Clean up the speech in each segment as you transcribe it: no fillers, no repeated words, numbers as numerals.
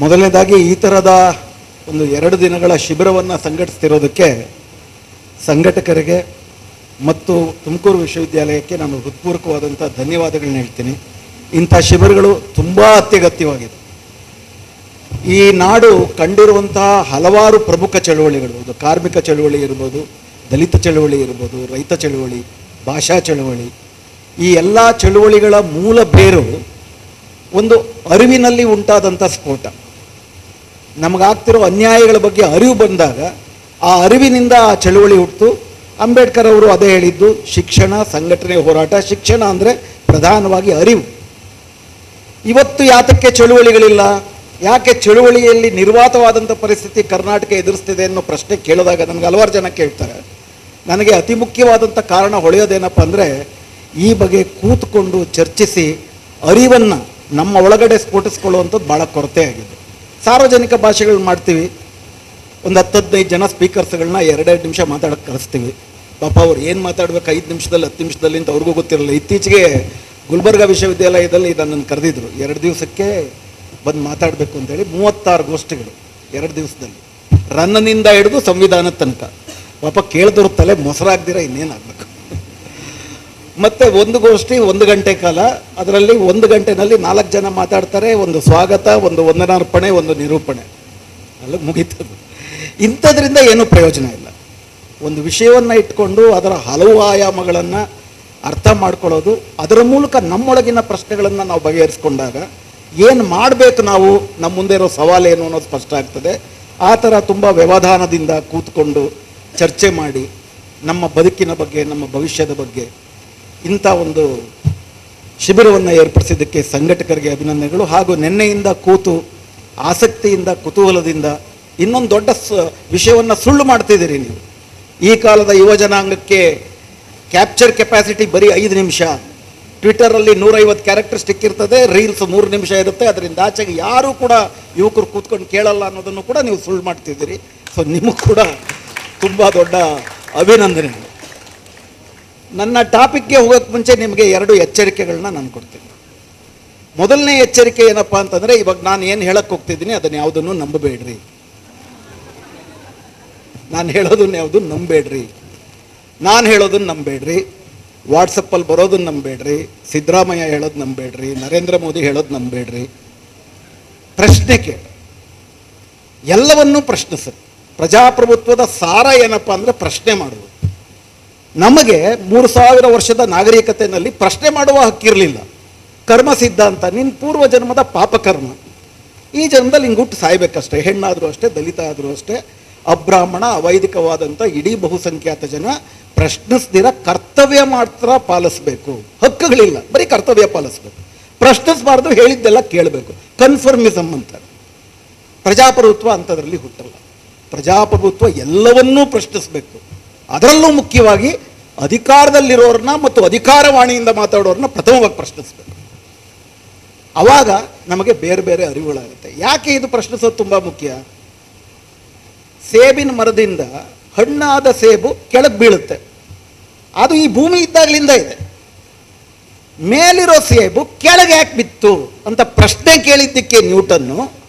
ಮೊದಲನೇದಾಗಿ ಈ ಥರದ ಒಂದು 2 ದಿನಗಳ ಶಿಬಿರವನ್ನು ಸಂಘಟಿಸ್ತಿರೋದಕ್ಕೆ ಸಂಘಟಕರಿಗೆ ಮತ್ತು ತುಮಕೂರು ವಿಶ್ವವಿದ್ಯಾಲಯಕ್ಕೆ ನಾನು ಹೃತ್ಪೂರ್ವಕವಾದಂಥ ಧನ್ಯವಾದಗಳನ್ನ ಹೇಳ್ತೀನಿ. ಇಂಥ ಶಿಬಿರಗಳು ತುಂಬ ಅತ್ಯಗತ್ಯವಾಗಿದೆ. ಈ ನಾಡು ಕಂಡಿರುವಂತಹ ಹಲವಾರು ಪ್ರಮುಖ ಚಳುವಳಿಗಳು, ಅದು ಕಾರ್ಮಿಕ ಚಳುವಳಿ ಇರ್ಬೋದು, ದಲಿತ ಚಳುವಳಿ ಇರ್ಬೋದು, ರೈತ ಚಳುವಳಿ, ಭಾಷಾ ಚಳುವಳಿ, ಈ ಎಲ್ಲ ಚಳುವಳಿಗಳ ಮೂಲ ಬೇರು ಒಂದು ಅರಿವಿನಲ್ಲಿ ಉಂಟಾದಂಥ ಸ್ಫೋಟ. ನಮಗಾಗ್ತಿರೋ ಅನ್ಯಾಯಗಳ ಬಗ್ಗೆ ಅರಿವು ಬಂದಾಗ ಆ ಅರಿವಿನಿಂದ ಆ ಚಳುವಳಿ ಹುಟ್ಟಿತು. ಅಂಬೇಡ್ಕರ್ ಅವರು ಅದೇ ಹೇಳಿದ್ದು, ಶಿಕ್ಷಣ, ಸಂಘಟನೆ, ಹೋರಾಟ. ಶಿಕ್ಷಣ ಅಂದರೆ ಪ್ರಧಾನವಾಗಿ ಅರಿವು. ಇವತ್ತು ಯಾತಕ್ಕೆ ಚಳುವಳಿಗಳಿಲ್ಲ, ಯಾಕೆ ಚಳುವಳಿಯಲ್ಲಿ ನಿರ್ವಾತವಾದಂಥ ಪರಿಸ್ಥಿತಿ ಕರ್ನಾಟಕ ಎದುರಿಸ್ತಿದೆ ಅನ್ನೋ ಪ್ರಶ್ನೆ ಕೇಳಿದಾಗ ನನಗೆ ಹಲವಾರು ಜನ ಕೇಳ್ತಾರೆ. ನನಗೆ ಅತಿ ಮುಖ್ಯವಾದಂಥ ಕಾರಣ ಹೊಳೆಯೋದೇನಪ್ಪ ಅಂದರೆ, ಈ ಬಗ್ಗೆ ಕೂತ್ಕೊಂಡು ಚರ್ಚಿಸಿ ಅರಿವನ್ನು ನಮ್ಮ ಒಳಗಡೆ ಸ್ಫೋಟಿಸ್ಕೊಳ್ಳುವಂಥದ್ದು ಭಾಳ ಕೊರತೆ ಆಗಿದೆ. ಸಾರ್ವಜನಿಕ ಭಾಷೆಗಳು ಮಾಡ್ತೀವಿ, ಒಂದು 10-15 ಜನ ಸ್ಪೀಕರ್ಸ್ಗಳನ್ನ 2-2 ನಿಮಿಷ ಮಾತಾಡೋಕ್ಕೆ ಕಳಿಸ್ತೀವಿ. ಪಾಪ ಅವ್ರು ಏನು ಮಾತಾಡ್ಬೇಕು 5 ನಿಮಿಷದಲ್ಲಿ 10 ನಿಮಿಷದಲ್ಲಿ ಅಂತ ಅವ್ರಿಗೂ ಗೊತ್ತಿರಲ್ಲ. ಇತ್ತೀಚೆಗೆ ಗುಲ್ಬರ್ಗಾ ವಿಶ್ವವಿದ್ಯಾಲಯದಲ್ಲಿ ನನ್ನನ್ನು ಕರೆದಿದ್ರು, 2 ದಿವಸಕ್ಕೆ ಬಂದು ಮಾತಾಡಬೇಕು ಅಂತೇಳಿ. 36 ಗೋಷ್ಠಿಗಳು 2 ದಿವಸದಲ್ಲಿ, ರನ್ನನಿಂದ ಹಿಡಿದು ಸಂವಿಧಾನದ ತನಕ. ಪಾಪ ಕೇಳಿದವ್ರ ತಲೆ ಮೊಸರಾಗ್ದಿರ ಇನ್ನೇನಾಗಬೇಕು. ಮತ್ತು ಒಂದು ಗೋಷ್ಠಿ 1 ಗಂಟೆ ಕಾಲ, ಅದರಲ್ಲಿ 1 ಗಂಟೆನಲ್ಲಿ 4 ಜನ ಮಾತಾಡ್ತಾರೆ. ಒಂದು ಸ್ವಾಗತ, ಒಂದು ವಂದನಾರ್ಪಣೆ, ಒಂದು ನಿರೂಪಣೆ, ಅಲ್ಲಿಗೆ ಮುಗೀತದೆ. ಇಂಥದ್ರಿಂದ ಏನೂ ಪ್ರಯೋಜನ ಇಲ್ಲ. ಒಂದು ವಿಷಯವನ್ನು ಇಟ್ಕೊಂಡು ಅದರ ಹಲವು ಆಯಾಮಗಳನ್ನು ಅರ್ಥ ಮಾಡ್ಕೊಳ್ಳೋದು, ಅದರ ಮೂಲಕ ನಮ್ಮೊಳಗಿನ ಪ್ರಶ್ನೆಗಳನ್ನು ನಾವು ಬಗೆಹರಿಸ್ಕೊಂಡಾಗ ಏನು ಮಾಡಬೇಕು, ನಾವು ನಮ್ಮ ಮುಂದೆ ಇರೋ ಸವಾಲೇನು ಅನ್ನೋದು ಸ್ಪಷ್ಟ ಆಗ್ತದೆ. ಆ ಥರ ತುಂಬ ವ್ಯವಧಾನದಿಂದ ಕೂತ್ಕೊಂಡು ಚರ್ಚೆ ಮಾಡಿ ನಮ್ಮ ಬದುಕಿನ ಬಗ್ಗೆ, ನಮ್ಮ ಭವಿಷ್ಯದ ಬಗ್ಗೆ ಇಂಥ ಒಂದು ಶಿಬಿರವನ್ನು ಏರ್ಪಡಿಸಿದ್ದಕ್ಕೆ ಸಂಘಟಕರಿಗೆ ಅಭಿನಂದನೆಗಳು. ಹಾಗೂ ನಿನ್ನೆಯಿಂದ ಕೂತು ಆಸಕ್ತಿಯಿಂದ, ಕುತೂಹಲದಿಂದ ಇನ್ನೊಂದು ದೊಡ್ಡ ವಿಷಯವನ್ನು ಸುಳ್ಳು ಮಾಡ್ತಿದ್ದೀರಿ ನೀವು. ಈ ಕಾಲದ ಯುವ ಜನಾಂಗಕ್ಕೆ ಕ್ಯಾಪ್ಚರ್ ಕೆಪಾಸಿಟಿ ಬರೀ 5 ನಿಮಿಷ. ಟ್ವಿಟರಲ್ಲಿ 150 ಕ್ಯಾರೆಕ್ಟರಿಸ್ಟಿಕ್ ಇರ್ತದೆ, ರೀಲ್ಸ್ 3 ನಿಮಿಷ ಇರುತ್ತೆ. ಅದರಿಂದ ಆಚೆಗೆ ಯಾರೂ ಕೂಡ ಯುವಕರು ಕೂತ್ಕೊಂಡು ಕೇಳಲ್ಲ ಅನ್ನೋದನ್ನು ಕೂಡ ನೀವು ಸುಳ್ಳು ಮಾಡ್ತಿದ್ದೀರಿ. ಸೊ ನಿಮಗೂ ಕೂಡ ತುಂಬ ದೊಡ್ಡ ಅಭಿನಂದನೆಗಳು. ನನ್ನ ಟಾಪಿಕ್ಗೆ ಹೋಗೋಕ್ಕೆ ಮುಂಚೆ ನಿಮಗೆ 2 ಎಚ್ಚರಿಕೆಗಳನ್ನ ನಾನು ಕೊಡ್ತೀನಿ. ಮೊದಲನೇ ಎಚ್ಚರಿಕೆ ಏನಪ್ಪ ಅಂತಂದರೆ, ಇವಾಗ ನಾನು ಏನು ಹೇಳಕ್ಕೆ ಹೋಗ್ತಿದ್ದೀನಿ ಅದನ್ನು ಯಾವುದನ್ನು ನಂಬಬೇಡ್ರಿ. ನಾನು ಹೇಳೋದನ್ನು ಯಾವುದನ್ನು ನಂಬೇಡ್ರಿ. ನಾನು ಹೇಳೋದನ್ನು ನಂಬೇಡ್ರಿ. ವಾಟ್ಸಪ್ಪಲ್ಲಿ ಬರೋದನ್ನು ನಂಬೇಡ್ರಿ. ಸಿದ್ದರಾಮಯ್ಯ ಹೇಳೋದು ನಂಬೇಡ್ರಿ. ನರೇಂದ್ರ ಮೋದಿ ಹೇಳೋದು ನಂಬೇಡ್ರಿ. ಪ್ರಶ್ನೆ ಕೇಳಿ, ಎಲ್ಲವನ್ನೂ ಪ್ರಶ್ನಿಸಿ. ಪ್ರಜಾಪ್ರಭುತ್ವದ ಸಾರ ಏನಪ್ಪ ಅಂದರೆ ಪ್ರಶ್ನೆ ಮಾಡುವುದು. ನಮಗೆ 3000 ವರ್ಷದ ನಾಗರಿಕತೆಯಲ್ಲಿ ಪ್ರಶ್ನೆ ಮಾಡುವ ಹಕ್ಕಿರಲಿಲ್ಲ. ಕರ್ಮ ಸಿದ್ಧಾಂತ, ನಿನ್ನ ಪೂರ್ವ ಜನ್ಮದ ಪಾಪಕರ್ಮ, ಈ ಜನ್ಮದಲ್ಲಿ ಹಿಂಗೆ ಹುಟ್ಟು ಸಾಯ್ಬೇಕಷ್ಟೇ. ಹೆಣ್ಣಾದರೂ ಅಷ್ಟೇ, ದಲಿತ ಆದರೂ ಅಷ್ಟೇ, ಅಬ್ರಾಹ್ಮಣ, ಅವೈದಿಕವಾದಂಥ ಇಡೀ ಬಹುಸಂಖ್ಯಾತ ಜನ ಪ್ರಶ್ನಿಸ್ದಿರ ಕರ್ತವ್ಯ ಮಾತ್ರ ಪಾಲಿಸಬೇಕು. ಹಕ್ಕುಗಳಿಲ್ಲ, ಬರೀ ಕರ್ತವ್ಯ ಪಾಲಿಸ್ಬೇಕು. ಪ್ರಶ್ನಿಸಬಾರ್ದು, ಹೇಳಿದ್ದೆಲ್ಲ ಕೇಳಬೇಕು. ಕನ್ಫರ್ಮಿಸಮ್ ಅಂತಾರೆ. ಪ್ರಜಾಪ್ರಭುತ್ವ ಅಂಥದ್ರಲ್ಲಿ ಹುಟ್ಟಲ್ಲ. ಪ್ರಜಾಪ್ರಭುತ್ವ ಎಲ್ಲವನ್ನೂ ಪ್ರಶ್ನಿಸಬೇಕು. ಅದರಲ್ಲೂ ಮುಖ್ಯವಾಗಿ ಅಧಿಕಾರದಲ್ಲಿರೋರನ್ನ ಮತ್ತು ಅಧಿಕಾರವಾಣಿಯಿಂದ ಮಾತಾಡೋರನ್ನ ಪ್ರಥಮವಾಗಿ ಪ್ರಶ್ನಿಸಬೇಕು. ಆವಾಗ ನಮಗೆ ಬೇರೆ ಬೇರೆ ಅರಿವುಗಳಾಗುತ್ತೆ. ಯಾಕೆ ಇದು ಪ್ರಶ್ನಿಸೋದು ತುಂಬ ಮುಖ್ಯ? ಸೇಬಿನ ಮರದಿಂದ ಹಣ್ಣಾದ ಸೇಬು ಕೆಳಗೆ ಬೀಳುತ್ತೆ. ಅದು ಈ ಭೂಮಿ ಇದ್ದಾಗಲಿಂದ ಇದೆ. ಮೇಲಿರೋ ಸೇಬು ಕೆಳಗೆ ಯಾಕೆ ಬಿತ್ತು ಅಂತ ಪ್ರಶ್ನೆ ಕೇಳಿದ್ದಕ್ಕೆ ನ್ಯೂಟನ್ನು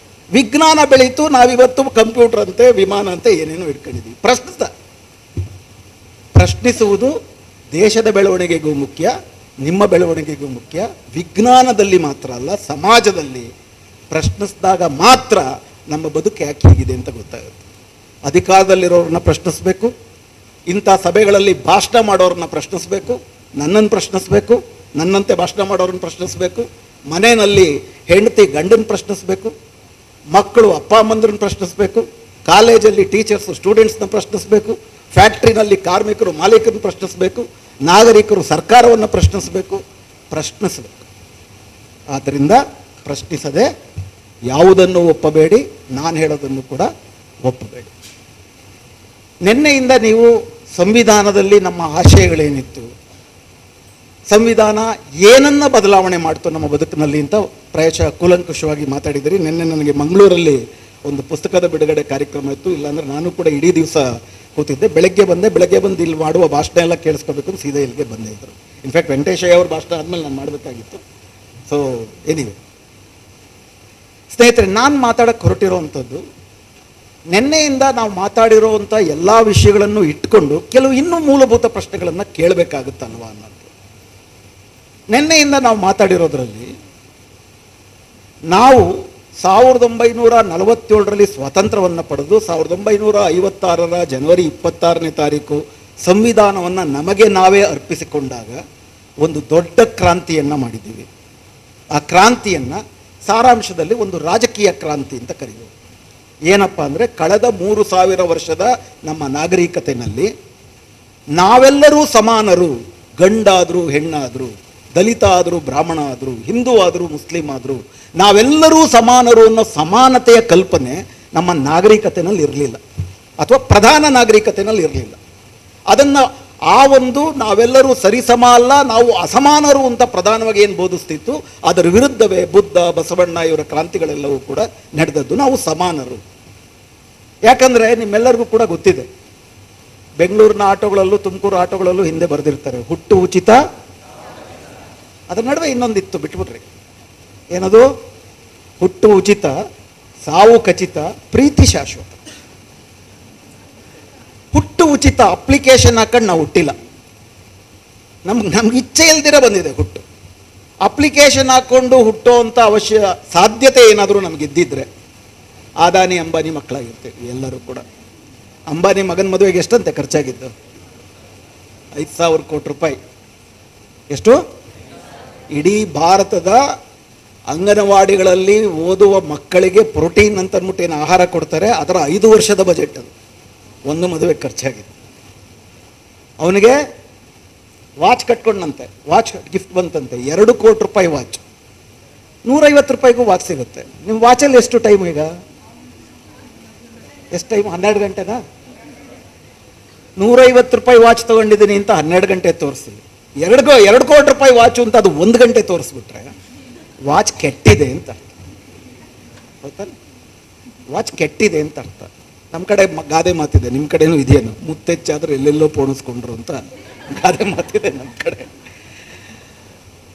ವಿಜ್ಞಾನ ಬೆಳೀತು. ನಾವಿವತ್ತು ಕಂಪ್ಯೂಟರ್ ಅಂತೆ, ವಿಮಾನ ಅಂತೆ ಏನೇನೋ ಇಟ್ಕೊಂಡಿದ್ದೀವಿ. ಪ್ರಶ್ನಿಸುವುದು ದೇಶದ ಬೆಳವಣಿಗೆಗೂ ಮುಖ್ಯ, ನಿಮ್ಮ ಬೆಳವಣಿಗೆಗೂ ಮುಖ್ಯ. ವಿಜ್ಞಾನದಲ್ಲಿ ಮಾತ್ರ ಅಲ್ಲ, ಸಮಾಜದಲ್ಲಿ ಪ್ರಶ್ನಿಸಿದಾಗ ಮಾತ್ರ ನಮ್ಮ ಬದುಕು ಯಾಕೆ ಹೀಗಿದೆ ಅಂತ ಗೊತ್ತಾಗುತ್ತೆ. ಅಧಿಕಾರದಲ್ಲಿರೋರನ್ನ ಪ್ರಶ್ನಿಸಬೇಕು. ಇಂಥ ಸಭೆಗಳಲ್ಲಿ ಭಾಷಣ ಮಾಡೋರನ್ನ ಪ್ರಶ್ನಿಸಬೇಕು. ನನ್ನನ್ನು ಪ್ರಶ್ನಿಸಬೇಕು. ನನ್ನಂತೆ ಭಾಷಣ ಮಾಡೋರನ್ನ ಪ್ರಶ್ನಿಸಬೇಕು. ಮನೆಯಲ್ಲಿ ಹೆಂಡತಿ ಗಂಡನ ಪ್ರಶ್ನಿಸಬೇಕು. ಮಕ್ಕಳು ಅಪ್ಪ ಅಮ್ಮಂದ್ರನ್ನ ಪ್ರಶ್ನಿಸಬೇಕು. ಕಾಲೇಜಲ್ಲಿ ಟೀಚರ್ಸು ಸ್ಟೂಡೆಂಟ್ಸ್ನ ಪ್ರಶ್ನಿಸಬೇಕು. ಫ್ಯಾಕ್ಟ್ರಿನಲ್ಲಿ ಕಾರ್ಮಿಕರು ಮಾಲೀಕರನ್ನು ಪ್ರಶ್ನಿಸಬೇಕು. ನಾಗರಿಕರು ಸರ್ಕಾರವನ್ನು ಪ್ರಶ್ನಿಸಬೇಕು. ಆದ್ದರಿಂದ ಪ್ರಶ್ನಿಸದೆ ಯಾವುದನ್ನು ಒಪ್ಪಬೇಡಿ, ನಾನು ಹೇಳೋದನ್ನು ಕೂಡ ಒಪ್ಪಬೇಡಿ. ನಿನ್ನೆಯಿಂದ ನೀವು ಸಂವಿಧಾನದಲ್ಲಿ ನಮ್ಮ ಆಶಯಗಳೇನಿತ್ತು, ಸಂವಿಧಾನ ಏನನ್ನ ಬದಲಾವಣೆ ಮಾಡ್ತು ನಮ್ಮ ಬದುಕಿನಲ್ಲಿ ಅಂತ ಪ್ರಾಯಶಃ ಕೂಲಂಕುಷವಾಗಿ ಮಾತಾಡಿದಿರಿ. ನಿನ್ನೆ ನನಗೆ ಮಂಗಳೂರಲ್ಲಿ ಒಂದು ಪುಸ್ತಕದ ಬಿಡುಗಡೆ ಕಾರ್ಯಕ್ರಮ ಇತ್ತು. ಇಲ್ಲಾಂದರೆ ನಾನು ಕೂಡ ಇಡೀ ದಿವಸ ಕೂತಿದ್ದೆ. ಬೆಳಗ್ಗೆ ಬಂದು ಇಲ್ಲಿ ಮಾಡುವ ಭಾಷಣ ಎಲ್ಲ ಕೇಳಿಸ್ಕೋಬೇಕು ಅಂತ ಸೀದಾ ಇಲ್ಲಿಗೆ ಬಂದೇ ಇದ್ದರು. ಇನ್ಫ್ಯಾಕ್ಟ್ ವೆಂಕಟೇಶಯ್ಯ ಅವ್ರ ಭಾಷಣ ಆದಮೇಲೆ ನಾನು ಮಾಡಬೇಕಾಗಿತ್ತು. ಸೊ ಏನಿವೆ ಸ್ನೇಹಿತರೆ, ನಾನು ಮಾತಾಡೋಕ್ಕೆ ಹೊರಟಿರೋವಂಥದ್ದು ನಿನ್ನೆಯಿಂದ ನಾವು ಮಾತಾಡಿರೋವಂಥ ಎಲ್ಲ ವಿಷಯಗಳನ್ನು ಇಟ್ಕೊಂಡು ಕೆಲವು ಇನ್ನೂ ಮೂಲಭೂತ ಪ್ರಶ್ನೆಗಳನ್ನು ಕೇಳಬೇಕಾಗುತ್ತಲ್ವ ಅನ್ನೋದು. ನಿನ್ನೆಯಿಂದ ನಾವು ಮಾತಾಡಿರೋದ್ರಲ್ಲಿ ನಾವು 1947ರಲ್ಲಿ ಸ್ವಾತಂತ್ರ್ಯವನ್ನು ಪಡೆದು 1956 ಜನವರಿ 26ನೇ ತಾರೀಕು ಸಂವಿಧಾನವನ್ನು ನಮಗೆ ನಾವೇ ಅರ್ಪಿಸಿಕೊಂಡಾಗ ಒಂದು ದೊಡ್ಡ ಕ್ರಾಂತಿಯನ್ನು ಮಾಡಿದ್ದೀವಿ. ಆ ಕ್ರಾಂತಿಯನ್ನು ಸಾರಾಂಶದಲ್ಲಿ ಒಂದು ರಾಜಕೀಯ ಕ್ರಾಂತಿ ಅಂತ ಕರೀಬೋದು. ಏನಪ್ಪ ಅಂದರೆ, ಕಳೆದ 3000 ವರ್ಷದ ನಮ್ಮ ನಾಗರಿಕತೆಯಲ್ಲಿ ನಾವೆಲ್ಲರೂ ಸಮಾನರು, ಗಂಡಾದರೂ ಹೆಣ್ಣಾದರೂ, ದಲಿತ ಆದರೂ ಬ್ರಾಹ್ಮಣ ಆದರೂ, ಹಿಂದೂ ಆದರೂ ಮುಸ್ಲಿಂ ಆದರೂ ನಾವೆಲ್ಲರೂ ಸಮಾನರು ಅನ್ನೋ ಸಮಾನತೆಯ ಕಲ್ಪನೆ ನಮ್ಮ ನಾಗರಿಕತೆಯಲ್ಲಿ ಇರಲಿಲ್ಲ, ಅಥವಾ ಪ್ರಧಾನ ನಾಗರಿಕತೆಯಲ್ಲಿ ಇರಲಿಲ್ಲ. ಅದನ್ನು ಆ ಒಂದು ನಾವೆಲ್ಲರೂ ಸರಿಸಮ ಅಲ್ಲ, ನಾವು ಅಸಮಾನರು ಅಂತ ಪ್ರಧಾನವಾಗಿ ಏನು ಬೋಧಿಸ್ತಿತ್ತು, ಅದರ ವಿರುದ್ಧವೇ ಬುದ್ಧ, ಬಸವಣ್ಣ ಇವರ ಕ್ರಾಂತಿಗಳೆಲ್ಲವೂ ಕೂಡ ನಡೆದದ್ದು. ನಾವು ಸಮಾನರು. ಯಾಕಂದರೆ ನಿಮ್ಮೆಲ್ಲರಿಗೂ ಕೂಡ ಗೊತ್ತಿದೆ, ಬೆಂಗಳೂರಿನ ಆಟೋಗಳಲ್ಲೂ ತುಮಕೂರು ಆಟೋಗಳಲ್ಲೂ ಹಿಂದೆ ಬರೆದಿರ್ತಾರೆ, ಹುಟ್ಟು ಉಚಿತ. ಅದರ ನಡುವೆ ಇನ್ನೊಂದಿತ್ತು, ಬಿಟ್ಬಿಟ್ರಿ. ಏನದು? ಹುಟ್ಟು ಉಚಿತ, ಸಾವು ಖಚಿತ, ಪ್ರೀತಿ ಶಾಶ್ವತ. ಹುಟ್ಟು ಉಚಿತ ಅಪ್ಲಿಕೇಶನ್ ಹಾಕೊಂಡು ನಾವು ಹುಟ್ಟಿಲ್ಲ, ನಮ್ಗೆ ಇಚ್ಛೆ ಇಲ್ದಿರ ಬಂದಿದೆ ಹುಟ್ಟು. ಅಪ್ಲಿಕೇಶನ್ ಹಾಕ್ಕೊಂಡು ಹುಟ್ಟೋ ಅಂಥ ಸಾಧ್ಯತೆ ಏನಾದರೂ ನಮಗಿದ್ದಿದ್ರೆ ಆದಾನಿ ಅಂಬಾನಿ ಮಕ್ಕಳಾಗಿರ್ತೀವಿ ಎಲ್ಲರೂ ಕೂಡ. ಅಂಬಾನಿ ಮಗನ ಮದುವೆಗೆ ಎಷ್ಟಂತೆ ಖರ್ಚಾಗಿದ್ದು? 5,000 ಕೋಟಿ ರೂಪಾಯಿ. ಎಷ್ಟು? ಇಡೀ ಭಾರತದ ಅಂಗನವಾಡಿಗಳಲ್ಲಿ ಓದುವ ಮಕ್ಕಳಿಗೆ ಪ್ರೋಟೀನ್ ಅಂತ ಅಂದ್ಬಿಟ್ಟು ಏನು ಆಹಾರ ಕೊಡ್ತಾರೆ, ಅದರ 5 ವರ್ಷದ ಬಜೆಟ್ ಅದು ಒಂದು ಮದುವೆ ಖರ್ಚಾಗಿದೆ. ಅವನಿಗೆ ವಾಚ್ ಕಟ್ಕೊಂಡಂತೆ, ವಾಚ್ ಗಿಫ್ಟ್ ಬಂತಂತೆ, 2 ಕೋಟಿ ರೂಪಾಯಿ ವಾಚ್. 150 ರೂಪಾಯಿಗೂ ವಾಚ್ ಸಿಗುತ್ತೆ. ನಿಮ್ಮ ವಾಚಲ್ಲಿ ಎಷ್ಟು ಟೈಮ್? ಈಗ ಎಷ್ಟು ಟೈಮ್? 12 ಗಂಟೆನಾ? 150 ರೂಪಾಯಿ ವಾಚ್ ತೊಗೊಂಡಿದ್ದೀನಿ ಅಂತ 12 ಗಂಟೆ ತೋರಿಸ್ತೀವಿ. 2 ಕೋಟಿ ರೂಪಾಯಿ ವಾಚು ಅಂತ ಅದು 1 ಗಂಟೆ ತೋರಿಸ್ಬಿಟ್ರೆ ವಾಚ್ ಕೆಟ್ಟಿದೆ ಅಂತ ಅರ್ಥ. ಗೊತ್ತಲ್ಲ? ವಾಚ್ ಕೆಟ್ಟಿದೆ ಅಂತ ಅರ್ಥ. ನಮ್ಮ ಕಡೆ ಗಾದೆ ಮಾತಿದೆ, ನಿಮ್ಮ ಕಡೆನೂ ಇದೆಯೇನು, ಮುತ್ತೆಚ್ಚಾದ್ರೆ ಎಲ್ಲೆಲ್ಲೋ ಪೋಣಿಸ್ಕೊಂಡ್ರು ಅಂತ ಗಾದೆ ಮಾತಿದೆ ನಮ್ಮ ಕಡೆ.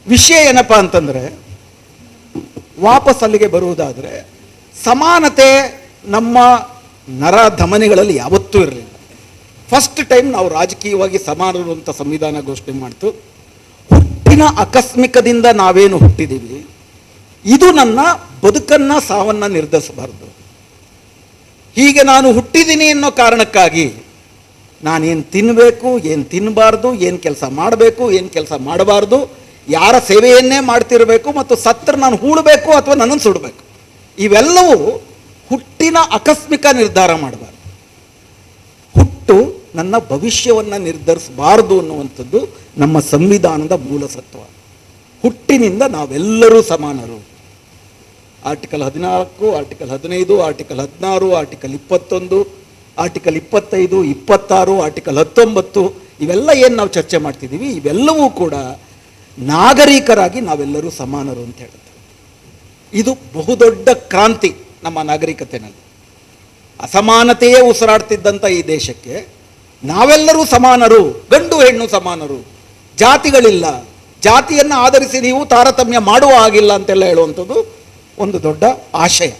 ವಿಷಯ ಏನಪ್ಪ ಅಂತಂದರೆ, ವಾಪಸ್ ಅಲ್ಲಿಗೆ ಬರುವುದಾದರೆ, ಸಮಾನತೆ ನಮ್ಮ ನರ ಧಮನಿಗಳಲ್ಲಿ ಯಾವತ್ತೂ ಇರಲಿಲ್ಲ. ಫಸ್ಟ್ ಟೈಮ್ ನಾವು ರಾಜಕೀಯವಾಗಿ ಸಮಾನರು ಅಂತ ಸಂವಿಧಾನ ಘೋಷಣೆ ಮಾಡ್ತು. ಹುಟ್ಟಿನ ಆಕಸ್ಮಿಕದಿಂದ ನಾವೇನು ಹುಟ್ಟಿದ್ದೀವಿ, ಇದು ನನ್ನ ಬದುಕನ್ನು ಸಾವನ್ನು ನಿರ್ಧರಿಸಬಾರ್ದು. ಹೀಗೆ ನಾನು ಹುಟ್ಟಿದ್ದೀನಿ ಅನ್ನೋ ಕಾರಣಕ್ಕಾಗಿ ನಾನೇನು ತಿನ್ನಬೇಕು, ಏನು ತಿನ್ನಬಾರ್ದು, ಏನು ಕೆಲಸ ಮಾಡಬೇಕು, ಏನು ಕೆಲಸ ಮಾಡಬಾರ್ದು, ಯಾರ ಸೇವೆಯನ್ನೇ ಮಾಡ್ತಿರಬೇಕು, ಮತ್ತು ಸತ್ರ ನಾನು ಹೂಳಬೇಕು ಅಥವಾ ನನ್ನನ್ನು ಸುಡಬೇಕು, ಇವೆಲ್ಲವೂ ಹುಟ್ಟಿನ ಆಕಸ್ಮಿಕ ನಿರ್ಧಾರ ಮಾಡಬಾರ್ದು. ಹುಟ್ಟು ನನ್ನ ಭವಿಷ್ಯವನ್ನು ನಿರ್ಧರಿಸಬಾರ್ದು ಅನ್ನುವಂಥದ್ದು ನಮ್ಮ ಸಂವಿಧಾನದ ಮೂಲ ಸತ್ವ. ಹುಟ್ಟಿನಿಂದ ನಾವೆಲ್ಲರೂ ಸಮಾನರು. Article 14, article 15, article 16, article 21, article 25, 26, article 19, ಇವೆಲ್ಲ ಏನು ನಾವು ಚರ್ಚೆ ಮಾಡ್ತಿದ್ದೀವಿ, ಇವೆಲ್ಲವೂ ಕೂಡ ನಾಗರಿಕರಾಗಿ ನಾವೆಲ್ಲರೂ ಸಮಾನರು ಅಂತ ಹೇಳುತ್ತೆ. ಇದು ಬಹುದೊಡ್ಡ ಕ್ರಾಂತಿ ನಮ್ಮ ನಾಗರಿಕತೆಯಲ್ಲಿ. ಅಸಮಾನತೆಯೇ ಉಸಿರಾಡ್ತಿದ್ದಂಥ ಈ ದೇಶಕ್ಕೆ ನಾವೆಲ್ಲರೂ ಸಮಾನರು, ಗಂಡು ಹೆಣ್ಣು ಸಮಾನರು, ಜಾತಿಗಳಿಲ್ಲ, ಜಾತಿಯನ್ನು ಆಧರಿಸಿ ನೀವು ತಾರತಮ್ಯ ಮಾಡುವ ಹಾಗಿಲ್ಲ ಅಂತೆಲ್ಲ ಹೇಳುವಂಥದ್ದು ಒಂದು ದೊಡ್ಡ ಆಶಯ.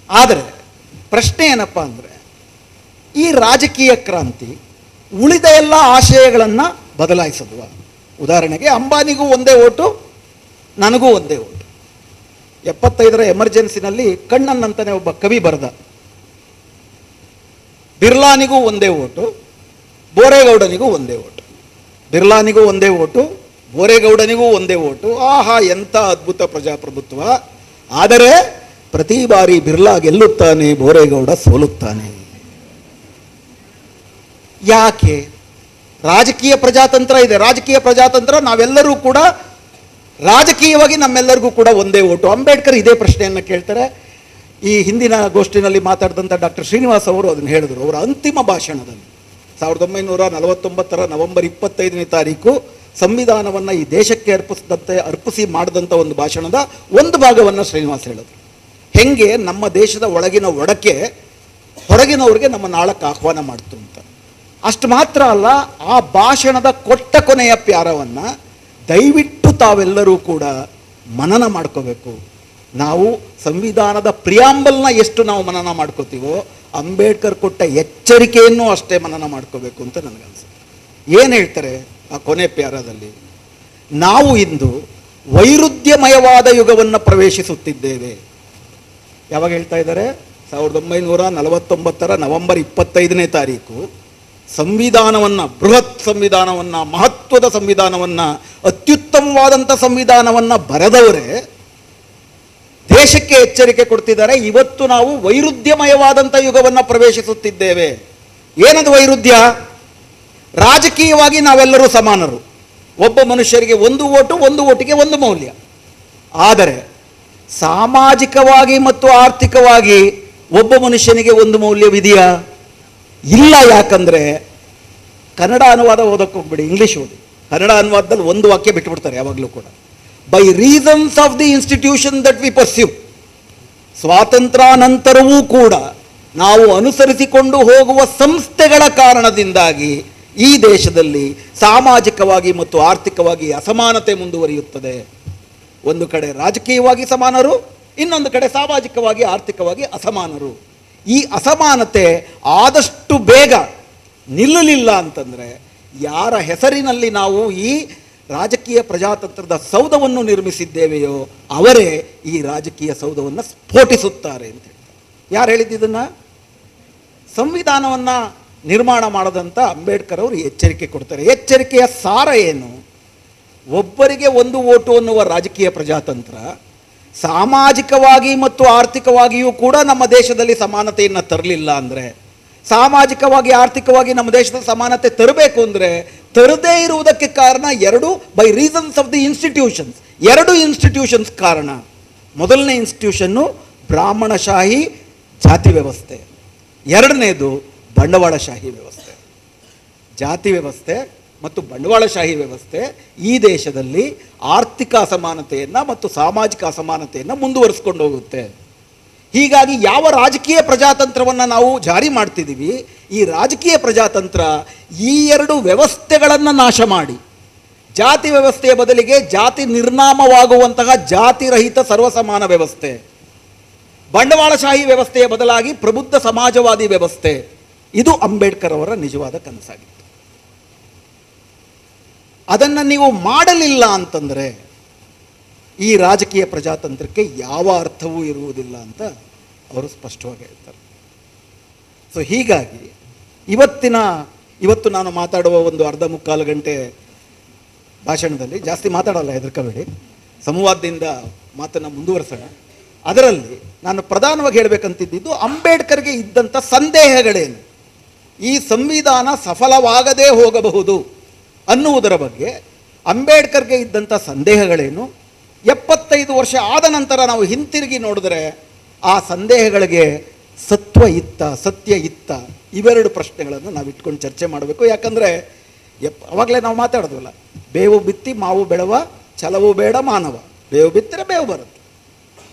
ಆದರೆ ಪ್ರಶ್ನೆ ಏನಪ್ಪ ಅಂದರೆ, ಈ ರಾಜಕೀಯ ಕ್ರಾಂತಿ ಉಳಿದ ಎಲ್ಲ ಆಶಯಗಳನ್ನು ಬದಲಾಯಿಸೋದು. ಉದಾಹರಣೆಗೆ, ಅಂಬಾನಿಗೂ ಒಂದೇ ಓಟು, ನನಗೂ ಒಂದೇ ಓಟು. 75ರ ಎಮರ್ಜೆನ್ಸಿನಲ್ಲಿ ಕಣ್ಣನ್ನಂತಾನೆ ಒಬ್ಬ ಕವಿ ಬರೆದ, ಬಿರ್ಲಾನಿಗೂ ಒಂದೇ ಓಟು, ಬೋರೇಗೌಡನಿಗೂ ಒಂದೇ ಓಟು. ಬಿರ್ಲಾನಿಗೂ ಒಂದೇ ಓಟು, ಬೋರೇಗೌಡನಿಗೂ ಒಂದೇ ಓಟು. ಆಹಾ, ಎಂಥ ಅದ್ಭುತ ಪ್ರಜಾಪ್ರಭುತ್ವ! ಆದರೆ ಪ್ರತಿ ಬಾರಿ ಬಿರ್ಲಾ ಗೆಲ್ಲುತ್ತಾನೆ, ಬೋರೇಗೌಡ ಸೋಲುತ್ತಾನೆ. ಯಾಕೆ? ರಾಜಕೀಯ ಪ್ರಜಾತಂತ್ರ ಇದೆ. ರಾಜಕೀಯ ಪ್ರಜಾತಂತ್ರ, ನಾವೆಲ್ಲರೂ ಕೂಡ ರಾಜಕೀಯವಾಗಿ ನಮ್ಮೆಲ್ಲರಿಗೂ ಕೂಡ ಒಂದೇ ಓಟು. ಅಂಬೇಡ್ಕರ್ ಇದೇ ಪ್ರಶ್ನೆಯನ್ನು ಕೇಳ್ತಾರೆ. ಈ ಹಿಂದಿನ ಗೋಷ್ಠಿನಲ್ಲಿ ಮಾತಾಡಿದಂಥ ಡಾಕ್ಟರ್ ಶ್ರೀನಿವಾಸ್ ಅವರು ಅದನ್ನು ಹೇಳಿದರು. ಅವರ ಅಂತಿಮ ಭಾಷಣದಲ್ಲಿ 1949ರ ನವೆಂಬರ್ 25ನೇ ತಾರೀಕು ಸಂವಿಧಾನವನ್ನು ಈ ದೇಶಕ್ಕೆ ಅರ್ಪಿಸಿ ಮಾಡಿದಂಥ ಒಂದು ಭಾಷಣದ ಒಂದು ಭಾಗವನ್ನು ಶ್ರೀನಿವಾಸ್ ಹೇಳಿದರು. ಹೆಂಗೆ ನಮ್ಮ ದೇಶದ ಒಳಗಿನ ಒಡಕೆ ಹೊರಗಿನವ್ರಿಗೆ ನಮ್ಮ ನಾಳಕ್ಕೆ ಆಹ್ವಾನ ಮಾಡ್ತು ಅಂತ. ಅಷ್ಟು ಮಾತ್ರ ಅಲ್ಲ, ಆ ಭಾಷಣದ ಕೊನೆಯ ಪ್ಯಾರವನ್ನು ದಯವಿಟ್ಟು ತಾವೆಲ್ಲರೂ ಕೂಡ ಮನನ ಮಾಡ್ಕೋಬೇಕು. ನಾವು ಸಂವಿಧಾನದ ಪ್ರಿಯಾಂಬಲ್ನ ಎಷ್ಟು ನಾವು ಮನನ ಮಾಡ್ಕೋತೀವೋ, ಅಂಬೇಡ್ಕರ್ ಕೊಟ್ಟ ಎಚ್ಚರಿಕೆಯನ್ನು ಅಷ್ಟೇ ಮನನ ಮಾಡ್ಕೋಬೇಕು ಅಂತ ನನಗನ್ಸುತ್ತೆ. ಏನು ಹೇಳ್ತಾರೆ ಆ ಕೊನೆ ಪ್ಯಾರದಲ್ಲಿ? ನಾವು ಇಂದು ವೈರುಧ್ಯಮಯವಾದ ಯುಗವನ್ನು ಪ್ರವೇಶಿಸುತ್ತಿದ್ದೇವೆ. ಯಾವಾಗ ಹೇಳ್ತಾ ಇದ್ದಾರೆ? 1949 ನವೆಂಬರ್ 25ನೇ ತಾರೀಕು ಸಂವಿಧಾನವನ್ನು, ಬೃಹತ್ ಸಂವಿಧಾನವನ್ನು, ಮಹತ್ವದ ಸಂವಿಧಾನವನ್ನು, ಅತ್ಯುತ್ತಮವಾದಂಥ ಸಂವಿಧಾನವನ್ನು ಬರೆದವರೇ ದೇಶಕ್ಕೆ ಎಚ್ಚರಿಕೆ ಕೊಡ್ತಿದ್ದಾರೆ. ಇವತ್ತು ನಾವು ವೈರುಧ್ಯಮಯವಾದಂಥ ಯುಗವನ್ನು ಪ್ರವೇಶಿಸುತ್ತಿದ್ದೇವೆ. ಏನದು ವೈರುಧ್ಯ? ರಾಜಕೀಯವಾಗಿ ನಾವೆಲ್ಲರೂ ಸಮಾನರು. ಒಬ್ಬ ಮನುಷ್ಯರಿಗೆ ಒಂದು ಓಟಿಗೆ ಒಂದು ಮೌಲ್ಯ. ಆದರೆ ಸಾಮಾಜಿಕವಾಗಿ ಮತ್ತು ಆರ್ಥಿಕವಾಗಿ ಒಬ್ಬ ಮನುಷ್ಯನಿಗೆ ಒಂದು ಮೌಲ್ಯವಿದೆಯಾ? ಇಲ್ಲ. ಯಾಕಂದರೆ ಕನ್ನಡ ಅನುವಾದ ಓದಕ್ಕೆ ಹೋಗ್ಬಿಡಿ, ಇಂಗ್ಲೀಷ್ ಓದಿ. ಕನ್ನಡ ಅನುವಾದದಲ್ಲಿ ಒಂದು ವಾಕ್ಯ ಬಿಟ್ಟುಬಿಡ್ತಾರೆ ಯಾವಾಗಲೂ ಕೂಡ. By reasons of the institution that we pursue. ಸ್ವಾತಂತ್ರ್ಯಾನಂತರವೂ ಕೂಡ ನಾವು ಅನುಸರಿಸಿಕೊಂಡು ಹೋಗುವ ಸಂಸ್ಥೆಗಳ ಕಾರಣದಿಂದಾಗಿ ಈ ದೇಶದಲ್ಲಿ ಸಾಮಾಜಿಕವಾಗಿ ಮತ್ತು ಆರ್ಥಿಕವಾಗಿ ಅಸಮಾನತೆ ಮುಂದುವರಿಯುತ್ತದೆ. ಒಂದು ಕಡೆ ರಾಜಕೀಯವಾಗಿ ಸಮಾನರು, ಇನ್ನೊಂದು ಕಡೆ ಸಾಮಾಜಿಕವಾಗಿ ಆರ್ಥಿಕವಾಗಿ ಅಸಮಾನರು. ಈ ಅಸಮಾನತೆ ಆದಷ್ಟು ಬೇಗ ನಿಲ್ಲಲಿಲ್ಲ ಅಂತಂದರೆ, ಯಾರ ಹೆಸರಿನಲ್ಲಿ ನಾವು ಈ ರಾಜಕೀಯ ಪ್ರಜಾತಂತ್ರದ ಸೌಧವನ್ನು ನಿರ್ಮಿಸಿದ್ದೇವೆಯೋ ಅವರೇ ಈ ರಾಜಕೀಯ ಸೌಧವನ್ನು ಸ್ಫೋಟಿಸುತ್ತಾರೆ ಅಂತ ಹೇಳ್ತಾರೆ. ಯಾರು ಹೇಳಿದ್ದನ್ನು? ಸಂವಿಧಾನವನ್ನು ನಿರ್ಮಾಣ ಮಾಡದಂಥ ಅಂಬೇಡ್ಕರ್ ಅವರು ಎಚ್ಚರಿಕೆ ಕೊಡ್ತಾರೆ. ಎಚ್ಚರಿಕೆಯ ಸಾರ ಏನು? ಒಬ್ಬರಿಗೆ ಒಂದು ಓಟು ಅನ್ನುವ ರಾಜಕೀಯ ಪ್ರಜಾತಂತ್ರ ಸಾಮಾಜಿಕವಾಗಿ ಮತ್ತು ಆರ್ಥಿಕವಾಗಿಯೂ ಕೂಡ ನಮ್ಮ ದೇಶದಲ್ಲಿ ಸಮಾನತೆಯನ್ನು ತರಲಿಲ್ಲ ಅಂದರೆ, ಸಾಮಾಜಿಕವಾಗಿ ಆರ್ಥಿಕವಾಗಿ ನಮ್ಮ ದೇಶದಲ್ಲಿ ಸಮಾನತೆ ತರಬೇಕು ಅಂದರೆ ತರದೇ ಇರುವುದಕ್ಕೆ ಕಾರಣ by reasons of the institutions. ಎರಡು ಇನ್ಸ್ಟಿಟ್ಯೂಷನ್ಸ್ ಕಾರಣ. ಮೊದಲನೇ ಇನ್ಸ್ಟಿಟ್ಯೂಷನ್ನು ಬ್ರಾಹ್ಮಣಶಾಹಿ ಜಾತಿ ವ್ಯವಸ್ಥೆ, ಎರಡನೇದು ಬಂಡವಾಳಶಾಹಿ ವ್ಯವಸ್ಥೆ. ಜಾತಿ ವ್ಯವಸ್ಥೆ ಮತ್ತು ಬಂಡವಾಳಶಾಹಿ ವ್ಯವಸ್ಥೆ ಈ ದೇಶದಲ್ಲಿ ಆರ್ಥಿಕ ಅಸಮಾನತೆಯನ್ನು ಮತ್ತು ಸಾಮಾಜಿಕ ಅಸಮಾನತೆಯನ್ನು ಮುಂದುವರಿಸ್ಕೊಂಡು ಹೋಗುತ್ತೆ. ಹೀಗಾಗಿ ಯಾವ ರಾಜಕೀಯ ಪ್ರಜಾತಂತ್ರವನ್ನು ನಾವು ಜಾರಿ ಮಾಡ್ತಿದ್ದೀವಿ, ಈ ರಾಜಕೀಯ ಪ್ರಜಾತಂತ್ರ ಈ ಎರಡು ವ್ಯವಸ್ಥೆಗಳನ್ನು ನಾಶ ಮಾಡಿ ಜಾತಿ ವ್ಯವಸ್ಥೆಯ ಬದಲಿಗೆ ಜಾತಿ ನಿರ್ನಾಮವಾಗುವಂತಹ ಜಾತಿರಹಿತ ಸರ್ವಸಮಾನ ವ್ಯವಸ್ಥೆ, ಬಂಡವಾಳಶಾಹಿ ವ್ಯವಸ್ಥೆಯ ಬದಲಾಗಿ ಪ್ರಬುದ್ಧ ಸಮಾಜವಾದಿ ವ್ಯವಸ್ಥೆ, ಇದು ಅಂಬೇಡ್ಕರ್ ಅವರ ನಿಜವಾದ ಕನಸಾಗಿತ್ತು. ಅದನ್ನು ನೀವು ಮಾಡಲಿಲ್ಲ ಅಂತಂದರೆ ಈ ರಾಜಕೀಯ ಪ್ರಜಾತಂತ್ರಕ್ಕೆ ಯಾವ ಅರ್ಥವೂ ಇರುವುದಿಲ್ಲ ಅಂತ ಅವರು ಸ್ಪಷ್ಟವಾಗಿ ಹೇಳ್ತಾರೆ. ಸೊ ಹೀಗಾಗಿ ಇವತ್ತು ನಾನು ಮಾತಾಡುವ ಒಂದು ಅರ್ಧ ಮುಕ್ಕಾಲು ಗಂಟೆ ಭಾಷಣದಲ್ಲಿ ಜಾಸ್ತಿ ಮಾತಾಡಲ್ಲ, ಹೆದರ್ಕೋಬೇಡಿ, ಸಂವಾದದಿಂದ ಮಾತನ್ನು ಮುಂದುವರಿಸೋಣ. ಅದರಲ್ಲಿ ನಾನು ಪ್ರಧಾನವಾಗಿ ಹೇಳಬೇಕಂತಿದ್ದು ಅಂಬೇಡ್ಕರ್ಗೆ ಇದ್ದಂಥ ಸಂದೇಹಗಳೇನು, ಈ ಸಂವಿಧಾನ ಸಫಲವಾಗದೇ ಹೋಗಬಹುದು ಅನ್ನುವುದರ ಬಗ್ಗೆ ಅಂಬೇಡ್ಕರ್ಗೆ ಇದ್ದಂಥ ಸಂದೇಹಗಳೇನು, 75 ವರ್ಷ ಆದ ನಂತರ ನಾವು ಹಿಂತಿರುಗಿ ನೋಡಿದ್ರೆ ಆ ಸಂದೇಹಗಳಿಗೆ ಸತ್ಯ ಇತ್ತ ಇವೆರಡು ಪ್ರಶ್ನೆಗಳನ್ನು ನಾವು ಇಟ್ಕೊಂಡು ಚರ್ಚೆ ಮಾಡಬೇಕು. ಯಾಕಂದರೆ ಅವಾಗಲೇ ನಾವು ಮಾತಾಡೋದಲ್ಲ, ಬೇವು ಬಿತ್ತಿ ಮಾವು ಬೆಳವ ಛಲವು ಬೇಡ ಮಾನವ, ಬೇವು ಬಿತ್ತರೆ ಬೇವು ಬರುತ್ತೆ.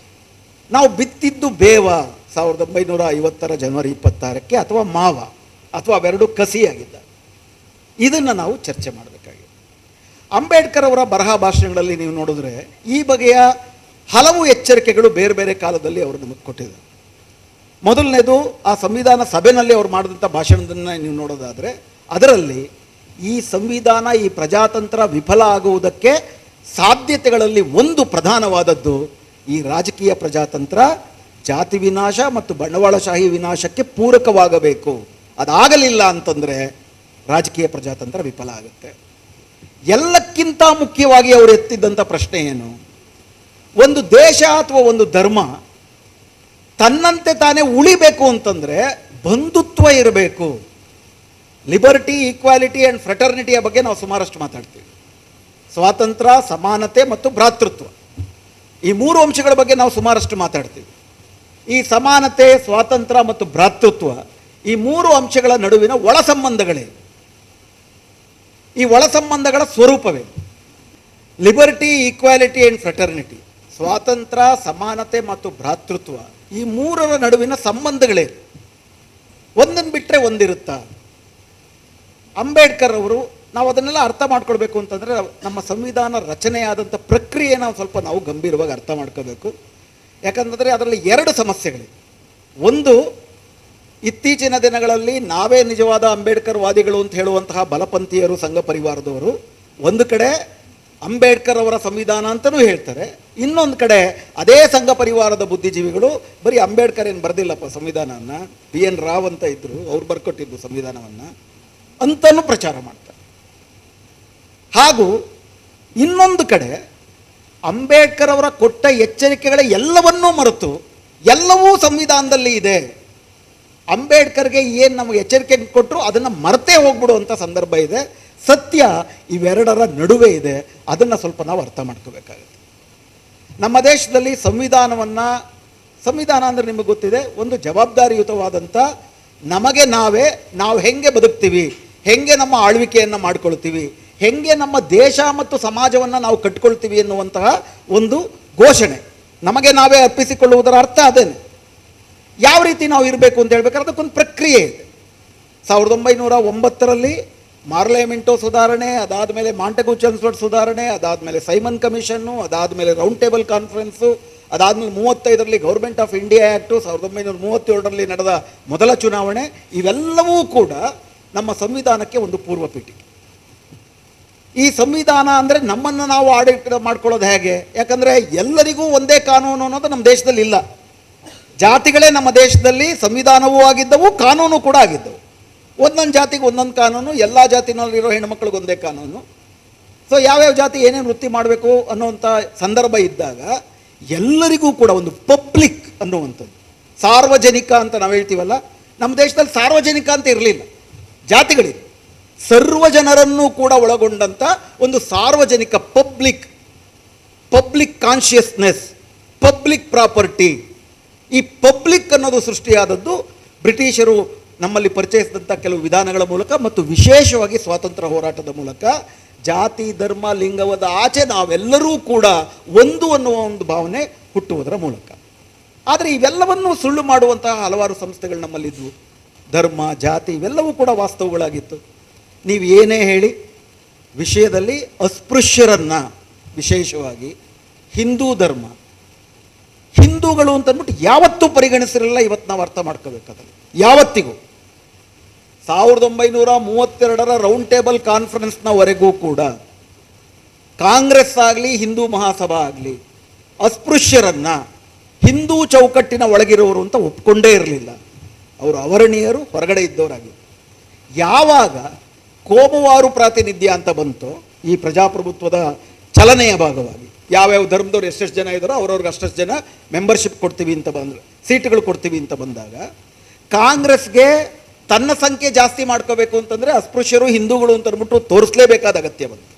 ನಾವು ಬಿತ್ತಿದ್ದು ಬೇವ 1950 ಜನವರಿ 26ಕ್ಕೆ, ಅಥವಾ ಮಾವ, ಅಥವಾ ಅವೆರಡು ಕಸಿಯಾಗಿದ್ದ. ಇದನ್ನು ನಾವು ಚರ್ಚೆ ಮಾಡಬೇಕಾಗಿದೆ. ಅಂಬೇಡ್ಕರ್ ಅವರ ಬರಹ ಭಾಷಣಗಳಲ್ಲಿ ನೀವು ನೋಡಿದ್ರೆ ಈ ಬಗೆಯ ಹಲವು ಎಚ್ಚರಿಕೆಗಳು ಬೇರೆ ಬೇರೆ ಕಾಲದಲ್ಲಿ ಅವರು ನಮಗೆ ಕೊಟ್ಟಿದ್ದಾರೆ. ಮೊದಲನೇದು, ಆ ಸಂವಿಧಾನ ಸಭೆಯಲ್ಲಿ ಅವರು ಮಾಡಿದಂಥ ಭಾಷಣದನ್ನು ನೀವು ನೋಡೋದಾದರೆ ಅದರಲ್ಲಿ ಈ ಸಂವಿಧಾನ, ಈ ಪ್ರಜಾತಂತ್ರ ವಿಫಲ ಆಗುವುದಕ್ಕೆ ಸಾಧ್ಯತೆಗಳಲ್ಲಿ ಒಂದು ಪ್ರಧಾನವಾದದ್ದು ಈ ರಾಜಕೀಯ ಪ್ರಜಾತಂತ್ರ ಜಾತಿ ವಿನಾಶ ಮತ್ತು ಬಂಡವಾಳಶಾಹಿ ವಿನಾಶಕ್ಕೆ ಪೂರಕವಾಗಬೇಕು. ಅದಾಗಲಿಲ್ಲ ಅಂತಂದರೆ ರಾಜಕೀಯ ಪ್ರಜಾತಂತ್ರ ವಿಫಲ ಆಗುತ್ತೆ. ಎಲ್ಲಕ್ಕಿಂತ ಮುಖ್ಯವಾಗಿ ಅವರು ಎತ್ತಿದ್ದಂಥ ಪ್ರಶ್ನೆ ಏನು, ಒಂದು ದೇಶ ಅಥವಾ ಒಂದು ಧರ್ಮ ತನ್ನಂತೆ ತಾನೇ ಉಳಿಬೇಕು ಅಂತಂದರೆ ಬಂಧುತ್ವ ಇರಬೇಕು. ಲಿಬರ್ಟಿ, ಈಕ್ವಾಲಿಟಿ ಆ್ಯಂಡ್ ಫ್ರೆಟರ್ನಿಟಿಯ ಬಗ್ಗೆ ನಾವು ಸುಮಾರಷ್ಟು ಮಾತಾಡ್ತೀವಿ. ಸ್ವಾತಂತ್ರ್ಯ, ಸಮಾನತೆ ಮತ್ತು ಭ್ರಾತೃತ್ವ, ಈ ಮೂರು ಅಂಶಗಳ ಬಗ್ಗೆ ನಾವು ಸುಮಾರಷ್ಟು ಮಾತಾಡ್ತೀವಿ. ಈ ಸಮಾನತೆ, ಸ್ವಾತಂತ್ರ್ಯ ಮತ್ತು ಭ್ರಾತೃತ್ವ, ಈ ಮೂರು ಅಂಶಗಳ ನಡುವಿನ ಒಳ ಸಂಬಂಧಗಳೇ, ಈ ಒಳ ಸಂಬಂಧಗಳ ಸ್ವರೂಪವೇ ಲಿಬರ್ಟಿ, ಈಕ್ವಾಲಿಟಿ ಆ್ಯಂಡ್ ಫ್ರೆಟರ್ನಿಟಿ. ಸ್ವಾತಂತ್ರ್ಯ, ಸಮಾನತೆ ಮತ್ತು ಭ್ರಾತೃತ್ವ ಈ ಮೂರರ ನಡುವಿನ ಸಂಬಂಧಗಳೇ. ಒಂದನ್ನು ಬಿಟ್ಟರೆ ಒಂದಿರುತ್ತಾ? ಅಂಬೇಡ್ಕರ್ ಅವರು, ನಾವು ಅದನ್ನೆಲ್ಲ ಅರ್ಥ ಮಾಡ್ಕೊಳ್ಬೇಕು ಅಂತಂದರೆ ನಮ್ಮ ಸಂವಿಧಾನ ರಚನೆಯಾದಂಥ ಪ್ರಕ್ರಿಯೆ ನಾವು ಗಂಭೀರವಾಗಿ ಅರ್ಥ ಮಾಡ್ಕೋಬೇಕು. ಯಾಕಂತಂದರೆ ಅದರಲ್ಲಿ ಎರಡು ಸಮಸ್ಯೆಗಳಿವೆ. ಒಂದು, ಇತ್ತೀಚಿನ ದಿನಗಳಲ್ಲಿ ನಾವೇ ನಿಜವಾದ ಅಂಬೇಡ್ಕರ್ ವಾದಿಗಳು ಅಂತ ಹೇಳುವಂತಹ ಬಲಪಂಥೀಯರು, ಸಂಘ ಪರಿವಾರದವರು ಒಂದು ಕಡೆ ಅಂಬೇಡ್ಕರ್ ಅವರ ಸಂವಿಧಾನ ಅಂತಲೂ ಹೇಳ್ತಾರೆ, ಇನ್ನೊಂದು ಕಡೆ ಅದೇ ಸಂಘ ಪರಿವಾರದ ಬುದ್ಧಿಜೀವಿಗಳು ಬರೀ ಅಂಬೇಡ್ಕರ್ ಏನು ಬರೆದಿಲ್ಲಪ್ಪ ಸಂವಿಧಾನವನ್ನು, BN ರಾವ್ ಅಂತ ಇದ್ದರು, ಅವ್ರು ಬರ್ಕೊಟ್ಟಿದ್ದು ಸಂವಿಧಾನವನ್ನು ಅಂತಲೂ ಪ್ರಚಾರ ಮಾಡ್ತಾರೆ. ಹಾಗೂ ಇನ್ನೊಂದು ಕಡೆ ಅಂಬೇಡ್ಕರ್ ಅವರ ಕೊಟ್ಟ ಎಚ್ಚರಿಕೆಗಳ ಎಲ್ಲವನ್ನೂ ಮರೆತು ಎಲ್ಲವೂ ಸಂವಿಧಾನದಲ್ಲಿ ಇದೆ, ಅಂಬೇಡ್ಕರ್ಗೆ ಏನು ನಮಗೆ ಎಚ್ಚರಿಕೆ ಕೊಟ್ಟರು ಅದನ್ನು ಮರೆತೇ ಹೋಗ್ಬಿಡುವಂಥ ಸಂದರ್ಭ ಇದೆ. ಸತ್ಯ ಇವೆರಡರ ನಡುವೆ ಇದೆ. ಅದನ್ನು ಸ್ವಲ್ಪ ನಾವು ಅರ್ಥ ಮಾಡ್ಕೋಬೇಕಾಗುತ್ತೆ. ನಮ್ಮ ದೇಶದಲ್ಲಿ ಸಂವಿಧಾನ ಅಂದರೆ ನಿಮಗೆ ಗೊತ್ತಿದೆ, ಒಂದು ಜವಾಬ್ದಾರಿಯುತವಾದಂಥ ನಮಗೆ ನಾವು ಹೆಂಗೆ ಬದುಕ್ತೀವಿ, ಹೆಂಗೆ ನಮ್ಮ ಆಳ್ವಿಕೆಯನ್ನು ಮಾಡ್ಕೊಳ್ತೀವಿ, ಹೆಂಗೆ ನಮ್ಮ ದೇಶ ಮತ್ತು ಸಮಾಜವನ್ನು ನಾವು ಕಟ್ಕೊಳ್ತೀವಿ ಎನ್ನುವಂತಹ ಒಂದು ಘೋಷಣೆ ನಮಗೆ ನಾವೇ ಅರ್ಪಿಸಿಕೊಳ್ಳುವುದರ ಅರ್ಥ ಅದೇನೆ. ಯಾವ ರೀತಿ ನಾವು ಇರಬೇಕು ಅಂತ ಹೇಳ್ಬೇಕಾದ್ರೆ ಅದಕ್ಕೊಂದು ಪ್ರಕ್ರಿಯೆ ಇದೆ. 1909ರಲ್ಲಿ ಮಾರ್ಲೆಮೆಂಟೋ ಸುಧಾರಣೆ, ಅದಾದಮೇಲೆ ಮಾಂಟೆಗು ಚೆಮ್ಸ್ಫೋರ್ಡ್ ಸುಧಾರಣೆ, ಅದಾದಮೇಲೆ ಸೈಮನ್ ಕಮಿಷನ್ನು, ಅದಾದಮೇಲೆ ರೌಂಡ್ ಟೇಬಲ್ ಕಾನ್ಫರೆನ್ಸು, ಅದಾದಮೇಲೆ 35ರಲ್ಲಿ ಗೌರ್ಮೆಂಟ್ ಆಫ್ ಇಂಡಿಯಾ ಆ್ಯಕ್ಟು, 1937ರಲ್ಲಿ ನಡೆದ ಮೊದಲ ಚುನಾವಣೆ, ಇವೆಲ್ಲವೂ ಕೂಡ ನಮ್ಮ ಸಂವಿಧಾನಕ್ಕೆ ಒಂದು ಪೂರ್ವ ಪೀಠಿಕೆ. ಈ ಸಂವಿಧಾನ ಅಂದರೆ ನಮ್ಮನ್ನು ನಾವು ಆಡಳಿತ ಮಾಡ್ಕೊಳ್ಳೋದು ಹೇಗೆ? ಯಾಕಂದರೆ ಎಲ್ಲರಿಗೂ ಒಂದೇ ಕಾನೂನು ಅನ್ನೋದು ನಮ್ಮ ದೇಶದಲ್ಲಿ ಇಲ್ಲ. ಜಾತಿಗಳೇ ನಮ್ಮ ದೇಶದಲ್ಲಿ ಸಂವಿಧಾನವೂ ಆಗಿದ್ದವು, ಕಾನೂನು ಕೂಡ ಆಗಿದ್ದವು. ಒಂದೊಂದು ಜಾತಿಗೆ ಒಂದೊಂದು ಕಾನೂನು, ಎಲ್ಲ ಜಾತಿನಲ್ಲಿರೋ ಹೆಣ್ಮಕ್ಳಿಗೆ ಒಂದೇ ಕಾನೂನು. ಸೊ ಯಾವ್ಯಾವ ಜಾತಿ ಏನೇನು ವೃತ್ತಿ ಮಾಡಬೇಕು ಅನ್ನೋವಂಥ ಸಂದರ್ಭ ಇದ್ದಾಗ ಎಲ್ಲರಿಗೂ ಕೂಡ ಒಂದು ಪಬ್ಲಿಕ್ ಅನ್ನುವಂಥದ್ದು, ಸಾರ್ವಜನಿಕ ಅಂತ ನಾವು ಹೇಳ್ತೀವಲ್ಲ, ನಮ್ಮ ದೇಶದಲ್ಲಿ ಸಾರ್ವಜನಿಕ ಅಂತ ಇರಲಿಲ್ಲ, ಜಾತಿಗಳಿವೆ. ಸರ್ವ ಜನರನ್ನು ಕೂಡ ಒಳಗೊಂಡಂಥ ಒಂದು ಸಾರ್ವಜನಿಕ ಪಬ್ಲಿಕ್ ಕಾನ್ಷಿಯಸ್ನೆಸ್, ಪಬ್ಲಿಕ್ ಪ್ರಾಪರ್ಟಿ. ಈ ಪಬ್ಲಿಕ್ ಅನ್ನೋದು ಸೃಷ್ಟಿಯಾದದ್ದು ಬ್ರಿಟಿಷರು ನಮ್ಮಲ್ಲಿ ಪರಿಚಯಿಸಿದಂಥ ಕೆಲವು ವಿಧಾನಗಳ ಮೂಲಕ ಮತ್ತು ವಿಶೇಷವಾಗಿ ಸ್ವಾತಂತ್ರ್ಯ ಹೋರಾಟದ ಮೂಲಕ. ಜಾತಿ, ಧರ್ಮ, ಲಿಂಗವಾದ ಆಚೆ ನಾವೆಲ್ಲರೂ ಕೂಡ ಒಂದು ಅನ್ನುವ ಒಂದು ಭಾವನೆ ಹುಟ್ಟುವುದರ ಮೂಲಕ. ಆದರೆ ಇವೆಲ್ಲವನ್ನೂ ಸುಳ್ಳು ಮಾಡುವಂತಹ ಹಲವಾರು ಸಂಸ್ಥೆಗಳು ನಮ್ಮಲ್ಲಿದ್ದವು. ಧರ್ಮ, ಜಾತಿ ಇವೆಲ್ಲವೂ ಕೂಡ ವಾಸ್ತವಗಳಾಗಿತ್ತು. ನೀವು ಏನೇ ಹೇಳಿ ವಿಷಯದಲ್ಲಿ ಅಸ್ಪೃಶ್ಯರನ್ನು, ವಿಶೇಷವಾಗಿ ಹಿಂದೂ ಧರ್ಮ, ಹಿಂದೂಗಳು ಅಂತಂದ್ಬಿಟ್ಟು ಯಾವತ್ತೂ ಪರಿಗಣಿಸಿರಲಿಲ್ಲ. ಇವತ್ತು ನಾವು ಅರ್ಥ ಮಾಡ್ಕೋಬೇಕಾದ್ರೆ ಯಾವತ್ತಿಗೂ 1932ರ ರೌಂಡ್ ಟೇಬಲ್ ಕಾನ್ಫರೆನ್ಸ್ನವರೆಗೂ ಕೂಡ ಕಾಂಗ್ರೆಸ್ ಆಗಲಿ, ಹಿಂದೂ ಮಹಾಸಭಾ ಆಗಲಿ ಅಸ್ಪೃಶ್ಯರನ್ನು ಹಿಂದೂ ಚೌಕಟ್ಟಿನ ಒಳಗಿರೋರು ಅಂತ ಒಪ್ಕೊಂಡೇ ಇರಲಿಲ್ಲ. ಅವರು ಅವರಣೀಯರು, ಹೊರಗಡೆ ಇದ್ದವರಾಗಿ. ಯಾವಾಗ ಕೋಮುವಾರು ಪ್ರಾತಿನಿಧ್ಯ ಅಂತ ಬಂತು ಈ ಪ್ರಜಾಪ್ರಭುತ್ವದ ಚಲನೆಯ ಭಾಗವಾಗಿ, ಯಾವ್ಯಾವ ಧರ್ಮದವ್ರು ಎಷ್ಟೆಷ್ಟು ಜನ ಇದ್ದಾರೋ ಅವ್ರವ್ರಿಗೆ ಅಷ್ಟಷ್ಟು ಜನ ಮೆಂಬರ್ಶಿಪ್ ಕೊಡ್ತೀವಿ ಅಂತ ಬಂದರೆ, ಸೀಟುಗಳು ಕೊಡ್ತೀವಿ ಅಂತ ಬಂದಾಗ ಕಾಂಗ್ರೆಸ್ಗೆ ತನ್ನ ಸಂಖ್ಯೆ ಜಾಸ್ತಿ ಮಾಡ್ಕೋಬೇಕು ಅಂತಂದರೆ ಅಸ್ಪೃಶ್ಯರು, ಹಿಂದೂಗಳು ಅಂತ ಅಂದ್ಬಿಟ್ಟು ತೋರಿಸಲೇಬೇಕಾದ ಅಗತ್ಯ ಬಂತು.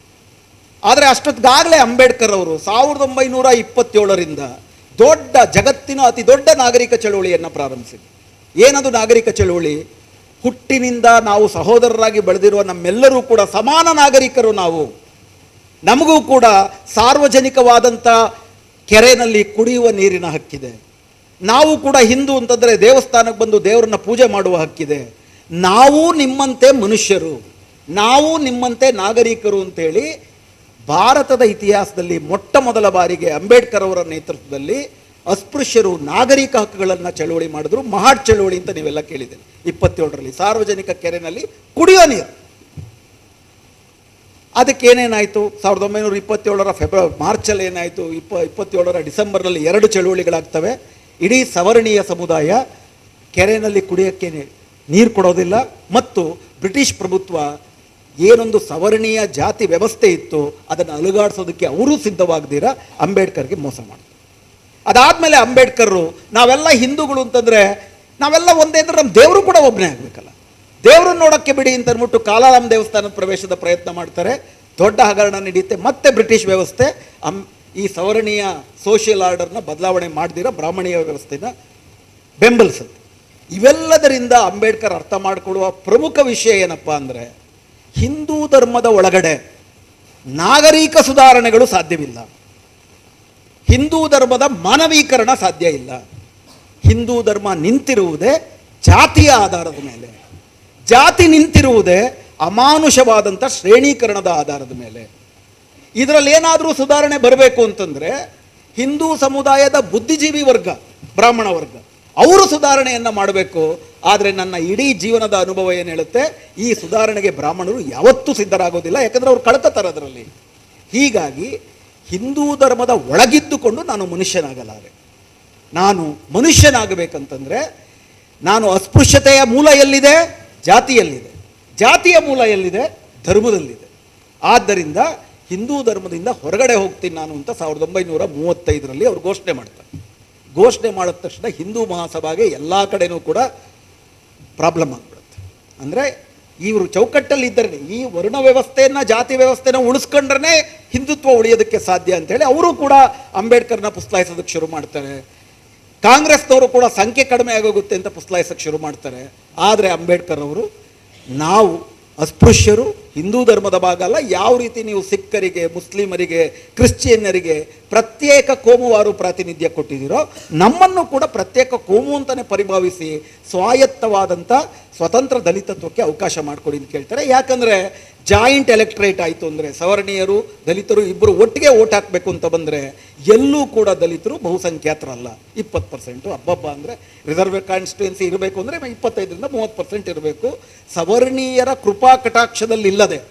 ಆದರೆ ಅಷ್ಟೊತ್ತಿಗಾಗಲೇ ಅಂಬೇಡ್ಕರ್ ಅವರು 1927ರಿಂದ ಜಗತ್ತಿನ ಅತಿ ದೊಡ್ಡ ನಾಗರಿಕ ಚಳುವಳಿಯನ್ನು ಪ್ರಾರಂಭಿಸಿದರು. ಏನದು ನಾಗರಿಕ ಚಳುವಳಿ? ಹುಟ್ಟಿನಿಂದ ನಾವು ಸಹೋದರರಾಗಿ ಬೆಳೆದಿರುವ ನಮ್ಮೆಲ್ಲರೂ ಕೂಡ ಸಮಾನ ನಾಗರಿಕರು. ನಮಗೂ ಕೂಡ ಸಾರ್ವಜನಿಕವಾದಂಥ ಕೆರೆಯಲ್ಲಿ ಕುಡಿಯುವ ನೀರಿನ ಹಕ್ಕಿದೆ. ನಾವು ಕೂಡ ಹಿಂದೂ ಅಂತಂದರೆ ದೇವಸ್ಥಾನಕ್ಕೆ ಬಂದು ದೇವರನ್ನ ಪೂಜೆ ಮಾಡುವ ಹಕ್ಕಿದೆ. ನಾವು ನಿಮ್ಮಂತೆ ಮನುಷ್ಯರು, ನಾವು ನಿಮ್ಮಂತೆ ನಾಗರಿಕರು ಅಂತೇಳಿ ಭಾರತದ ಇತಿಹಾಸದಲ್ಲಿ ಮೊಟ್ಟ ಮೊದಲ ಬಾರಿಗೆ ಅಂಬೇಡ್ಕರ್ ಅವರ ನೇತೃತ್ವದಲ್ಲಿ ಅಸ್ಪೃಶ್ಯರು ನಾಗರಿಕ ಹಕ್ಕುಗಳನ್ನು ಚಳುವಳಿ ಮಾಡಿದ್ರು. ಮಹಾಡ್ ಚಳುವಳಿ ಅಂತ ನೀವೆಲ್ಲ ಕೇಳಿದ್ದೀರಿ. 27ರಲ್ಲಿ ಸಾರ್ವಜನಿಕ ಕೆರೆಯಲ್ಲಿ ಕುಡಿಯೋ ನೀರು. ಅದಕ್ಕೇನೇನಾಯಿತು? 1927ರ ಮಾರ್ಚಲ್ಲಿ ಏನಾಯಿತು? 27ರ ಡಿಸೆಂಬರ್ನಲ್ಲಿ 2 ಚಳುವಳಿಗಳಾಗ್ತವೆ. ಇಡೀ ಸವರ್ಣೀಯ ಸಮುದಾಯ ಕೆರೆಯಲ್ಲಿ ಕುಡಿಯೋಕ್ಕೆ ನೀರು ಕೊಡೋದಿಲ್ಲ ಮತ್ತು ಬ್ರಿಟಿಷ್ ಪ್ರಭುತ್ವ ಏನೊಂದು ಸವರ್ಣೀಯ ಜಾತಿ ವ್ಯವಸ್ಥೆ ಇತ್ತು ಅದನ್ನು ಅಲುಗಾಡಿಸೋದಕ್ಕೆ ಅವರು ಸಿದ್ಧವಾಗದಿರ ಅಂಬೇಡ್ಕರ್ಗೆ ಮೋಸ ಮಾಡ್ತಾರೆ. ಅದಾದಮೇಲೆ ಅಂಬೇಡ್ಕರ್ರು ನಾವೆಲ್ಲ ಹಿಂದೂಗಳು ಅಂತಂದರೆ ನಾವೆಲ್ಲ ಒಂದೇ ಅಂದರೆ ನಮ್ಮ ದೇವರು ಕೂಡ ಒಬ್ಬನೇ ಆಗಬೇಕಲ್ಲ, ದೇವ್ರನ್ನ ನೋಡೋಕ್ಕೆ ಬಿಡಿ ಅಂತ ಅಂದ್ಬಿಟ್ಟು ಕಾಲಾರಾಮ್ ದೇವಸ್ಥಾನದ ಪ್ರವೇಶದ ಪ್ರಯತ್ನ ಮಾಡ್ತಾರೆ. ದೊಡ್ಡ ಹಗರಣ ನಡೆಯುತ್ತೆ. ಮತ್ತೆ ಬ್ರಿಟಿಷ್ ವ್ಯವಸ್ಥೆ ಈ ಸವರ್ಣೀಯ ಸೋಷಿಯಲ್ ಆರ್ಡರ್ನ ಬದಲಾವಣೆ ಮಾಡ್ದಿರ ಬ್ರಾಹ್ಮಣೀಯ ವ್ಯವಸ್ಥೆನ ಬೆಂಬಲಿಸುತ್ತೆ. ಇವೆಲ್ಲದರಿಂದ ಅಂಬೇಡ್ಕರ್ ಅರ್ಥ ಮಾಡಿಕೊಳ್ಳುವ ಪ್ರಮುಖ ವಿಷಯ ಏನಪ್ಪ ಅಂದರೆ, ಹಿಂದೂ ಧರ್ಮದ ಒಳಗಡೆ ನಾಗರಿಕ ಸುಧಾರಣೆಗಳು ಸಾಧ್ಯವಿಲ್ಲ. ಹಿಂದೂ ಧರ್ಮದ ಮಾನವೀಕರಣ ಸಾಧ್ಯ ಇಲ್ಲ. ಹಿಂದೂ ಧರ್ಮ ನಿಂತಿರುವುದೇ ಜಾತಿಯ ಆಧಾರದ ಮೇಲೆ, ಜಾತಿ ನಿಂತಿರುವುದೇ ಅಮಾನುಷವಾದಂಥ ಶ್ರೇಣೀಕರಣದ ಆಧಾರದ ಮೇಲೆ. ಇದರಲ್ಲಿ ಏನಾದರೂ ಸುಧಾರಣೆ ಬರಬೇಕು ಅಂತಂದರೆ ಹಿಂದೂ ಸಮುದಾಯದ ಬುದ್ಧಿಜೀವಿ ವರ್ಗ, ಬ್ರಾಹ್ಮಣ ವರ್ಗ, ಅವರು ಸುಧಾರಣೆಯನ್ನು ಮಾಡಬೇಕು. ಆದರೆ ನನ್ನ ಇಡೀ ಜೀವನದ ಅನುಭವ ಏನು ಹೇಳುತ್ತೆ, ಈ ಸುಧಾರಣೆಗೆ ಬ್ರಾಹ್ಮಣರು ಯಾವತ್ತೂ ಸಿದ್ಧರಾಗೋದಿಲ್ಲ, ಯಾಕಂದರೆ ಅವ್ರು ಕಳ್ಕೊತಾರೆ ಅದರಲ್ಲಿ. ಹೀಗಾಗಿ ಹಿಂದೂ ಧರ್ಮದ ಒಳಗಿದ್ದುಕೊಂಡು ನಾನು ಮನುಷ್ಯನಾಗಲಾರೆ. ನಾನು ಮನುಷ್ಯನಾಗಬೇಕಂತಂದರೆ ನಾನು ಅಸ್ಪೃಶ್ಯತೆಯ ಮೂಲ ಎಲ್ಲಿದೆ? ಜಾತಿಯಲ್ಲಿದೆ. ಜಾತಿಯ ಮೂಲ ಎಲ್ಲಿದೆ? ಧರ್ಮದಲ್ಲಿದೆ. ಆದ್ದರಿಂದ ಹಿಂದೂ ಧರ್ಮದಿಂದ ಹೊರಗಡೆ ಹೋಗ್ತೀನಿ ನಾನು ಅಂತ 1935ರಲ್ಲಿ ಅವ್ರು ಘೋಷಣೆ ಮಾಡ್ತಾರೆ. ಘೋಷಣೆ ಮಾಡಿದ ತಕ್ಷಣ ಹಿಂದೂ ಮಹಾಸಭಾಗೆ ಎಲ್ಲ ಕಡೆನೂ ಕೂಡ ಪ್ರಾಬ್ಲಮ್ ಆಗಿಬಿಡುತ್ತೆ. ಅಂದರೆ ಇವರು ಚೌಕಟ್ಟಲ್ಲಿ ಇದ್ದರೆ ಈ ವರ್ಣ ವ್ಯವಸ್ಥೆಯನ್ನು, ಜಾತಿ ವ್ಯವಸ್ಥೆನ ಉಳಿಸ್ಕೊಂಡ್ರೆ ಹಿಂದುತ್ವ ಉಳಿಯೋದಕ್ಕೆ ಸಾಧ್ಯ ಅಂತೇಳಿ ಅವರು ಕೂಡ ಅಂಬೇಡ್ಕರ್ನ ಪುಸ್ಲಾಯಿಸೋದಕ್ಕೆ ಶುರು ಮಾಡ್ತಾರೆ. ಕಾಂಗ್ರೆಸ್ನವರು ಕೂಡ ಸಂಖ್ಯೆ ಕಡಿಮೆ ಆಗೋಗುತ್ತೆ ಅಂತ ಪುಸ್ಲಾಯಿಸೋಕ್ಕೆ ಶುರು ಮಾಡ್ತಾರೆ. ಆದರೆ ಅಂಬೇಡ್ಕರ್ ಅವರು ನಾವು ಅಸ್ಪೃಶ್ಯರು, ಹಿಂದೂ ಧರ್ಮದ ಭಾಗ ಅಲ್ಲ, ಯಾವ ರೀತಿ ನೀವು ಸಿಖ್ಖರಿಗೆ, ಮುಸ್ಲಿಮರಿಗೆ, ಕ್ರಿಶ್ಚಿಯನ್ನರಿಗೆ ಪ್ರತ್ಯೇಕ ಕೋಮುವಾರು ಪ್ರಾತಿನಿಧ್ಯ ಕೊಟ್ಟಿದ್ದೀರೋ ನಮ್ಮನ್ನು ಕೂಡ ಪ್ರತ್ಯೇಕ ಕೋಮು ಅಂತಲೇ ಪರಿಭಾವಿಸಿ ಸ್ವಾಯತ್ತವಾದಂಥ ಸ್ವತಂತ್ರ ದಲಿತತ್ವಕ್ಕೆ ಅವಕಾಶ ಮಾಡಿಕೊಡಿ ಅಂತ ಕೇಳ್ತಾರೆ. ಯಾಕಂದರೆ ಜಾಯಿಂಟ್ ಎಲೆಕ್ಟ್ರೇಟ್ ಆಯಿತು ಅಂದರೆ ಸವರ್ಣೀಯರು ದಲಿತರು ಇಬ್ಬರು ಒಟ್ಟಿಗೆ ಓಟ್ ಹಾಕಬೇಕು ಅಂತ ಬಂದರೆ ಎಲ್ಲೂ ಕೂಡ ದಲಿತರು ಬಹುಸಂಖ್ಯಾತರಲ್ಲ. 20% ಹಬ್ಬಬ್ಬ ಅಂದರೆ ರಿಸರ್ವ್ ಕಾನ್ಸ್ಟಿಟ್ಯೂನ್ಸಿ ಇರಬೇಕು ಅಂದರೆ 25ರಿಂದ 30% ಇರಬೇಕು. ಸವರ್ಣೀಯರ ಕೃಪಾ ಕಟಾಕ್ಷದಲ್ಲಿ ಇಲ್ಲದೆ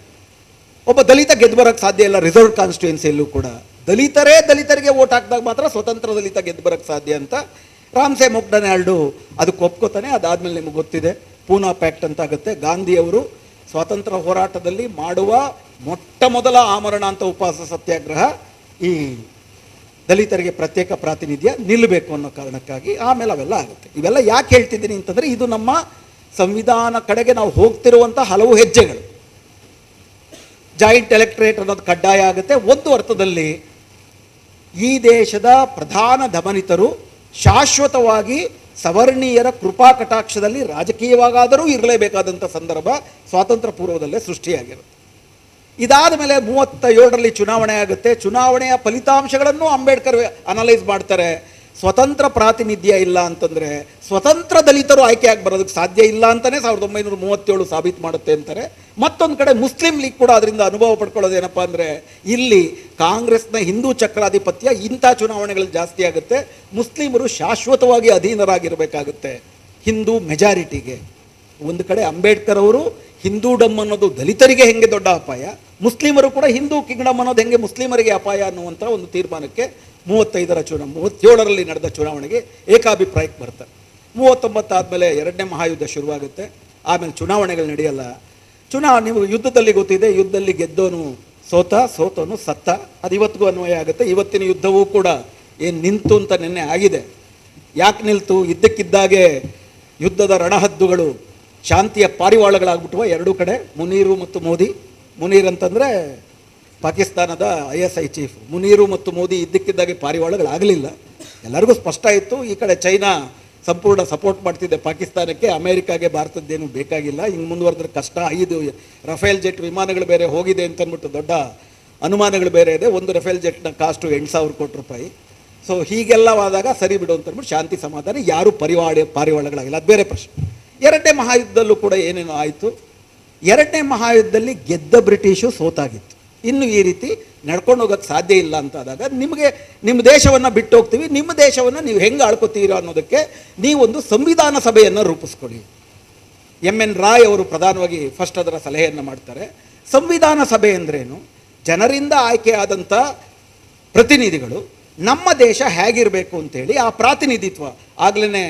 ಒಬ್ಬ ದಲಿತ ಗೆದ್ದು ಬರೋಕ್ಕೆ ಸಾಧ್ಯ ಇಲ್ಲ. ರಿಸರ್ವ್ ಕಾನ್ಸ್ಟಿಟ್ಯೂನ್ಸಿಯಲ್ಲೂ ಕೂಡ ದಲಿತರಿಗೆ ಓಟ್ ಹಾಕಿದಾಗ ಮಾತ್ರ ಸ್ವತಂತ್ರ ದಲಿತ ಗೆದ್ದು ಬರೋಕ್ಕೆ ಸಾಧ್ಯ ಅಂತ ರಾಮ್ಸೆ ಮೊಕ್ಡೊನಾಲ್ಡು ಅದಕ್ಕೆ ಒಪ್ಕೋತಾನೆ. ಅದಾದಮೇಲೆ ನಿಮಗೆ ಗೊತ್ತಿದೆ ಪೂನಾ ಪ್ಯಾಕ್ಟ್ ಅಂತ ಆಗುತ್ತೆ. ಗಾಂಧಿಯವರು ಸ್ವಾತಂತ್ರ್ಯ ಹೋರಾಟದಲ್ಲಿ ಮಾಡುವ ಮೊಟ್ಟ ಮೊದಲ ಆಮರಣಾಂತ ಉಪವಾಸ ಸತ್ಯಾಗ್ರಹ ಈ ದಲಿತರಿಗೆ ಪ್ರತ್ಯೇಕ ಪ್ರಾತಿನಿಧ್ಯ ನಿಲ್ಲಬೇಕು ಅನ್ನೋ ಕಾರಣಕ್ಕಾಗಿ. ಆಮೇಲೆ ಅವೆಲ್ಲ ಆಗುತ್ತೆ. ಇವೆಲ್ಲ ಯಾಕೆ ಹೇಳ್ತಿದ್ದೀನಿ ಅಂತಂದರೆ ಇದು ನಮ್ಮ ಸಂವಿಧಾನ ಕಡೆಗೆ ನಾವು ಹೋಗ್ತಿರುವಂಥ ಹಲವು ಹೆಜ್ಜೆಗಳು. ಜಾಯಿಂಟ್ ಎಲೆಕ್ಟ್ರೇಟ್ ಅನ್ನೋದು ಕಡ್ಡಾಯ ಆಗುತ್ತೆ. ಒಂದು ಅರ್ಥದಲ್ಲಿ ಈ ದೇಶದ ಪ್ರಧಾನ ದಮನಿತರು ಶಾಶ್ವತವಾಗಿ ಸವರ್ಣೀಯರ ಕೃಪಾ ಕಟಾಕ್ಷದಲ್ಲಿ ರಾಜಕೀಯವಾಗಾದರೂ ಇರಲೇಬೇಕಾದಂಥ ಸಂದರ್ಭ ಸ್ವಾತಂತ್ರ್ಯ ಪೂರ್ವದಲ್ಲೇ ಸೃಷ್ಟಿಯಾಗಿರುತ್ತೆ. ಇದಾದ ಮೇಲೆ 37ರಲ್ಲಿ ಚುನಾವಣೆ ಆಗುತ್ತೆ. ಚುನಾವಣೆಯ ಫಲಿತಾಂಶಗಳನ್ನು ಅಂಬೇಡ್ಕರ್ ಅನಲೈಸ್ ಮಾಡ್ತಾರೆ. ಸ್ವತಂತ್ರ ಪ್ರಾತಿನಿಧ್ಯ ಇಲ್ಲ ಅಂತಂದರೆ ಸ್ವತಂತ್ರ ದಲಿತರು ಆಯ್ಕೆಯಾಗಿ ಬರೋದಕ್ಕೆ ಸಾಧ್ಯ ಇಲ್ಲ ಅಂತಲೇ 1937 ಸಾಬೀತು ಮಾಡುತ್ತೆ ಅಂತಾರೆ. ಮತ್ತೊಂದು ಕಡೆ ಮುಸ್ಲಿಂ ಲೀಗ್ ಕೂಡ ಅದರಿಂದ ಅನುಭವ ಪಡ್ಕೊಳ್ಳೋದೇನಪ್ಪ ಅಂದರೆ ಇಲ್ಲಿ ಕಾಂಗ್ರೆಸ್ನ ಹಿಂದೂ ಚಕ್ರಾಧಿಪತ್ಯ ಇಂಥ ಚುನಾವಣೆಗಳಲ್ಲಿ ಜಾಸ್ತಿ ಆಗುತ್ತೆ. ಮುಸ್ಲಿಮರು ಶಾಶ್ವತವಾಗಿ ಅಧೀನರಾಗಿರಬೇಕಾಗುತ್ತೆ ಹಿಂದೂ ಮೆಜಾರಿಟಿಗೆ. ಒಂದು ಕಡೆ ಅಂಬೇಡ್ಕರ್ ಅವರು ಹಿಂದೂಡಮ್ ಅನ್ನೋದು ದಲಿತರಿಗೆ ಹೆಂಗೆ ದೊಡ್ಡ ಅಪಾಯ, ಮುಸ್ಲಿಮರು ಕೂಡ ಹಿಂದೂ ಕಿಂಗ್ಡಮ್ ಅನ್ನೋದು ಹೆಂಗೆ ಮುಸ್ಲಿಮರಿಗೆ ಅಪಾಯ ಅನ್ನುವಂಥ ಒಂದು ತೀರ್ಮಾನಕ್ಕೆ 37ರಲ್ಲಿ ನಡೆದ ಚುನಾವಣೆಗೆ ಏಕಾಭಿಪ್ರಾಯಕ್ಕೆ ಬರ್ತಾರೆ. 39 ಆದಮೇಲೆ ಎರಡನೇ ಮಹಾಯುದ್ಧ ಶುರುವಾಗುತ್ತೆ. ಆಮೇಲೆ ಚುನಾವಣೆಗಳು ನಡೆಯಲ್ಲ. ನೀವು ಯುದ್ಧದಲ್ಲಿ ಗೊತ್ತಿದೆ, ಯುದ್ಧದಲ್ಲಿ ಗೆದ್ದೋನು ಸೋತೋನು ಸತ್ತ. ಅದು ಇವತ್ತಿಗೂ ಅನ್ವಯ ಆಗುತ್ತೆ. ಇವತ್ತಿನ ಯುದ್ಧವೂ ಕೂಡ ಏನು ನಿಂತು ಅಂತ ನಿನ್ನೆ ಆಗಿದೆ. ಯಾಕೆ ನಿಲ್ತು? ಇದ್ದಕ್ಕಿದ್ದಾಗೆ ಯುದ್ಧದ ರಣಹದ್ದುಗಳು ಶಾಂತಿಯ ಪಾರಿವಾಳಗಳಾಗ್ಬಿಟ್ಟುವ ಎರಡೂ ಕಡೆ. ಮುನೀರು ಮತ್ತು ಮೋದಿ. ಮುನೀರ್ ಅಂತಂದರೆ ಪಾಕಿಸ್ತಾನದ ISI ಚೀಫ್. ಮುನೀರು ಮತ್ತು ಮೋದಿ ಇದ್ದಕ್ಕಿದ್ದಾಗೆ ಪಾರಿವಾಳಗಳಾಗಲಿಲ್ಲ. ಎಲ್ಲರಿಗೂ ಸ್ಪಷ್ಟ ಇತ್ತು. ಈ ಕಡೆ ಚೈನಾ ಸಂಪೂರ್ಣ ಸಪೋರ್ಟ್ ಮಾಡ್ತಿದ್ದೆ ಪಾಕಿಸ್ತಾನಕ್ಕೆ. ಅಮೇರಿಕಾಗೆ ಭಾರತದ್ದೇನು ಬೇಕಾಗಿಲ್ಲ, ಹಿಂಗೆ ಮುಂದುವರೆದ್ರೆ ಕಷ್ಟ. 5 ರಫೇಲ್ ಜೆಟ್ ವಿಮಾನಗಳು ಬೇರೆ ಹೋಗಿದೆ ಅಂತಂದ್ಬಿಟ್ಟು ದೊಡ್ಡ ಅನುಮಾನಗಳು ಬೇರೆ ಇದೆ. ಒಂದು ರಫೇಲ್ ಜೆಟ್ನ ಕಾಸ್ಟು 8,000 ಕೋಟಿ ರೂಪಾಯಿ. ಸೊ ಹೀಗೆಲ್ಲವಾದಾಗ ಸರಿ ಬಿಡು ಅಂತಂದ್ಬಿಟ್ಟು ಶಾಂತಿ ಸಮಾಧಾನ, ಯಾರೂ ಪಾರಿವಾಳಗಳಾಗಿಲ್ಲ. ಅದು ಬೇರೆ ಪ್ರಶ್ನೆ. ಎರಡನೇ ಮಹಾಯುದ್ಧದಲ್ಲೂ ಕೂಡ ಏನೇನೋ ಆಯಿತು. ಎರಡನೇ ಮಹಾಯುದ್ಧದಲ್ಲಿ ಗೆದ್ದ ಬ್ರಿಟಿಷು ಸೋತಾಗಿತ್ತು. ಇನ್ನು ಈ ರೀತಿ ನಡ್ಕೊಂಡು ಹೋಗೋಕ್ಕೆ ಸಾಧ್ಯ ಇಲ್ಲ ಅಂತಾದಾಗ ನಿಮ್ಮ ದೇಶವನ್ನು ಬಿಟ್ಟು ಹೋಗ್ತೀವಿ, ನಿಮ್ಮ ದೇಶವನ್ನು ನೀವು ಹೆಂಗೆ ಆಳ್ಕೊತೀರೋ ಅನ್ನೋದಕ್ಕೆ ನೀವೊಂದು ಸಂವಿಧಾನ ಸಭೆಯನ್ನು ರೂಪಿಸ್ಕೊಳ್ಳಿ. MN ರಾಯ್ ಅವರು ಪ್ರಧಾನವಾಗಿ ಫಸ್ಟ್ ಅದರ ಸಲಹೆಯನ್ನು ಮಾಡ್ತಾರೆ. ಸಂವಿಧಾನ ಸಭೆ ಅಂದ್ರೇನು? ಜನರಿಂದ ಆಯ್ಕೆಯಾದಂಥ ಪ್ರತಿನಿಧಿಗಳು ನಮ್ಮ ದೇಶ ಹೇಗಿರಬೇಕು ಅಂತೇಳಿ ಆ ಪ್ರಾತಿನಿಧಿತ್ವ. ಆಗಲೇ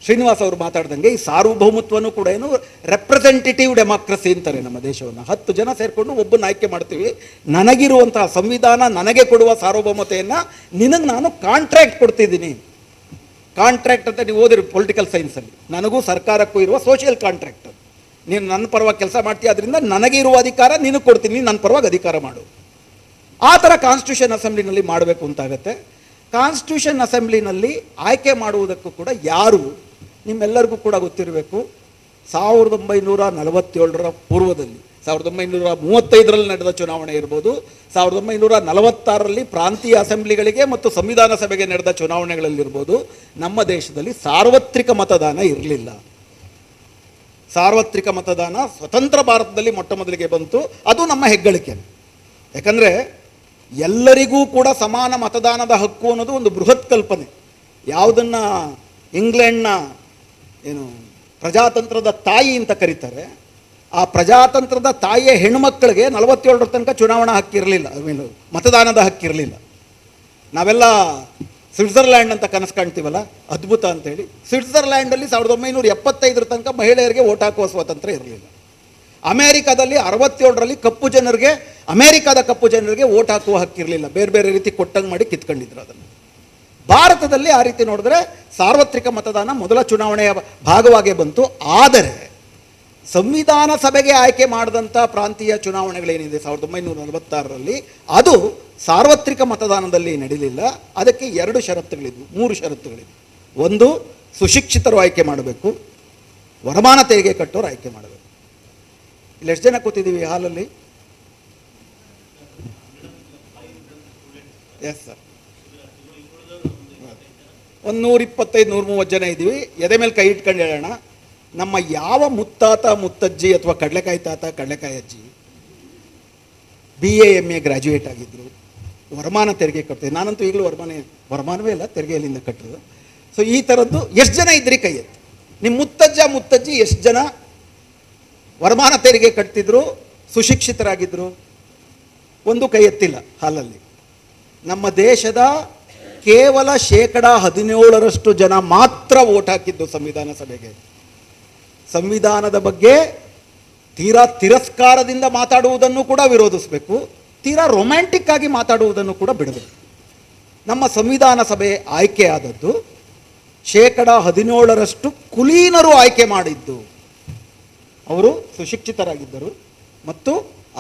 ಶ್ರೀನಿವಾಸ್ ಅವರು ಮಾತಾಡ್ದಂಗೆ ಈ ಸಾರ್ವಭೌಮತ್ವನೂ ಕೂಡ ಏನು ರೆಪ್ರೆಸೆಂಟೇಟಿವ್ ಡೆಮಾಕ್ರಸಿ ಅಂತಾರೆ ನಮ್ಮ ದೇಶವನ್ನು. 10 ಜನ ಸೇರಿಕೊಂಡು ಒಬ್ಬನ ಆಯ್ಕೆ ಮಾಡ್ತೀವಿ. ನನಗಿರುವಂತಹ ಸಂವಿಧಾನ ನನಗೆ ಕೊಡುವ ಸಾರ್ವಭೌಮತೆಯನ್ನು ನಿನಗೆ ನಾನು ಕಾಂಟ್ರಾಕ್ಟ್ ಕೊಡ್ತಿದ್ದೀನಿ. ಕಾಂಟ್ರಾಕ್ಟ್ ಅಂತ ನೀವು ಓದಿರಿ ಪೊಲಿಟಿಕಲ್ ಸೈನ್ಸಲ್ಲಿ. ನನಗೂ ಸರ್ಕಾರಕ್ಕೂ ಇರುವ ಸೋಷಿಯಲ್ ಕಾಂಟ್ರಾಕ್ಟ್. ನೀನು ನನ್ನ ಪರವಾಗಿ ಕೆಲಸ ಮಾಡ್ತೀಯ, ಅದರಿಂದ ನನಗೆ ಇರುವ ಅಧಿಕಾರ ನಿನಗೆ ಕೊಡ್ತೀನಿ, ನನ್ನ ಪರವಾಗಿ ಅಧಿಕಾರ ಮಾಡು. ಆ ಥರ ಕಾನ್ಸ್ಟಿಟ್ಯೂಷನ್ ಅಸೆಂಬ್ಲಿನಲ್ಲಿ ಮಾಡಬೇಕು ಅಂತಾಗತ್ತೆ. ಕಾನ್ಸ್ಟಿಟ್ಯೂಷನ್ ಅಸೆಂಬ್ಲಿನಲ್ಲಿ ಆಯ್ಕೆ ಮಾಡುವುದಕ್ಕೂ ಕೂಡ ಯಾರು, ನಿಮ್ಮೆಲ್ಲರಿಗೂ ಕೂಡ ಗೊತ್ತಿರಬೇಕು, 1947ರ ಪೂರ್ವದಲ್ಲಿ 1935ರಲ್ಲಿ ನಡೆದ ಚುನಾವಣೆ ಇರ್ಬೋದು, 1946ರಲ್ಲಿ ಪ್ರಾಂತೀಯ ಅಸೆಂಬ್ಲಿಗಳಿಗೆ ಮತ್ತು ಸಂವಿಧಾನ ಸಭೆಗೆ ನಡೆದ ಚುನಾವಣೆಗಳಲ್ಲಿರ್ಬೋದು, ನಮ್ಮ ದೇಶದಲ್ಲಿ ಸಾರ್ವತ್ರಿಕ ಮತದಾನ ಇರಲಿಲ್ಲ. ಸಾರ್ವತ್ರಿಕ ಮತದಾನ ಸ್ವತಂತ್ರ ಭಾರತದಲ್ಲಿ ಮೊಟ್ಟ ಮೊದಲಿಗೆ ಬಂತು. ಅದು ನಮ್ಮ ಹೆಗ್ಗಳಿಕೆ. ಯಾಕಂದರೆ ಎಲ್ಲರಿಗೂ ಕೂಡ ಸಮಾನ ಮತದಾನದ ಹಕ್ಕು ಅನ್ನೋದು ಒಂದು ಬೃಹತ್ ಕಲ್ಪನೆ. ಯಾವುದನ್ನು ಇಂಗ್ಲೆಂಡ್ನ ಪ್ರಜಾತಂತ್ರದ ತಾಯಿ ಅಂತ ಕರೀತಾರೆ, ಆ ಪ್ರಜಾತಂತ್ರದ ತಾಯಿಯ ಹೆಣ್ಣುಮಕ್ಕಳಿಗೆ 47ರ ತನಕ ಚುನಾವಣಾ ಹಕ್ಕಿರಲಿಲ್ಲ, ಮತದಾನದ ಹಕ್ಕಿರಲಿಲ್ಲ. ನಾವೆಲ್ಲ ಸ್ವಿಟ್ಜರ್ಲ್ಯಾಂಡ್ ಅಂತ ಕನಸು ಕಾಣ್ತೀವಲ್ಲ, ಅದ್ಭುತ ಅಂತೇಳಿ. ಸ್ವಿಟ್ಜರ್ಲ್ಯಾಂಡಲ್ಲಿ 1975 ತನಕ ಮಹಿಳೆಯರಿಗೆ ಓಟ್ ಹಾಕುವ ಸ್ವಾತಂತ್ರ್ಯ ಇರಲಿಲ್ಲ. ಅಮೇರಿಕಾದಲ್ಲಿ 67ರಲ್ಲಿ ಅಮೇರಿಕಾದ ಕಪ್ಪು ಜನರಿಗೆ ಓಟ್ ಹಾಕುವ ಹಕ್ಕಿರಲಿಲ್ಲ. ಬೇರೆ ಬೇರೆ ರೀತಿ ಕೊಟ್ಟಂಗೆ ಮಾಡಿ ಕಿತ್ಕೊಂಡಿದ್ರು ಅದನ್ನು. ಭಾರತದಲ್ಲಿ ಆ ರೀತಿ ನೋಡಿದ್ರೆ ಸಾರ್ವತ್ರಿಕ ಮತದಾನ ಮೊದಲ ಚುನಾವಣೆಯ ಭಾಗವಾಗೇ ಬಂತು. ಆದರೆ ಸಂವಿಧಾನ ಸಭೆಗೆ ಆಯ್ಕೆ ಮಾಡಿದಂಥ ಪ್ರಾಂತೀಯ ಚುನಾವಣೆಗಳೇನಿದೆ 1946ರಲ್ಲಿ, ಅದು ಸಾರ್ವತ್ರಿಕ ಮತದಾನದಲ್ಲಿ ನಡೀಲಿಲ್ಲ. ಅದಕ್ಕೆ 2 ಷರತ್ತುಗಳಿದ್ವು, 3 ಷರತ್ತುಗಳಿದ್ವು. ಒಂದು, ಸುಶಿಕ್ಷಿತರು ಆಯ್ಕೆ ಮಾಡಬೇಕು, ವರಮಾನ ತೆರಿಗೆ ಕಟ್ಟೋರು ಆಯ್ಕೆ ಮಾಡಬೇಕು. ಇಲ್ಲಿ ಎಷ್ಟು ಜನ ಕೂತಿದ್ದೀವಿ ಹಾಲಲ್ಲಿ? ಎಸ್ ಸರ್, ಒಂದು 125-130 ಜನ ಇದ್ದೀವಿ. ಎದೆ ಮೇಲೆ ಕೈ ಇಟ್ಕೊಂಡು ಹೇಳೋಣ, ನಮ್ಮ ಯಾವ ಮುತ್ತಾತ ಮುತ್ತಜ್ಜಿ ಅಥವಾ ಕಡಲೆಕಾಯಿ ತಾತ ಕಡಲೆಕಾಯಿ ಅಜ್ಜಿ BA MA ಗ್ರ್ಯಾಜುಯೇಟ್ ಆಗಿದ್ದರು, ವರಮಾನ ತೆರಿಗೆ ಕಟ್ತೀವಿ? ನಾನಂತೂ ಈಗಲೂ ವರಮಾನವೇ ಇಲ್ಲ, ತೆರಿಗೆಯಲ್ಲಿಂದ ಕಟ್ಟರು. ಸೊ ಈ ಥರದ್ದು ಎಷ್ಟು ಜನ ಇದ್ರಿ ಕೈ ಎತ್ತಿ. ನಿಮ್ಮ ಮುತ್ತಜ್ಜಿ ಎಷ್ಟು ಜನ ವರಮಾನ ತೆರಿಗೆ ಕಟ್ತಿದ್ರು, ಸುಶಿಕ್ಷಿತರಾಗಿದ್ದರು? ಒಂದು ಕೈ ಎತ್ತಿಲ್ಲ ಹಾಲಲ್ಲಿ. ನಮ್ಮ ದೇಶದ ಕೇವಲ 17% ಜನ ಮಾತ್ರ ವೋಟ್ ಹಾಕಿದ್ದು ಸಂವಿಧಾನ ಸಭೆಗೆ. ಸಂವಿಧಾನದ ಬಗ್ಗೆ ತೀರಾ ತಿರಸ್ಕಾರದಿಂದ ಮಾತಾಡುವುದನ್ನು ಕೂಡ ವಿರೋಧಿಸಬೇಕು, ತೀರಾ ರೊಮ್ಯಾಂಟಿಕ್ ಆಗಿ ಮಾತಾಡುವುದನ್ನು ಕೂಡ ಬಿಡಬೇಕು. ನಮ್ಮ ಸಂವಿಧಾನ ಸಭೆ ಆಯ್ಕೆ ಆದದ್ದು 17% ಕುಲೀನರು ಆಯ್ಕೆ ಮಾಡಿದ್ದು. ಅವರು ಸುಶಿಕ್ಷಿತರಾಗಿದ್ದರು ಮತ್ತು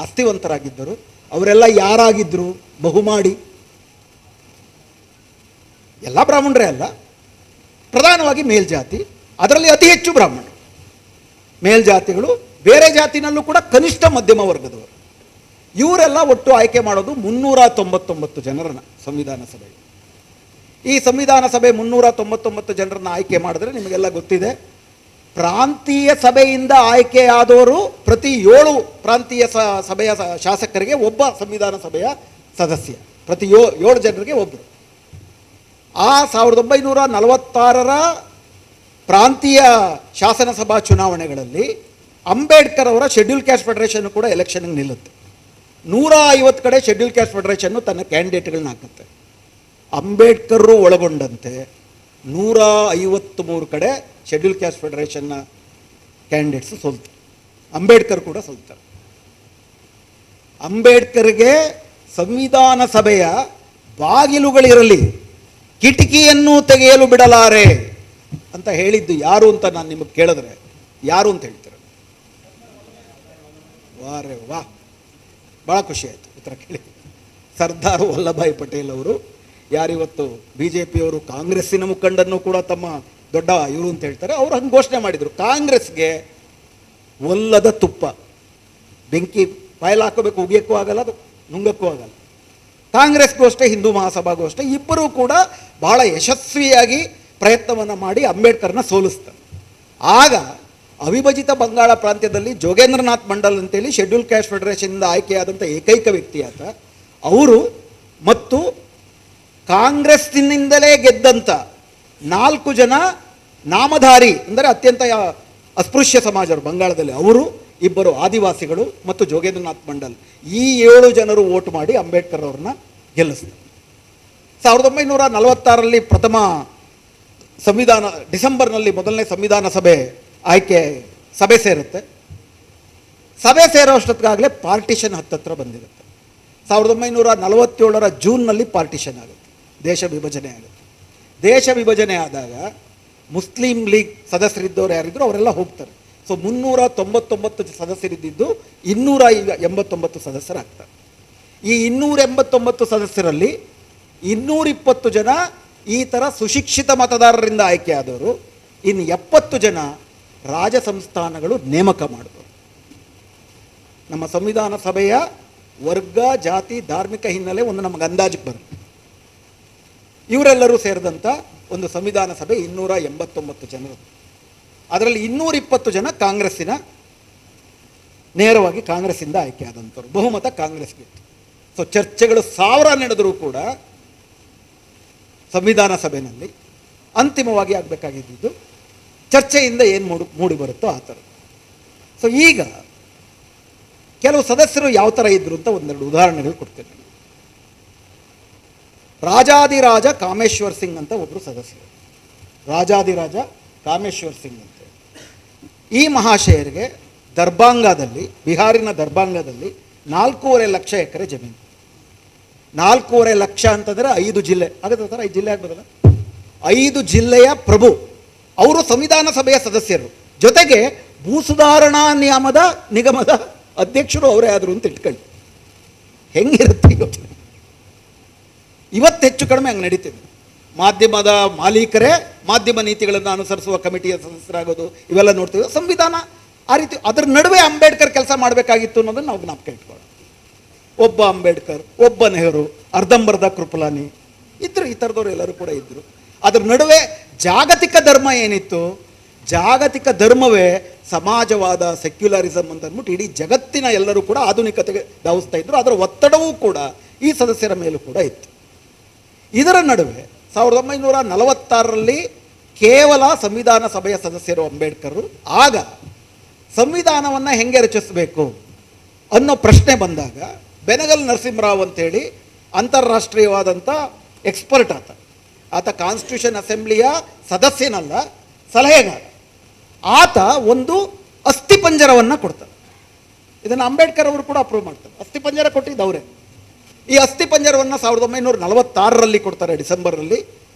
ಆಸ್ತಿವಂತರಾಗಿದ್ದರು. ಅವರೆಲ್ಲ ಯಾರಾಗಿದ್ದರು? ಬಹುಮಾಡಿ, ಎಲ್ಲ ಬ್ರಾಹ್ಮಣರೇ ಅಲ್ಲ, ಪ್ರಧಾನವಾಗಿ ಮೇಲ್ಜಾತಿ, ಅದರಲ್ಲಿ ಅತಿ ಹೆಚ್ಚು ಬ್ರಾಹ್ಮಣರು. ಮೇಲ್ಜಾತಿಗಳು, ಬೇರೆ ಜಾತಿನಲ್ಲೂ ಕೂಡ ಕನಿಷ್ಠ ಮಧ್ಯಮ ವರ್ಗದವರು. ಇವರೆಲ್ಲ ಒಟ್ಟು ಆಯ್ಕೆ ಮಾಡೋದು 399 ಜನರನ್ನ ಸಂವಿಧಾನ ಸಭೆ. ಈ ಸಂವಿಧಾನ ಸಭೆ 399 ಜನರನ್ನ ಆಯ್ಕೆ ಮಾಡಿದ್ರೆ ನಿಮಗೆಲ್ಲ ಗೊತ್ತಿದೆ, ಪ್ರಾಂತೀಯ ಸಭೆಯಿಂದ ಆಯ್ಕೆಯಾದವರು ಪ್ರತಿ 7 ಪ್ರಾಂತೀಯ ಸಭೆಯ ಶಾಸಕರಿಗೆ ಒಬ್ಬ ಸಂವಿಧಾನ ಸಭೆಯ ಸದಸ್ಯ, ಪ್ರತಿ 7 ಜನರಿಗೆ ಒಬ್ಬರು. ಆ 1946ರ ಪ್ರಾಂತೀಯ ಶಾಸನಸಭಾ ಚುನಾವಣೆಗಳಲ್ಲಿ ಅಂಬೇಡ್ಕರ್ ಅವರ ಶೆಡ್ಯೂಲ್ ಕ್ಯಾಸ್ಟ್ ಫೆಡರೇಷನ್ ಕೂಡ ಎಲೆಕ್ಷನ್ಗೆ ನಿಲ್ಲುತ್ತೆ. 150 ಕಡೆ ಶೆಡ್ಯೂಲ್ ಕ್ಯಾಸ್ಟ್ ಫೆಡರೇಷನ್ನು ತನ್ನ ಕ್ಯಾಂಡಿಡೇಟ್ಗಳನ್ನ ಹಾಕುತ್ತೆ. ಅಂಬೇಡ್ಕರ್ರು ಒಳಗೊಂಡಂತೆ 153 ಕಡೆ ಶೆಡ್ಯೂಲ್ ಕ್ಯಾಸ್ಟ್ ಫೆಡರೇಷನ್ನ ಕ್ಯಾಂಡಿಡೇಟ್ಸ್ ಸೋಲ್ತಾರೆ. ಅಂಬೇಡ್ಕರ್ ಕೂಡ ಸೋಲ್ತಾರೆ. ಅಂಬೇಡ್ಕರ್ಗೆ ಸಂವಿಧಾನ ಸಭೆಯ ಬಾಗಿಲುಗಳಿರಲಿ, ಕಿಟಕಿಯನ್ನು ತೆಗೆಯಲು ಬಿಡಲಾರೆ ಅಂತ ಹೇಳಿದ್ದು ಯಾರು ಅಂತ ನಾನು ನಿಮಗೆ ಕೇಳಿದ್ರೆ ಯಾರು ಅಂತ ಹೇಳ್ತಾರೆ? ವಾರೇ ವಾ, ಭಾಳ ಖುಷಿ ಆಯಿತು ಉತ್ತರ ಕೇಳಿ. ಸರ್ದಾರ್ ವಲ್ಲಭಾಯ್ ಪಟೇಲ್ ಅವರು, ಯಾರಿವತ್ತು BJP ಅವರು ಕಾಂಗ್ರೆಸ್ಸಿನ ಮುಖಂಡನ್ನು ಕೂಡ ತಮ್ಮ ದೊಡ್ಡ ಇವರು ಅಂತ ಹೇಳ್ತಾರೆ, ಅವರು ಹಂಗೆ ಘೋಷಣೆ ಮಾಡಿದರು, ಕಾಂಗ್ರೆಸ್ಗೆ ಒಲ್ಲದ ತುಪ್ಪ, ಬೆಂಕಿ ಬಾಯಲ್ಲಿ ಹಾಕೋಬೇಕು, ಉಗಿಯೋಕ್ಕೂ ಆಗಲ್ಲ, ಅದು ನುಂಗಕ್ಕೂ ಆಗಲ್ಲ. ಕಾಂಗ್ರೆಸ್ಗೂ ಅಷ್ಟೇ, ಹಿಂದೂ ಮಹಾಸಭಾಗೂ ಅಷ್ಟೇ, ಇಬ್ಬರೂ ಕೂಡ ಬಹಳ ಯಶಸ್ವಿಯಾಗಿ ಪ್ರಯತ್ನವನ್ನು ಮಾಡಿ ಅಂಬೇಡ್ಕರ್ನ ಸೋಲಿಸ್ತಾರೆ. ಆಗ ಅವಿಭಜಿತ ಬಂಗಾಳ ಪ್ರಾಂತ್ಯದಲ್ಲಿ ಜೋಗೇಂದ್ರನಾಥ್ ಮಂಡಲ್ ಅಂತೇಳಿ ಶೆಡ್ಯೂಲ್ ಕ್ಯಾಸ್ಟ್ ಫೆಡರೇಷನ್ನಿಂದ ಆಯ್ಕೆಯಾದಂಥ ಏಕೈಕ ವ್ಯಕ್ತಿ ಆತ. ಅವರು ಮತ್ತು ಕಾಂಗ್ರೆಸ್ಸಿನಿಂದಲೇ ಗೆದ್ದಂಥ 4 ಜನ ನಾಮಧಾರಿ, ಅಂದರೆ ಅತ್ಯಂತ ಅಸ್ಪೃಶ್ಯ ಸಮಾಜರು ಬಂಗಾಳದಲ್ಲಿ, ಅವರು ಇಬ್ಬರು ಆದಿವಾಸಿಗಳು ಮತ್ತು ಜೋಗೇಂದ್ರನಾಥ್ ಮಂಡಲ್, ಈ 7 ಜನರು ವೋಟ್ ಮಾಡಿ ಅಂಬೇಡ್ಕರ್ ಅವ್ರನ್ನ ಗೆಲ್ಲಿಸ್ತಾರೆ. 1946ರಲ್ಲಿ ಪ್ರಥಮ ಡಿಸೆಂಬರ್ನಲ್ಲಿ ಮೊದಲನೇ ಸಂವಿಧಾನ ಸಭೆ ಸಭೆ ಸೇರುತ್ತೆ. ಸಭೆ ಸೇರೋ ಅಷ್ಟೊತ್ತಿಗಾಗಲೇ ಪಾರ್ಟಿಷನ್ ಹತ್ತತ್ರ ಬಂದಿರುತ್ತೆ. 1947ರ ಜೂನ್ನಲ್ಲಿ ಪಾರ್ಟಿಷನ್ ಆಗುತ್ತೆ, ದೇಶ ವಿಭಜನೆ ಆಗುತ್ತೆ. ದೇಶ ವಿಭಜನೆ ಆದಾಗ ಮುಸ್ಲಿಂ ಲೀಗ್ ಸದಸ್ಯರಿದ್ದವರು ಯಾರಿದ್ರು ಅವರೆಲ್ಲ ಹೋಗ್ತಾರೆ. ಸೊ 399 ಸದಸ್ಯರಿದ್ದು 289 ಸದಸ್ಯರಾಗ್ತಾರೆ. ಈ 289 ಸದಸ್ಯರಲ್ಲಿ 220 ಜನ ಈ ಥರ ಸುಶಿಕ್ಷಿತ ಮತದಾರರಿಂದ ಆಯ್ಕೆ ಆದವರು, ಇನ್ನು 70 ಜನ ರಾಜ ಸಂಸ್ಥಾನಗಳು ನೇಮಕ ಮಾಡಿದವರು. ನಮ್ಮ ಸಂವಿಧಾನ ಸಭೆಯ ವರ್ಗ, ಜಾತಿ, ಧಾರ್ಮಿಕ ಹಿನ್ನೆಲೆ ಒಂದು ನಮಗೆ ಅಂದಾಜಿಗೆ ಬರುತ್ತೆ. ಇವರೆಲ್ಲರೂ ಸೇರಿದಂಥ ಒಂದು ಸಂವಿಧಾನ ಸಭೆ 289 ಜನರು. ಅದರಲ್ಲಿ 220 ಜನ ಕಾಂಗ್ರೆಸ್ಸಿನ, ನೇರವಾಗಿ ಕಾಂಗ್ರೆಸ್ಸಿಂದ ಆಯ್ಕೆ ಆದಂಥವ್ರು. ಬಹುಮತ ಕಾಂಗ್ರೆಸ್ಗೆ ಇತ್ತು. ಸೊ ಚರ್ಚೆಗಳು 1000 ನಡೆದರೂ ಕೂಡ ಸಂವಿಧಾನ ಸಭೆಯಲ್ಲಿ ಅಂತಿಮವಾಗಿ ಆಗಬೇಕಾಗಿದ್ದು ಚರ್ಚೆಯಿಂದ ಏನು ಮೂಡಿ ಬರುತ್ತೋ ಆ ಥರ. ಸೊ ಈಗ ಕೆಲವು ಸದಸ್ಯರು ಯಾವ ಥರ ಇದ್ದರು ಅಂತ ಒಂದೆರಡು ಉದಾಹರಣೆಗಳು ಕೊಡ್ತೇನೆ. ರಾಜಾದಿರಾಜ ಕಾಮೇಶ್ವರ್ ಸಿಂಗ್ ಅಂತ ಒಬ್ಬರು ಸದಸ್ಯರು. ರಾಜಾದಿರಾಜ ಕಾಮೇಶ್ವರ್ ಸಿಂಗ್ ಅಂತ ಈ ಮಹಾಶಯರಿಗೆ ದರ್ಭಾಂಗದಲ್ಲಿ, ಬಿಹಾರಿನ ದರ್ಭಾಂಗದಲ್ಲಿ 4.5 ಲಕ್ಷ ಎಕರೆ ಜಮೀನು. 4.5 ಲಕ್ಷ ಅಂತಂದರೆ 5 ಜಿಲ್ಲೆ ಆಗುತ್ತೆ ಸರ್. 5 ಜಿಲ್ಲೆ ಆಗ್ಬೋದಲ್ಲ? 5 ಜಿಲ್ಲೆಯ ಪ್ರಭು. ಅವರು ಸಂವಿಧಾನ ಸಭೆಯ ಸದಸ್ಯರು, ಜೊತೆಗೆ ಭೂ ಸುಧಾರಣಾ ನಿಗಮದ ಅಧ್ಯಕ್ಷರು ಅವರೇ ಆದರು ಅಂತ ಇಟ್ಕೊಳ್ಳಿ. ಹೆಂಗಿರುತ್ತೆ ಇವತ್ತು ಹೆಚ್ಚು ಕಡಿಮೆ ಹಂಗೆ ನಡೀತಿದೆ. ಮಾಧ್ಯಮದ ಮಾಲೀಕರೇ ಮಾಧ್ಯಮ ನೀತಿಗಳನ್ನು ಅನುಸರಿಸುವ ಕಮಿಟಿಯ ಸದಸ್ಯರಾಗೋದು, ಇವೆಲ್ಲ ನೋಡ್ತೀವಿ. ಸಂವಿಧಾನ ಆ ರೀತಿ. ಅದರ ನಡುವೆ ಅಂಬೇಡ್ಕರ್ ಕೆಲಸ ಮಾಡಬೇಕಾಗಿತ್ತು ಅನ್ನೋದನ್ನು ನಾವು ಜ್ಞಾಪಕ ಇಟ್ಕೊಳ್ಳೋಣ. ಒಬ್ಬ ಅಂಬೇಡ್ಕರ್, ಒಬ್ಬ ನೆಹರು, ಅರ್ಧಂಬರ್ಧ ಕೃಪಲಾನಿ ಇದ್ದರು. ಈ ಥರದವ್ರು ಎಲ್ಲರೂ ಕೂಡ ಇದ್ದರು. ಅದರ ನಡುವೆ ಜಾಗತಿಕ ಧರ್ಮ ಏನಿತ್ತು, ಜಾಗತಿಕ ಧರ್ಮವೇ ಸಮಾಜವಾದ, ಸೆಕ್ಯುಲರಿಸಮ್ ಅಂತ ಅಂದ್ಬಿಟ್ಟು ಇಡೀ ಜಗತ್ತಿನ ಎಲ್ಲರೂ ಕೂಡ ಆಧುನಿಕತೆಗೆ ಧಾವಿಸ್ತಾ ಇದ್ದರು. ಅದರ ಒತ್ತಡವೂ ಕೂಡ ಈ ಸದಸ್ಯರ ಮೇಲೂ ಕೂಡ ಇತ್ತು. ಇದರ ನಡುವೆ 1946ರಲ್ಲಿ ಕೇವಲ ಸಂವಿಧಾನ ಸಭೆಯ ಸದಸ್ಯರು ಅಂಬೇಡ್ಕರ್. ಆಗ ಸಂವಿಧಾನವನ್ನು ಹೆಂಗೆ ರಚಿಸಬೇಕು ಅನ್ನೋ ಪ್ರಶ್ನೆ ಬಂದಾಗ ಬೆನಗಲ್ ನರಸಿಂಹರಾವ್ ಅಂತೇಳಿ ಅಂತಾರಾಷ್ಟ್ರೀಯವಾದಂಥ ಎಕ್ಸ್ಪರ್ಟ್ ಆತ ಕಾನ್ಸ್ಟಿಟ್ಯೂಷನ್ ಅಸೆಂಬ್ಲಿಯ ಸದಸ್ಯನಲ್ಲ, ಸಲಹೆಗಾರ. ಆತ ಒಂದು ಅಸ್ಥಿಪಂಜರವನ್ನು ಕೊಡ್ತಾರೆ. ಇದನ್ನು ಅಂಬೇಡ್ಕರ್ ಅವರು ಕೂಡ ಅಪ್ರೂವ್ ಮಾಡ್ತಾರೆ. ಅಸ್ಥಿಪಂಜರ ಕೊಟ್ಟಿದ್ದು ಅವರೇ. ಈ ಅಸ್ಥಿಪಂಜರವನ್ನು 1946ರಲ್ಲಿ ಕೊಡ್ತಾರೆ, ಡಿಸೆಂಬರಲ್ಲಿ.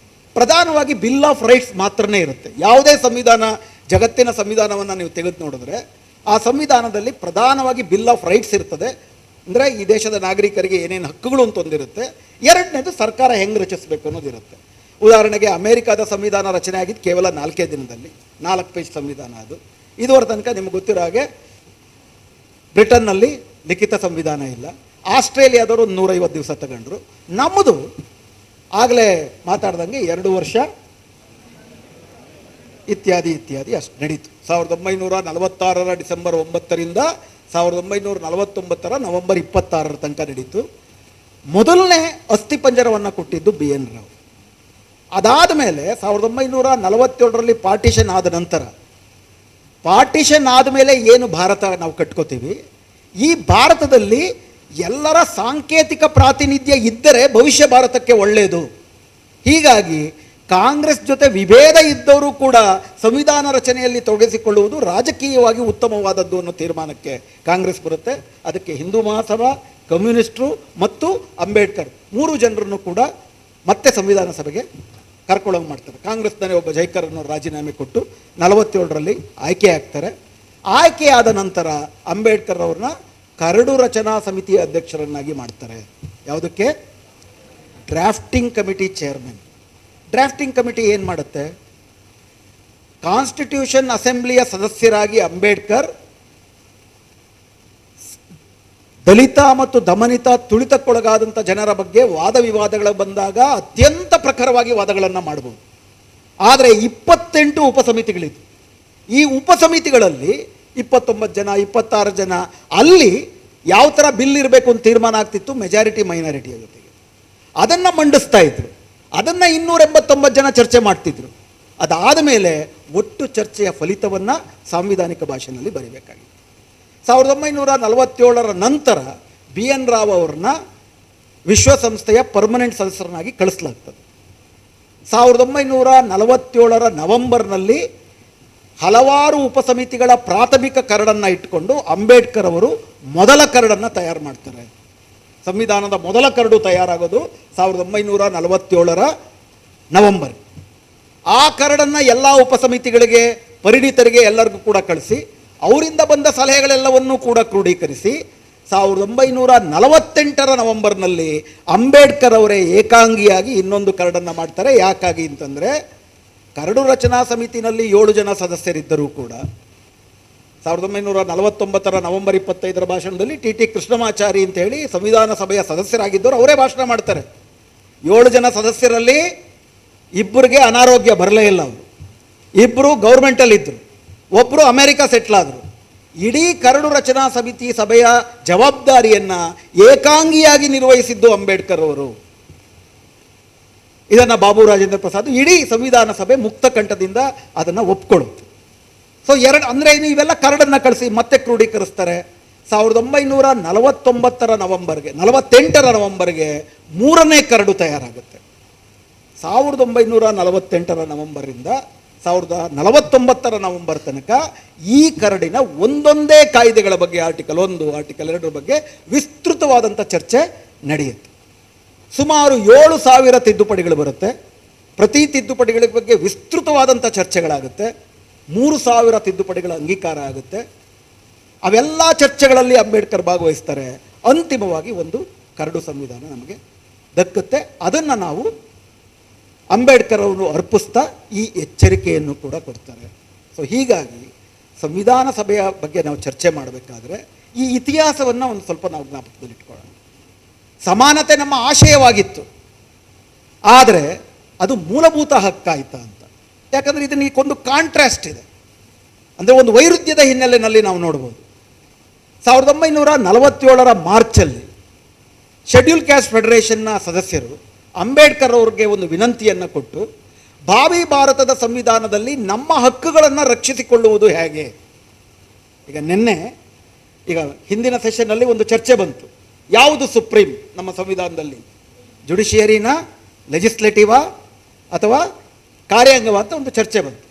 ಪ್ರಧಾನವಾಗಿ ಬಿಲ್ ಆಫ್ ರೈಟ್ಸ್ ಮಾತ್ರನೇ ಇರುತ್ತೆ. ಯಾವುದೇ ಸಂವಿಧಾನ, ಜಗತ್ತಿನ ಸಂವಿಧಾನವನ್ನು ನೀವು ತೆಗೆದು ನೋಡಿದ್ರೆ ಆ ಸಂವಿಧಾನದಲ್ಲಿ ಪ್ರಧಾನವಾಗಿ ಬಿಲ್ ಆಫ್ ರೈಟ್ಸ್ ಇರ್ತದೆ. ಅಂದರೆ ಈ ದೇಶದ ನಾಗರಿಕರಿಗೆ ಏನೇನು ಹಕ್ಕುಗಳು ಅಂತ ಒಂದಿರುತ್ತೆ. ಎರಡನೇದು ಸರ್ಕಾರ ಹೆಂಗೆ ರಚಿಸಬೇಕು ಅನ್ನೋದಿರುತ್ತೆ. ಉದಾಹರಣೆಗೆ ಅಮೇರಿಕಾದ ಸಂವಿಧಾನ ರಚನೆ ಆಗಿದ್ದು ಕೇವಲ 4 ದಿನದಲ್ಲಿ, 4 ಪೇಜ್ ಸಂವಿಧಾನ ಅದು. ಇದುವರೆ ತನಕ ನಿಮ್ಗೆ ಗೊತ್ತಿರೋ ಹಾಗೆ ಬ್ರಿಟನ್ನಲ್ಲಿ ಲಿಖಿತ ಸಂವಿಧಾನ ಇಲ್ಲ. ಆಸ್ಟ್ರೇಲಿಯಾದವರು 150 ದಿವಸ ತಗೊಂಡ್ರು. ನಮ್ಮದು ಆಗಲೇ ಮಾತಾಡ್ದಂಗೆ 2 ವರ್ಷ ಇತ್ಯಾದಿ ಇತ್ಯಾದಿ ಅಷ್ಟು ನಡೀತು. 1946ರ ಡಿಸೆಂಬರ್ 9ರಿಂದ 1949ರ ನವೆಂಬರ್ 26ರ ತನಕ ನಡೀತು. ಮೊದಲನೇ ಅಸ್ಥಿಪಂಜರವನ್ನು ಕೊಟ್ಟಿದ್ದು BN ರಾವ್. ಅದಾದ ಮೇಲೆ 1947ರಲ್ಲಿ ಪಾರ್ಟಿಷನ್ ಆದ ನಂತರ, ಪಾರ್ಟಿಷನ್ ಆದಮೇಲೆ ಏನು ಭಾರತ ನಾವು ಕಟ್ಕೋತೀವಿ, ಈ ಭಾರತದಲ್ಲಿ ಎಲ್ಲರ ಸಾಂಕೇತಿಕ ಪ್ರಾತಿನಿಧ್ಯ ಇದ್ದರೆ ಭವಿಷ್ಯ ಭಾರತಕ್ಕೆ ಒಳ್ಳೆಯದು. ಹೀಗಾಗಿ ಕಾಂಗ್ರೆಸ್ ಜೊತೆ ವಿಭೇದ ಇದ್ದವರು ಕೂಡ ಸಂವಿಧಾನ ರಚನೆಯಲ್ಲಿ ತೊಡಗಿಸಿಕೊಳ್ಳುವುದು ರಾಜಕೀಯವಾಗಿ ಉತ್ತಮವಾದದ್ದು ಅನ್ನೋ ತೀರ್ಮಾನಕ್ಕೆ ಕಾಂಗ್ರೆಸ್ ಬರುತ್ತೆ. ಅದಕ್ಕೆ ಹಿಂದೂ ಮಹಾಸಭಾ, ಕಮ್ಯುನಿಸ್ಟರು ಮತ್ತು ಅಂಬೇಡ್ಕರ್ 3 ಜನರನ್ನು ಕೂಡ ಮತ್ತೆ ಸಂವಿಧಾನ ಸಭೆಗೆ ಕರ್ಕೊಳ್ಳೋಂಗೆ ಮಾಡ್ತಾರೆ. ಕಾಂಗ್ರೆಸ್ನೇ ಒಬ್ಬ ಜೈಕರ್ ಅನ್ನೋ ರಾಜೀನಾಮೆ ಕೊಟ್ಟು 47ರಲ್ಲಿ ಆಯ್ಕೆ ಆಗ್ತಾರೆ. ಆಯ್ಕೆಯಾದ ನಂತರ ಅಂಬೇಡ್ಕರ್ ಅವ್ರನ್ನ ಕರಡು ರಚನಾ ಸಮಿತಿಯ ಅಧ್ಯಕ್ಷರನ್ನಾಗಿ ಮಾಡ್ತಾರೆ. ಯಾವುದಕ್ಕೆ? Drafting committee chairman. Drafting committee ಏನು ಮಾಡುತ್ತೆ? ಕಾನ್ಸ್ಟಿಟ್ಯೂಷನ್ ಅಸೆಂಬ್ಲಿಯ ಸದಸ್ಯರಾಗಿ ಅಂಬೇಡ್ಕರ್ ದಲಿತ ಮತ್ತು ದಮನಿತ, ತುಳಿತಕ್ಕೊಳಗಾದಂಥ ಜನರ ಬಗ್ಗೆ ವಾದ ವಿವಾದಗಳು ಬಂದಾಗ ಅತ್ಯಂತ ಪ್ರಖರವಾಗಿ ವಾದಗಳನ್ನು ಮಾಡ್ಬೋದು. ಆದರೆ 28 ಉಪಸಮಿತಿಗಳಿತ್ತು. ಈ ಉಪಸಮಿತಿಗಳಲ್ಲಿ 29 ಜನ, 26 ಜನ, ಅಲ್ಲಿ ಯಾವ ಥರ ಬಿಲ್ ಇರಬೇಕು ಅಂತ ತೀರ್ಮಾನ ಆಗ್ತಿತ್ತು ಮೆಜಾರಿಟಿ ಮೈನಾರಿಟಿಯ ಜೊತೆಗೆ. ಅದನ್ನು ಮಂಡಿಸ್ತಾ ಇದ್ರು. ಅದನ್ನು 289 ಜನ ಚರ್ಚೆ ಮಾಡ್ತಿದ್ರು. ಅದಾದ ಮೇಲೆ ಒಟ್ಟು ಚರ್ಚೆಯ ಫಲಿತವನ್ನು ಸಾಂವಿಧಾನಿಕ ಭಾಷೆಯಲ್ಲಿ ಬರೀಬೇಕಾಗಿತ್ತು. 1947ರ ನಂತರ BN ರಾವ್ ಅವ್ರನ್ನ ವಿಶ್ವಸಂಸ್ಥೆಯ ಪರ್ಮನೆಂಟ್ ಸದಸ್ಯರನ್ನಾಗಿ ಕಳಿಸಲಾಗ್ತದೆ. 1947ರ ನವೆಂಬರ್ನಲ್ಲಿ ಹಲವಾರು ಉಪಸಮಿತಿಗಳ ಪ್ರಾಥಮಿಕ ಕರಡನ್ನು ಇಟ್ಟುಕೊಂಡು ಅಂಬೇಡ್ಕರ್ ಅವರು ಮೊದಲ ಕರಡನ್ನು ತಯಾರು ಮಾಡ್ತಾರೆ. ಸಂವಿಧಾನದ ಮೊದಲ ಕರಡು ತಯಾರಾಗೋದು 1947ರ ನವೆಂಬರ್. ಆ ಕರಡನ್ನು ಎಲ್ಲ ಉಪಸಮಿತಿಗಳಿಗೆ, ಪರಿಣಿತರಿಗೆ ಎಲ್ಲರಿಗೂ ಕೂಡ ಕಳಿಸಿ ಅವರಿಂದ ಬಂದ ಸಲಹೆಗಳೆಲ್ಲವನ್ನೂ ಕೂಡ ಕ್ರೋಢೀಕರಿಸಿ 1948ರ ನವೆಂಬರ್ನಲ್ಲಿ ಅಂಬೇಡ್ಕರ್ ಅವರೇ ಏಕಾಂಗಿಯಾಗಿ ಇನ್ನೊಂದು ಕರಡನ್ನು ಮಾಡ್ತಾರೆ. ಯಾಕಾಗಿ ಅಂತಂದರೆ ಕರಡು ರಚನಾ ಸಮಿತಿನಲ್ಲಿ 7 ಜನ ಸದಸ್ಯರಿದ್ದರೂ ಕೂಡ 1949 ನವೆಂಬರ್ 25 ಭಾಷಣದಲ್ಲಿ ಟಿ ಕೃಷ್ಣಮಾಚಾರಿ ಅಂತ ಹೇಳಿ ಸಂವಿಧಾನ ಸಭೆಯ ಸದಸ್ಯರಾಗಿದ್ದವರು ಅವರೇ ಭಾಷಣ ಮಾಡ್ತಾರೆ. 7 ಜನ ಸದಸ್ಯರಲ್ಲಿ ಇಬ್ಬರಿಗೆ ಅನಾರೋಗ್ಯ ಬರಲೇ ಇಲ್ಲ. ಅವರು ಇಬ್ಬರು ಗೌರ್ಮೆಂಟಲ್ಲಿದ್ದರು, ಒಬ್ಬರು ಅಮೆರಿಕ ಸೆಟ್ಲ್ ಆದರು. ಇಡೀ ಕರಡು ರಚನಾ ಸಮಿತಿ ಸಭೆಯ ಜವಾಬ್ದಾರಿಯನ್ನು ಏಕಾಂಗಿಯಾಗಿ ನಿರ್ವಹಿಸಿದ್ದು ಅಂಬೇಡ್ಕರ್ ಅವರು. ಇದನ್ನು ಬಾಬು ರಾಜೇಂದ್ರ ಪ್ರಸಾದ್ ಇಡೀ ಸಂವಿಧಾನ ಸಭೆ ಮುಕ್ತ ಕಂಠದಿಂದ ಅದನ್ನು ಒಪ್ಕೊಳ್ಳುತ್ತೆ. ಸೊ ಅಂದರೆ ಇವೆಲ್ಲ ಕರಡನ್ನು ಕಳಿಸಿ ಮತ್ತೆ ಕ್ರೋಢೀಕರಿಸ್ತಾರೆ. 1949 ನವೆಂಬರ್ಗೆ 48 ನವೆಂಬರ್ಗೆ 3ನೇ ಕರಡು ತಯಾರಾಗುತ್ತೆ. 1948 ನವೆಂಬರಿಂದ 1949 ನವೆಂಬರ್ ತನಕ ಈ ಕರಡಿನ ಒಂದೊಂದೇ ಕಾಯ್ದೆಗಳ ಬಗ್ಗೆ ಆರ್ಟಿಕಲ್ 1, ಆರ್ಟಿಕಲ್ 2 ಬಗ್ಗೆ ವಿಸ್ತೃತವಾದಂಥ ಚರ್ಚೆ ನಡೆಯುತ್ತೆ. ಸುಮಾರು 7,000 ತಿದ್ದುಪಡಿಗಳು ಬರುತ್ತೆ. ಪ್ರತಿ ತಿದ್ದುಪಡಿಗಳ ಬಗ್ಗೆ ವಿಸ್ತೃತವಾದಂಥ ಚರ್ಚೆಗಳಾಗುತ್ತೆ. 3,000 ತಿದ್ದುಪಡಿಗಳ ಅಂಗೀಕಾರ ಆಗುತ್ತೆ. ಅವೆಲ್ಲ ಚರ್ಚೆಗಳಲ್ಲಿ ಅಂಬೇಡ್ಕರ್ ಭಾಗವಹಿಸ್ತಾರೆ. ಅಂತಿಮವಾಗಿ ಒಂದು ಕರಡು ಸಂವಿಧಾನ ನಮಗೆ ದಕ್ಕುತ್ತೆ. ಅದನ್ನು ನಾವು ಅಂಬೇಡ್ಕರ್ ಅವರು ಅರ್ಪಿಸ್ತಾ ಈ ಎಚ್ಚರಿಕೆಯನ್ನು ಕೂಡ ಕೊಡ್ತಾರೆ. ಸೊ ಹೀಗಾಗಿ ಸಂವಿಧಾನ ಸಭೆಯ ಬಗ್ಗೆ ನಾವು ಚರ್ಚೆ ಮಾಡಬೇಕಾದ್ರೆ ಈ ಇತಿಹಾಸವನ್ನು ಒಂದು ಸ್ವಲ್ಪ ನಾವು ಜ್ಞಾಪಕದಲ್ಲಿಟ್ಕೊಳ್ಳೋಣ. ಸಮಾನತೆ ನಮ್ಮ ಆಶಯವಾಗಿತ್ತು, ಆದರೆ ಅದು ಮೂಲಭೂತ ಹಕ್ಕಾಯ್ತಾ ಅಂತ. ಯಾಕಂದರೆ ಇದನ್ನು ಒಂದು ಕಾಂಟ್ರಾಸ್ಟ್ ಇದೆ, ಅಂದರೆ ಒಂದು ವೈರುಧ್ಯದ ಹಿನ್ನೆಲೆಯಲ್ಲಿ ನಾವು ನೋಡ್ಬೋದು. 1947 ಮಾರ್ಚಲ್ಲಿ ಶೆಡ್ಯೂಲ್ ಕ್ಯಾಸ್ಟ್ ಫೆಡರೇಷನ್ನ ಸದಸ್ಯರು ಅಂಬೇಡ್ಕರ್ ಅವ್ರಿಗೆ ಒಂದು ವಿನಂತಿಯನ್ನು ಕೊಟ್ಟು, ಭಾವಿ ಭಾರತದ ಸಂವಿಧಾನದಲ್ಲಿ ನಮ್ಮ ಹಕ್ಕುಗಳನ್ನು ರಕ್ಷಿಸಿಕೊಳ್ಳುವುದು ಹೇಗೆ. ಈಗ ಹಿಂದಿನ ಸೆಷನ್ನಲ್ಲಿ ಒಂದು ಚರ್ಚೆ ಬಂತು, ಯಾವುದು ಸುಪ್ರೀಂ ನಮ್ಮ ಸಂವಿಧಾನದಲ್ಲಿ, ಜುಡಿಷಿಯರಿನ, ಲೆಜಿಸ್ಲೇಟಿವಾ ಅಥವಾ ಕಾರ್ಯಾಂಗವ ಅಂತ ಒಂದು ಚರ್ಚೆ ಬಂತು.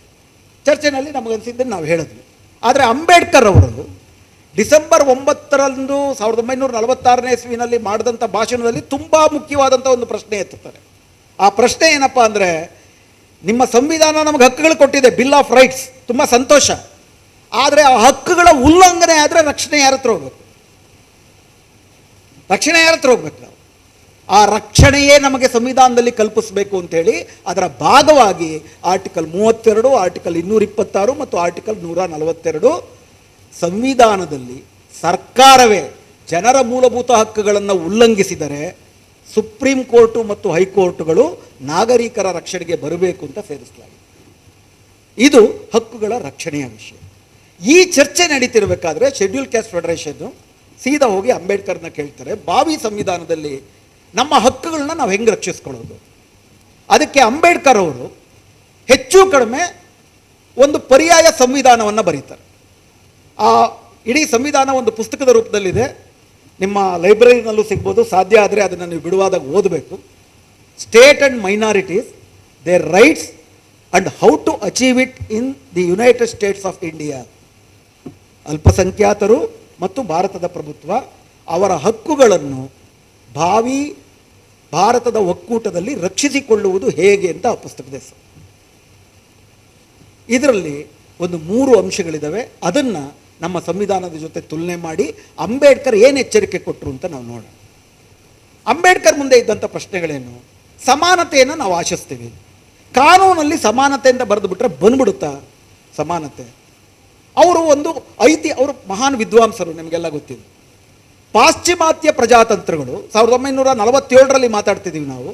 ಚರ್ಚೆನಲ್ಲಿ ನಮಗನ್ಸಿದ್ದನ್ನು ನಾವು ಹೇಳಿದ್ವಿ. ಆದರೆ ಅಂಬೇಡ್ಕರ್ ಅವರು ಡಿಸೆಂಬರ್ 9 1946 ಇಸ್ವಿನಲ್ಲಿ ಮಾಡಿದಂಥ ಭಾಷಣದಲ್ಲಿ ತುಂಬ ಮುಖ್ಯವಾದಂಥ ಒಂದು ಪ್ರಶ್ನೆ ಎತ್ತುತ್ತಾರೆ. ಆ ಪ್ರಶ್ನೆ ಏನಪ್ಪ ಅಂದರೆ, ನಿಮ್ಮ ಸಂವಿಧಾನ ನಮಗೆ ಹಕ್ಕುಗಳು ಕೊಟ್ಟಿದೆ, ಬಿಲ್ ಆಫ್ ರೈಟ್ಸ್, ತುಂಬ ಸಂತೋಷ. ಆದರೆ ಆ ಹಕ್ಕುಗಳ ಉಲ್ಲಂಘನೆ ಆದರೆ ರಕ್ಷಣೆ ಯಾರ ಹತ್ರ ಹೋಗ್ಬೇಕು? ರಕ್ಷಣೆ ಯಾರ ಹತ್ರ ಹೋಗ್ಬೇಕು? ನಾವು ಆ ರಕ್ಷಣೆಯೇ ನಮಗೆ ಸಂವಿಧಾನದಲ್ಲಿ ಕಲ್ಪಿಸಬೇಕು ಅಂತೇಳಿ ಅದರ ಭಾಗವಾಗಿ ಆರ್ಟಿಕಲ್ 32, ಆರ್ಟಿಕಲ್ 226 ಮತ್ತು ಆರ್ಟಿಕಲ್ 142 ಸಂವಿಧಾನದಲ್ಲಿ ಸರ್ಕಾರವೇ ಜನರ ಮೂಲಭೂತ ಹಕ್ಕುಗಳನ್ನು ಉಲ್ಲಂಘಿಸಿದರೆ ಸುಪ್ರೀಂ ಕೋರ್ಟು ಮತ್ತು ಹೈಕೋರ್ಟುಗಳು ನಾಗರಿಕರ ರಕ್ಷಣೆಗೆ ಬರಬೇಕು ಅಂತ ಸೇರಿಸಲಾಗಿದೆ. ಇದು ಹಕ್ಕುಗಳ ರಕ್ಷಣೆಯ ವಿಷಯ. ಈ ಚರ್ಚೆ ನಡೀತಿರಬೇಕಾದ್ರೆ ಶೆಡ್ಯೂಲ್ ಕ್ಯಾಸ್ಟ್ ಫೆಡರೇಷನ್ನು ಸೀದಾ ಹೋಗಿ ಅಂಬೇಡ್ಕರ್ನ ಕೇಳ್ತಾರೆ, ಭಾವಿ ಸಂವಿಧಾನದಲ್ಲಿ ನಮ್ಮ ಹಕ್ಕುಗಳನ್ನ ನಾವು ಹೆಂಗೆ ರಕ್ಷಿಸ್ಕೊಳ್ಳೋದು? ಅದಕ್ಕೆ ಅಂಬೇಡ್ಕರ್ ಅವರು ಹೆಚ್ಚು ಕಡಿಮೆ ಒಂದು ಪರ್ಯಾಯ ಸಂವಿಧಾನವನ್ನು ಬರೀತಾರೆ. ಆ ಇಡೀ ಸಂವಿಧಾನ ಒಂದು ಪುಸ್ತಕದ ರೂಪದಲ್ಲಿದೆ, ನಿಮ್ಮ ಲೈಬ್ರರಿನಲ್ಲೂ ಸಿಗ್ಬೋದು. ಸಾಧ್ಯ ಆದರೆ ಅದನ್ನು ನೀವು ಬಿಡುವಾದಾಗ ಓದಬೇಕು. State and minorities, their rights and how to achieve it in the United States of India. ಅಲ್ಪಸಂಖ್ಯಾತರು ಮತ್ತು ಭಾರತದ ಪ್ರಭುತ್ವ ಅವರ ಹಕ್ಕುಗಳನ್ನು ಭಾವಿ ಭಾರತದ ಒಕ್ಕೂಟದಲ್ಲಿ ರಕ್ಷಿಸಿಕೊಳ್ಳುವುದು ಹೇಗೆ ಅಂತ ಆ ಪುಸ್ತಕದ ಹೆಸರು. ಇದರಲ್ಲಿ ಒಂದು 3 ಅಂಶಗಳಿದ್ದಾವೆ. ಅದನ್ನು ನಮ್ಮ ಸಂವಿಧಾನದ ಜೊತೆ ತುಲನೆ ಮಾಡಿ ಅಂಬೇಡ್ಕರ್ ಏನು ಎಚ್ಚರಿಕೆ ಕೊಟ್ಟರು ಅಂತ ನಾವು ನೋಡೋಣ. ಅಂಬೇಡ್ಕರ್ ಮುಂದೆ ಇದ್ದಂಥ ಪ್ರಶ್ನೆಗಳೇನು? ಸಮಾನತೆಯನ್ನು ನಾವು ಆಶಿಸ್ತೀವಿ, ಕಾನೂನಲ್ಲಿ ಸಮಾನತೆಯಿಂದ ಬರೆದು ಬಿಟ್ಟರೆ ಬಂದ್ಬಿಡುತ್ತಾ ಸಮಾನತೆ? ಅವರು ಅವರು ಮಹಾನ್ ವಿದ್ವಾಂಸರು, ನಿಮಗೆಲ್ಲ ಗೊತ್ತಿದೆ. ಪಾಶ್ಚಿಮಾತ್ಯ ಪ್ರಜಾತಂತ್ರಗಳು 1947 ಮಾತಾಡ್ತಿದ್ದೀವಿ ನಾವು.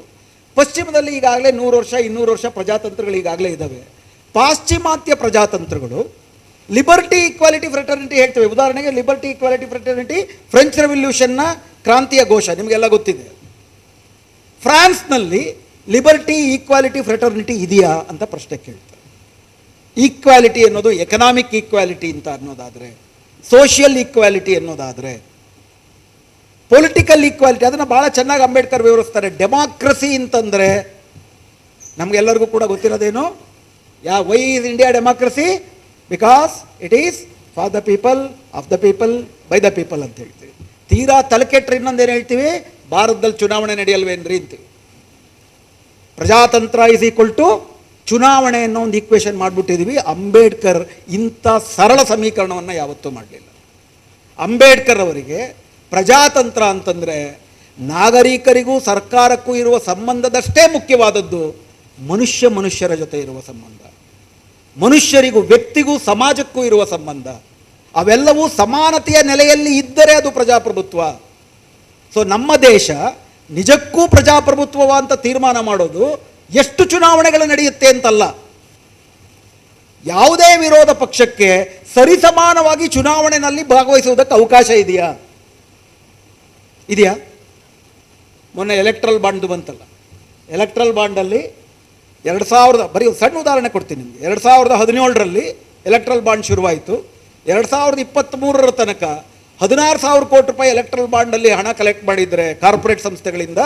ಪಶ್ಚಿಮದಲ್ಲಿ ಈಗಾಗಲೇ 100 ವರ್ಷ 200 ವರ್ಷ ಪ್ರಜಾತಂತ್ರಗಳು ಈಗಾಗಲೇ ಇದ್ದಾವೆ. ಪಾಶ್ಚಿಮಾತ್ಯ ಪ್ರಜಾತಂತ್ರಗಳು ಲಿಬರ್ಟಿ, ಈಕ್ವಾಲಿಟಿ, ಫ್ರೆಟರ್ನಿಟಿ ಹೇಳ್ತೇವೆ. ಉದಾಹರಣೆಗೆ ಲಿಬರ್ಟಿ, ಈಕ್ವಾಲಿಟಿ, ಫ್ರೆಟರ್ನಿಟಿ ಫ್ರೆಂಚ್ ರೆವಲ್ಯೂಷನ್ನ ಕ್ರಾಂತಿಯ ಘೋಷ ನಿಮಗೆಲ್ಲ ಗೊತ್ತಿದೆ. ಫ್ರಾನ್ಸ್ನಲ್ಲಿ ಲಿಬರ್ಟಿ, ಈಕ್ವಾಲಿಟಿ, ಫ್ರೆಟರ್ನಿಟಿ ಇದೆಯಾ ಅಂತ ಪ್ರಶ್ನೆ ಕೇಳ್ತಾರೆ. ಈಕ್ವಾಲಿಟಿ ಅನ್ನೋದು ಎಕನಾಮಿಕ್ ಈಕ್ವಾಲಿಟಿ ಅಂತ ಅನ್ನೋದಾದರೆ, ಸೋಷಿಯಲ್ ಈಕ್ವಾಲಿಟಿ ಅನ್ನೋದಾದರೆ, ಪೊಲಿಟಿಕಲ್ ಈಕ್ವಾಲಿಟಿ ಅದನ್ನು ಭಾಳ ಚೆನ್ನಾಗಿ ಅಂಬೇಡ್ಕರ್ ವಿವರಿಸ್ತಾರೆ. ಡೆಮಾಕ್ರಸಿ ಅಂತಂದರೆ ನಮಗೆಲ್ಲರಿಗೂ ಕೂಡ ಗೊತ್ತಿರೋದೇನು? Why is India democracy? Because it is for the people, of the people, by the people ಅಂತ ಹೇಳ್ತೀವಿ. ತೀರಾ ತಲೆಕೆಟ್ಟರೆ ಇನ್ನೊಂದೇನು ಹೇಳ್ತೀವಿ? ಭಾರತದಲ್ಲಿ ಚುನಾವಣೆ ನಡೆಯಲ್ವೇನ್ರಿ ಅಂತೀವಿ. ಪ್ರಜಾತಂತ್ರ ಈಸ್ ಈಕ್ವಲ್ ಟು ಚುನಾವಣೆ ಅನ್ನೋ ಒಂದು ಈಕ್ವೇಷನ್ ಮಾಡಿಬಿಟ್ಟಿದ್ದೀವಿ. ಅಂಬೇಡ್ಕರ್ ಇಂಥ ಸರಳ ಸಮೀಕರಣವನ್ನು ಯಾವತ್ತೂ ಮಾಡಲಿಲ್ಲ. ಅಂಬೇಡ್ಕರ್ ಅವರಿಗೆ ಪ್ರಜಾತಂತ್ರ ಅಂತಂದರೆ ನಾಗರಿಕರಿಗೂ ಸರ್ಕಾರಕ್ಕೂ ಇರುವ ಸಂಬಂಧದಷ್ಟೇ ಮುಖ್ಯವಾದದ್ದು ಮನುಷ್ಯರ ಜೊತೆ ಇರುವ ಸಂಬಂಧ, ಮನುಷ್ಯರಿಗೂ ವ್ಯಕ್ತಿಗೂ ಸಮಾಜಕ್ಕೂ ಇರುವ ಸಂಬಂಧ. ಅವೆಲ್ಲವೂ ಸಮಾನತೆಯ ನೆಲೆಯಲ್ಲಿ ಇದ್ದರೆ ಅದು ಪ್ರಜಾಪ್ರಭುತ್ವ. ಸೊ ನಮ್ಮ ದೇಶ ನಿಜಕ್ಕೂ ಪ್ರಜಾಪ್ರಭುತ್ವ ಅಂತ ತೀರ್ಮಾನ ಮಾಡೋದು ಎಷ್ಟು ಚುನಾವಣೆಗಳು ನಡೆಯುತ್ತೆ ಅಂತಲ್ಲ, ಯಾವುದೇ ವಿರೋಧ ಪಕ್ಷಕ್ಕೆ ಸರಿಸಮಾನವಾಗಿ ಚುನಾವಣೆಯಲ್ಲಿ ಭಾಗವಹಿಸುವುದಕ್ಕೆ ಅವಕಾಶ ಇದೆಯಾ? ಮೊನ್ನೆ ಎಲೆಕ್ಟ್ರಲ್ ಬಾಂಡ್ ಬಂತಲ್ಲ, ಎಲೆಕ್ಟ್ರಲ್ ಬಾಂಡಲ್ಲಿ 2000 ಬರೀ ಸಣ್ಣ ಉದಾಹರಣೆ ಕೊಡ್ತೀನಿ ನಿಮಗೆ. 2017ರಲ್ಲಿ ಎಲೆಕ್ಟ್ರಲ್ ಬಾಂಡ್ ಶುರುವಾಯಿತು. 2023 ತನಕ 16,000 ಕೋಟಿ ರೂಪಾಯಿ ಎಲೆಕ್ಟ್ರಲ್ ಬಾಂಡಲ್ಲಿ ಹಣ ಕಲೆಕ್ಟ್ ಮಾಡಿದರೆ ಕಾರ್ಪೊರೇಟ್ ಸಂಸ್ಥೆಗಳಿಂದ,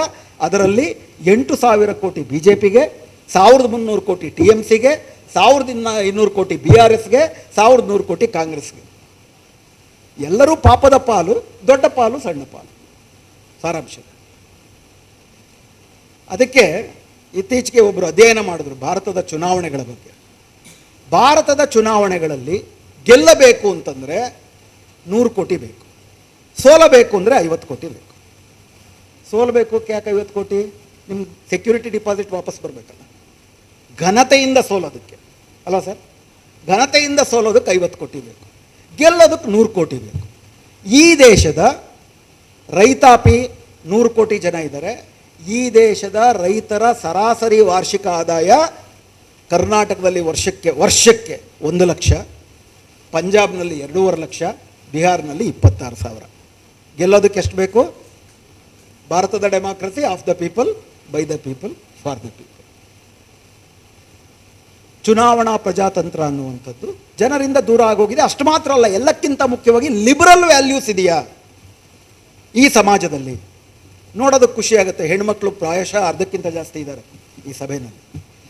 ಅದರಲ್ಲಿ 8,000 ಕೋಟಿ ಬಿ ಜೆ ಪಿಗೆ, 1,300 ಕೋಟಿ ಟಿ ಎಮ್ ಸಿಗೆ, 1,200 ಕೋಟಿ ಬಿ ಆರ್ ಎಸ್ಗೆ, 1,100 ಕೋಟಿ ಕಾಂಗ್ರೆಸ್ಗೆ. ಎಲ್ಲರೂ ಪಾಪದ ಪಾಲು, ದೊಡ್ಡ ಪಾಲು, ಸಣ್ಣ ಪಾಲು. ಸಾರಾಂಶ ಅದಕ್ಕೆ ಇತ್ತೀಚೆಗೆ ಒಬ್ಬರು ಅಧ್ಯಯನ ಮಾಡಿದ್ರು ಭಾರತದ ಚುನಾವಣೆಗಳ ಬಗ್ಗೆ. ಭಾರತದ ಚುನಾವಣೆಗಳಲ್ಲಿ ಗೆಲ್ಲಬೇಕು ಅಂತಂದರೆ 100 ಕೋಟಿ ಬೇಕು, ಸೋಲಬೇಕು ಅಂದರೆ 50 ಕೋಟಿ ಬೇಕು. ಸೋಲಬೇಕು ಯಾಕೆ 50 ಕೋಟಿ? ನಿಮ್ಗೆ ಸೆಕ್ಯೂರಿಟಿ ಡಿಪಾಸಿಟ್ ವಾಪಸ್ ಬರಬೇಕಲ್ಲ, ಘನತೆಯಿಂದ ಸೋಲೋದಕ್ಕೆ ಅಲ್ಲ ಸರ್, ಘನತೆಯಿಂದ ಸೋಲೋದಕ್ಕೆ 50 ಕೋಟಿ ಬೇಕು, ಗೆಲ್ಲೋದಕ್ಕೆ 100 ಕೋಟಿ ಬೇಕು. ಈ ದೇಶದ ರೈತಾಪಿ 100 ಕೋಟಿ ಜನ ಇದ್ದಾರೆ. ಈ ದೇಶದ ರೈತರ ಸರಾಸರಿ ವಾರ್ಷಿಕ ಆದಾಯ ಕರ್ನಾಟಕದಲ್ಲಿ ವರ್ಷಕ್ಕೆ 1 ಲಕ್ಷ, ಪಂಜಾಬ್ನಲ್ಲಿ 2.5 ಲಕ್ಷ, ಬಿಹಾರ್ನಲ್ಲಿ 26,000. ಗೆಲ್ಲೋದಕ್ಕೆ ಎಷ್ಟು ಬೇಕು? ಭಾರತದ democracy of the people, by the people, for the people. ಚುನಾವಣಾ ಪ್ರಜಾತಂತ್ರ ಅನ್ನುವಂಥದ್ದು ಜನರಿಂದ ದೂರ ಆಗೋಗಿದೆ. ಅಷ್ಟು ಮಾತ್ರ ಅಲ್ಲ, ಎಲ್ಲಕ್ಕಿಂತ ಮುಖ್ಯವಾಗಿ ಲಿಬರಲ್ ವ್ಯಾಲ್ಯೂಸ್ ಇದೆಯಾ ಈ ಸಮಾಜದಲ್ಲಿ? ನೋಡೋದಕ್ಕೆ ಖುಷಿಯಾಗುತ್ತೆ. ಹೆಣ್ಮಕ್ಳು ಪ್ರಾಯಶಃ ಅರ್ಧಕ್ಕಿಂತ ಜಾಸ್ತಿ ಇದ್ದಾರೆ ಈ ಸಭೆಯಲ್ಲಿ.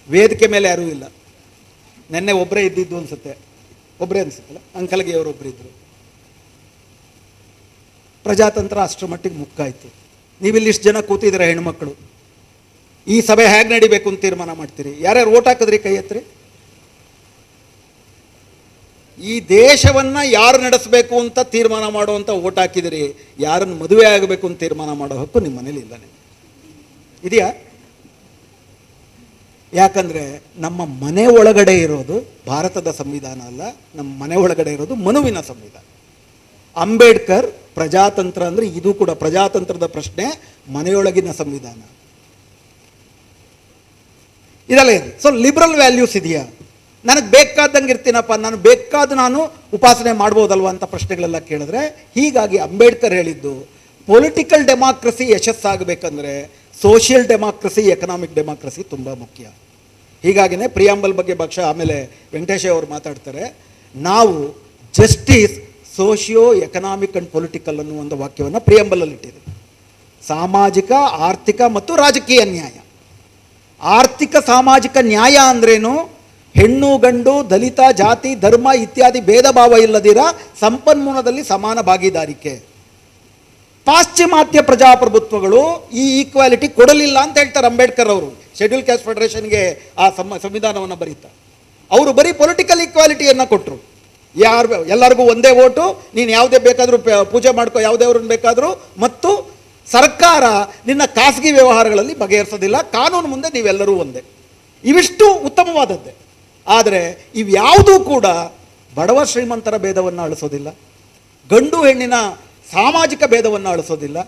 ವೇದಿಕೆ ಮೇಲೆ ಯಾರೂ ಇಲ್ಲ. ನೆನ್ನೆ ಒಬ್ಬರೇ ಇದ್ದಿದ್ದು ಅನಿಸುತ್ತೆ, ಒಬ್ಬರೇ ಅನಿಸುತ್ತಲ್ಲ, ಅಂಕಲ್ಗೆ ಅವರೊಬ್ಬರು ಇದ್ದರು. ಪ್ರಜಾತಂತ್ರ ಅಷ್ಟರ ಮಟ್ಟಿಗೆ ಮುಕ್ಕಾಯಿತು. ನೀವಿಲ್ಲಿ ಇಷ್ಟು ಜನ ಕೂತಿದ್ದೀರ ಹೆಣ್ಮಕ್ಳು, ಈ ಸಭೆ ಹೇಗೆ ನಡಿಬೇಕು ಅಂತ ತೀರ್ಮಾನ ಮಾಡ್ತೀರಿ? ಯಾರ್ಯಾರು ಓಟ್ ಹಾಕಿದ್ರಿ ಕೈ ಎತ್ತರಿ. ಈ ದೇಶವನ್ನು ಯಾರು ನಡೆಸಬೇಕು ಅಂತ ತೀರ್ಮಾನ ಮಾಡುವಂಥ ಓಟ್ ಹಾಕಿದಿರಿ. ಯಾರನ್ನು ಮದುವೆ ಆಗಬೇಕು ಅಂತ ತೀರ್ಮಾನ ಮಾಡೋ ಹಕ್ಕು ನಿಮ್ಮ ಮನೇಲಿ ಇಲ್ಲ. ನಿಮಗೆ ಇದೆಯಾ? ಯಾಕಂದರೆ ನಮ್ಮ ಮನೆ ಒಳಗಡೆ ಇರೋದು ಭಾರತದ ಸಂವಿಧಾನ ಅಲ್ಲ, ನಮ್ಮ ಮನೆ ಒಳಗಡೆ ಇರೋದು ಮನುವಿನ ಸಂವಿಧಾನ. ಅಂಬೇಡ್ಕರ್ ಪ್ರಜಾತಂತ್ರ ಅಂದರೆ ಇದು ಕೂಡ ಪ್ರಜಾತಂತ್ರದ ಪ್ರಶ್ನೆ, ಮನೆಯೊಳಗಿನ ಸಂವಿಧಾನ ಇದೆಲ್ಲ ಇದೆ. ಸೊ ಲಿಬರಲ್ ವ್ಯಾಲ್ಯೂಸ್ ಇದೆಯಾ? ನನಗೆ ಬೇಕಾದಂಗೆ ಇರ್ತೀನಪ್ಪ, ನಾನು ಉಪಾಸನೆ ಮಾಡ್ಬೋದಲ್ವ ಅಂತ ಪ್ರಶ್ನೆಗಳೆಲ್ಲ ಕೇಳಿದ್ರೆ, ಹೀಗಾಗಿ ಅಂಬೇಡ್ಕರ್ ಹೇಳಿದ್ದು ಪೊಲಿಟಿಕಲ್ ಡೆಮಾಕ್ರಸಿ ಯಶಸ್ಸಾಗಬೇಕಂದ್ರೆ ಸೋಷಿಯಲ್ ಡೆಮಾಕ್ರಸಿ, ಎಕನಾಮಿಕ್ ಡೆಮಾಕ್ರಸಿ ತುಂಬ ಮುಖ್ಯ. ಹೀಗಾಗಿನೇ ಪ್ರಿಯಾಂಬಲ್ ಬಗ್ಗೆ ಬಹುಶಃ ಆಮೇಲೆ ವೆಂಕಟೇಶ ಅವರು ಮಾತಾಡ್ತಾರೆ. ನಾವು justice, socio economic and political ಅನ್ನುವ ಒಂದು ವಾಕ್ಯವನ್ನು ಪ್ರಿಯಾಂಬಲಲ್ಲಿ ಇಟ್ಟಿದ್ದೀವಿ. ಸಾಮಾಜಿಕ, ಆರ್ಥಿಕ ಮತ್ತು ರಾಜಕೀಯ ನ್ಯಾಯ. ಆರ್ಥಿಕ ಸಾಮಾಜಿಕ ನ್ಯಾಯ ಅಂದ್ರೇನು? ಹೆಣ್ಣು ಗಂಡು, ದಲಿತ, ಜಾತಿ, ಧರ್ಮ ಇತ್ಯಾದಿ ಭೇದ ಭಾವ ಇಲ್ಲದಿರ ಸಂಪನ್ಮೂಲದಲ್ಲಿ ಸಮಾನ ಭಾಗಿದಾರಿಕೆ. ಪಾಶ್ಚಿಮಾತ್ಯ ಪ್ರಜಾಪ್ರಭುತ್ವಗಳು ಈ ಈಕ್ವಾಲಿಟಿ ಕೊಡಲಿಲ್ಲ ಅಂತ ಹೇಳ್ತಾರೆ ಅಂಬೇಡ್ಕರ್ ಅವರು. ಶೆಡ್ಯೂಲ್ ಕ್ಯಾಸ್ಟ್ ಫೆಡರೇಷನ್ಗೆ ಆ ಸಂವಿಧಾನವನ್ನು ಬರೀತಾರೆ. ಅವರು ಬರೀ ಪೊಲಿಟಿಕಲ್ ಈಕ್ವಾಲಿಟಿಯನ್ನು ಕೊಟ್ಟರು. ಎಲ್ಲರಿಗೂ ಒಂದೇ ಓಟು, ನೀನು ಯಾವುದೇ ಬೇಕಾದರೂ ಪೂಜೆ ಮಾಡ್ಕೋ, ಯಾವುದೇವ್ರನ್ನ ಬೇಕಾದರೂ, ಮತ್ತು ಸರ್ಕಾರ ನಿನ್ನ ಖಾಸಗಿ ವ್ಯವಹಾರಗಳಲ್ಲಿ ಬಗೆಹರಿಸೋದಿಲ್ಲ, ಕಾನೂನು ಮುಂದೆ ನೀವೆಲ್ಲರೂ ಒಂದೇ. ಇವಿಷ್ಟು ಉತ್ತಮವಾದದ್ದೇ. ಆದರೆ ಇವ್ಯಾವುದೂ ಕೂಡ ಬಡವ ಶ್ರೀಮಂತರ ಭೇದವನ್ನು ಅಳಿಸೋದಿಲ್ಲ, ಗಂಡು ಹೆಣ್ಣಿನ ಸಾಮಾಜಿಕ ಭೇದವನ್ನು ಅಳಿಸೋದಿಲ್ಲ.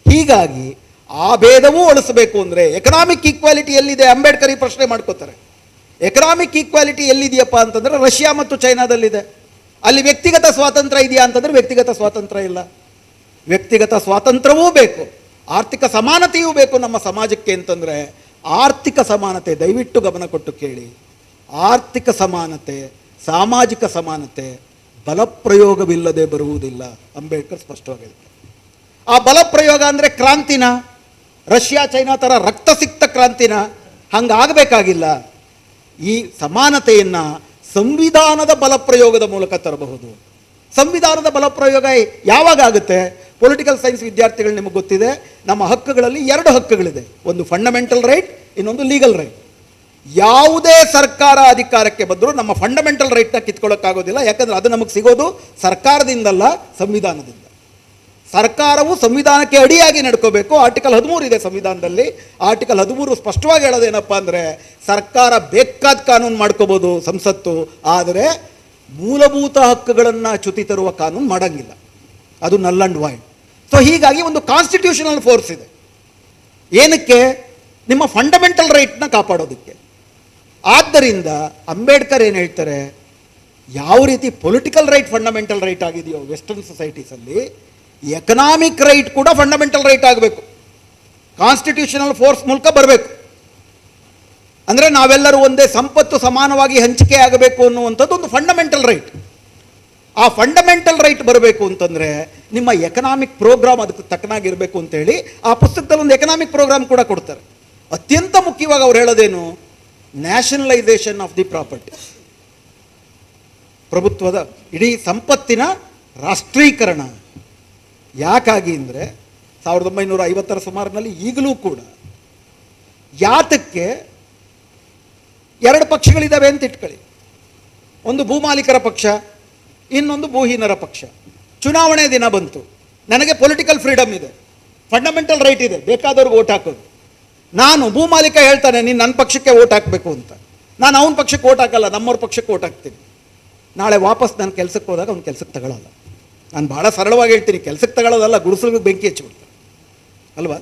ಹೀಗಾಗಿ ಆ ಭೇದವೂ ಅಳಿಸಬೇಕು ಅಂದರೆ ಎಕನಾಮಿಕ್ ಈಕ್ವಾಲಿಟಿ ಎಲ್ಲಿದೆ? ಅಂಬೇಡ್ಕರ್ ಈ ಪ್ರಶ್ನೆ ಮಾಡ್ಕೋತಾರೆ. ಎಕನಾಮಿಕ್ ಈಕ್ವಾಲಿಟಿ ಎಲ್ಲಿದೆಯಪ್ಪ ಅಂತಂದರೆ ರಷ್ಯಾ ಮತ್ತು ಚೈನಾದಲ್ಲಿದೆ. ಅಲ್ಲಿ ವ್ಯಕ್ತಿಗತ ಸ್ವಾತಂತ್ರ್ಯ ಇದೆಯಾ ಅಂತಂದರೆ ವ್ಯಕ್ತಿಗತ ಸ್ವಾತಂತ್ರ್ಯ ಇಲ್ಲ. ವ್ಯಕ್ತಿಗತ ಸ್ವಾತಂತ್ರ್ಯವೂ ಬೇಕು, ಆರ್ಥಿಕ ಸಮಾನತೆಯೂ ಬೇಕು ನಮ್ಮ ಸಮಾಜಕ್ಕೆ ಅಂತಂದರೆ ಆರ್ಥಿಕ ಸಮಾನತೆ, ದಯವಿಟ್ಟು ಗಮನ ಕೊಟ್ಟು ಕೇಳಿ, ಆರ್ಥಿಕ ಸಮಾನತೆ, ಸಾಮಾಜಿಕ ಸಮಾನತೆ ಬಲಪ್ರಯೋಗವಿಲ್ಲದೆ ಬರುವುದಿಲ್ಲ. ಅಂಬೇಡ್ಕರ್ ಸ್ಪಷ್ಟವಾಗಿದೆ. ಆ ಬಲಪ್ರಯೋಗ ಅಂದರೆ ಕ್ರಾಂತಿನ, ರಷ್ಯಾ ಚೈನಾ ಥರ ರಕ್ತಸಿಕ್ತ ಕ್ರಾಂತಿನ? ಹಂಗಾಗಬೇಕಾಗಿಲ್ಲ. ಈ ಸಮಾನತೆಯನ್ನು ಸಂವಿಧಾನದ ಬಲಪ್ರಯೋಗದ ಮೂಲಕ ತರಬಹುದು. ಸಂವಿಧಾನದ ಬಲಪ್ರಯೋಗ ಯಾವಾಗ ಆಗುತ್ತೆ? ಪೊಲಿಟಿಕಲ್ ಸೈನ್ಸ್ ವಿದ್ಯಾರ್ಥಿಗಳು ನಿಮಗೆ ಗೊತ್ತಿದೆ, ನಮ್ಮ ಹಕ್ಕುಗಳಲ್ಲಿ 2 ಹಕ್ಕುಗಳಿದೆ. ಒಂದು ಫಂಡಮೆಂಟಲ್ ರೈಟ್, ಇನ್ನೊಂದು ಲೀಗಲ್ ರೈಟ್. ಯಾವುದೇ ಸರ್ಕಾರ ಅಧಿಕಾರಕ್ಕೆ ಬಂದರೂ ನಮ್ಮ ಫಂಡಮೆಂಟಲ್ ರೈಟ್ನ ಕಿತ್ಕೊಳ್ಳೋಕ್ಕಾಗೋದಿಲ್ಲ. ಯಾಕಂದರೆ ಅದು ನಮಗೆ ಸಿಗೋದು ಸರ್ಕಾರದಿಂದಲ್ಲ, ಸಂವಿಧಾನದಿಂದ. ಸರ್ಕಾರವು ಸಂವಿಧಾನಕ್ಕೆ ಅಡಿಯಾಗಿ ನಡ್ಕೋಬೇಕು. ಆರ್ಟಿಕಲ್ 13 ಇದೆ ಸಂವಿಧಾನದಲ್ಲಿ. ಆರ್ಟಿಕಲ್ 13 ಸ್ಪಷ್ಟವಾಗಿ ಹೇಳೋದೇನಪ್ಪ ಅಂದರೆ ಸರ್ಕಾರ ಬೇಕಾದ ಕಾನೂನು ಮಾಡ್ಕೋಬೋದು ಸಂಸತ್ತು, ಆದರೆ ಮೂಲಭೂತ ಹಕ್ಕುಗಳನ್ನು ಚ್ಯುತಿ ತರುವ ಕಾನೂನು ಮಾಡಂಗಿಲ್ಲ, ಅದು ನಲ್ ಅಂಡ್ ವಾಯ್ಡ್. ಸೊ ಹೀಗಾಗಿ ಒಂದು ಕಾನ್ಸ್ಟಿಟ್ಯೂಷನಲ್ ಫೋರ್ಸ್ ಇದೆ, ಏನಕ್ಕೆ? ನಿಮ್ಮ ಫಂಡಮೆಂಟಲ್ ರೈಟ್ನ ಕಾಪಾಡೋದಕ್ಕೆ. ಆದ್ದರಿಂದ ಅಂಬೇಡ್ಕರ್ ಏನು ಹೇಳ್ತಾರೆ, ಯಾವ ರೀತಿ ಪೊಲಿಟಿಕಲ್ ರೈಟ್ ಫಂಡಮೆಂಟಲ್ ರೈಟ್ ಆಗಿದೆಯೋ ವೆಸ್ಟರ್ನ್ ಸೊಸೈಟೀಸಲ್ಲಿ, ಎಕನಾಮಿಕ್ ರೈಟ್ ಕೂಡ ಫಂಡಮೆಂಟಲ್ ರೈಟ್ ಆಗಬೇಕು, ಕಾನ್ಸ್ಟಿಟ್ಯೂಷನಲ್ ಫೋರ್ಸ್ ಮೂಲಕ ಬರಬೇಕು. ಅಂದರೆ ನಾವೆಲ್ಲರೂ ಒಂದೇ, ಸಂಪತ್ತು ಸಮಾನವಾಗಿ ಹಂಚಿಕೆ ಆಗಬೇಕು ಅನ್ನುವಂಥದ್ದು ಒಂದು ಫಂಡಮೆಂಟಲ್ ರೈಟ್. ಆ ಫಂಡಮೆಂಟಲ್ ರೈಟ್ ಬರಬೇಕು ಅಂತಂದರೆ ನಿಮ್ಮ ಎಕನಾಮಿಕ್ ಪ್ರೋಗ್ರಾಮ್ ಅದಕ್ಕೆ ತಕ್ಕನಾಗಿರಬೇಕು ಅಂತೇಳಿ ಆ ಪುಸ್ತಕದಲ್ಲಿ ಒಂದು ಎಕನಾಮಿಕ್ ಪ್ರೋಗ್ರಾಮ್ ಕೂಡ ಕೊಡ್ತಾರೆ. ಅತ್ಯಂತ ಮುಖ್ಯವಾಗಿ ಅವ್ರು ಹೇಳೋದೇನು, ನ್ಯಾಷನಲೈಸೇಷನ್ ಆಫ್ ದಿ ಪ್ರಾಪರ್ಟಿ, ಪ್ರಭುತ್ವದ ಇಡೀ ಸಂಪತ್ತಿನ ರಾಷ್ಟ್ರೀಕರಣ. ಯಾಕಾಗಿ ಅಂದರೆ 1950ರ ಸುಮಾರಿನಲ್ಲಿ ಈಗಲೂ ಕೂಡ ಯಾತಕ್ಕೆ ಎರಡು ಪಕ್ಷಗಳಿದ್ದಾವೆ ಅಂತ ಇಟ್ಕೊಳ್ಳಿ, ಒಂದು ಭೂಮಾಲೀಕರ ಪಕ್ಷ, ಇನ್ನೊಂದು ಭೂಹೀನರ ಪಕ್ಷ. ಚುನಾವಣೆ ದಿನ ಬಂತು, ನನಗೆ ಪೊಲಿಟಿಕಲ್ ಫ್ರೀಡಮ್ ಇದೆ, ಫಂಡಮೆಂಟಲ್ ರೈಟ್ ಇದೆ, ಬೇಕಾದವ್ರಿಗೆ ಓಟ್ ಹಾಕೋದು. ನಾನು ಭೂಮಾಲೀಕ ಹೇಳ್ತಾನೆ ನೀನು ನನ್ನ ಪಕ್ಷಕ್ಕೆ ಓಟ್ ಹಾಕಬೇಕು ಅಂತ, ನಾನು ಅವನ ಪಕ್ಷಕ್ಕೆ ಓಟ್ ಹಾಕಲ್ಲ, ನಮ್ಮವ್ರ ಪಕ್ಷಕ್ಕೆ ಓಟ್ ಹಾಕ್ತೀನಿ. ನಾಳೆ ವಾಪಸ್ ನಾನು ಕೆಲಸಕ್ಕೆ ಹೋದಾಗ ಅವ್ನು ಕೆಲಸಕ್ಕೆ ತಗೊಳ್ಳಲ್ಲ. ನಾನು ಭಾಳ ಸರಳವಾಗಿ ಹೇಳ್ತೀನಿ, ಕೆಲಸಕ್ಕೆ ತಗೊಳ್ಳೋದಲ್ಲ, ಗುಡಿಸಲಿಗೆ ಬೆಂಕಿ ಹಚ್ಚಿಬಿಡ್ತಾರೆ ಅಲ್ವಾ.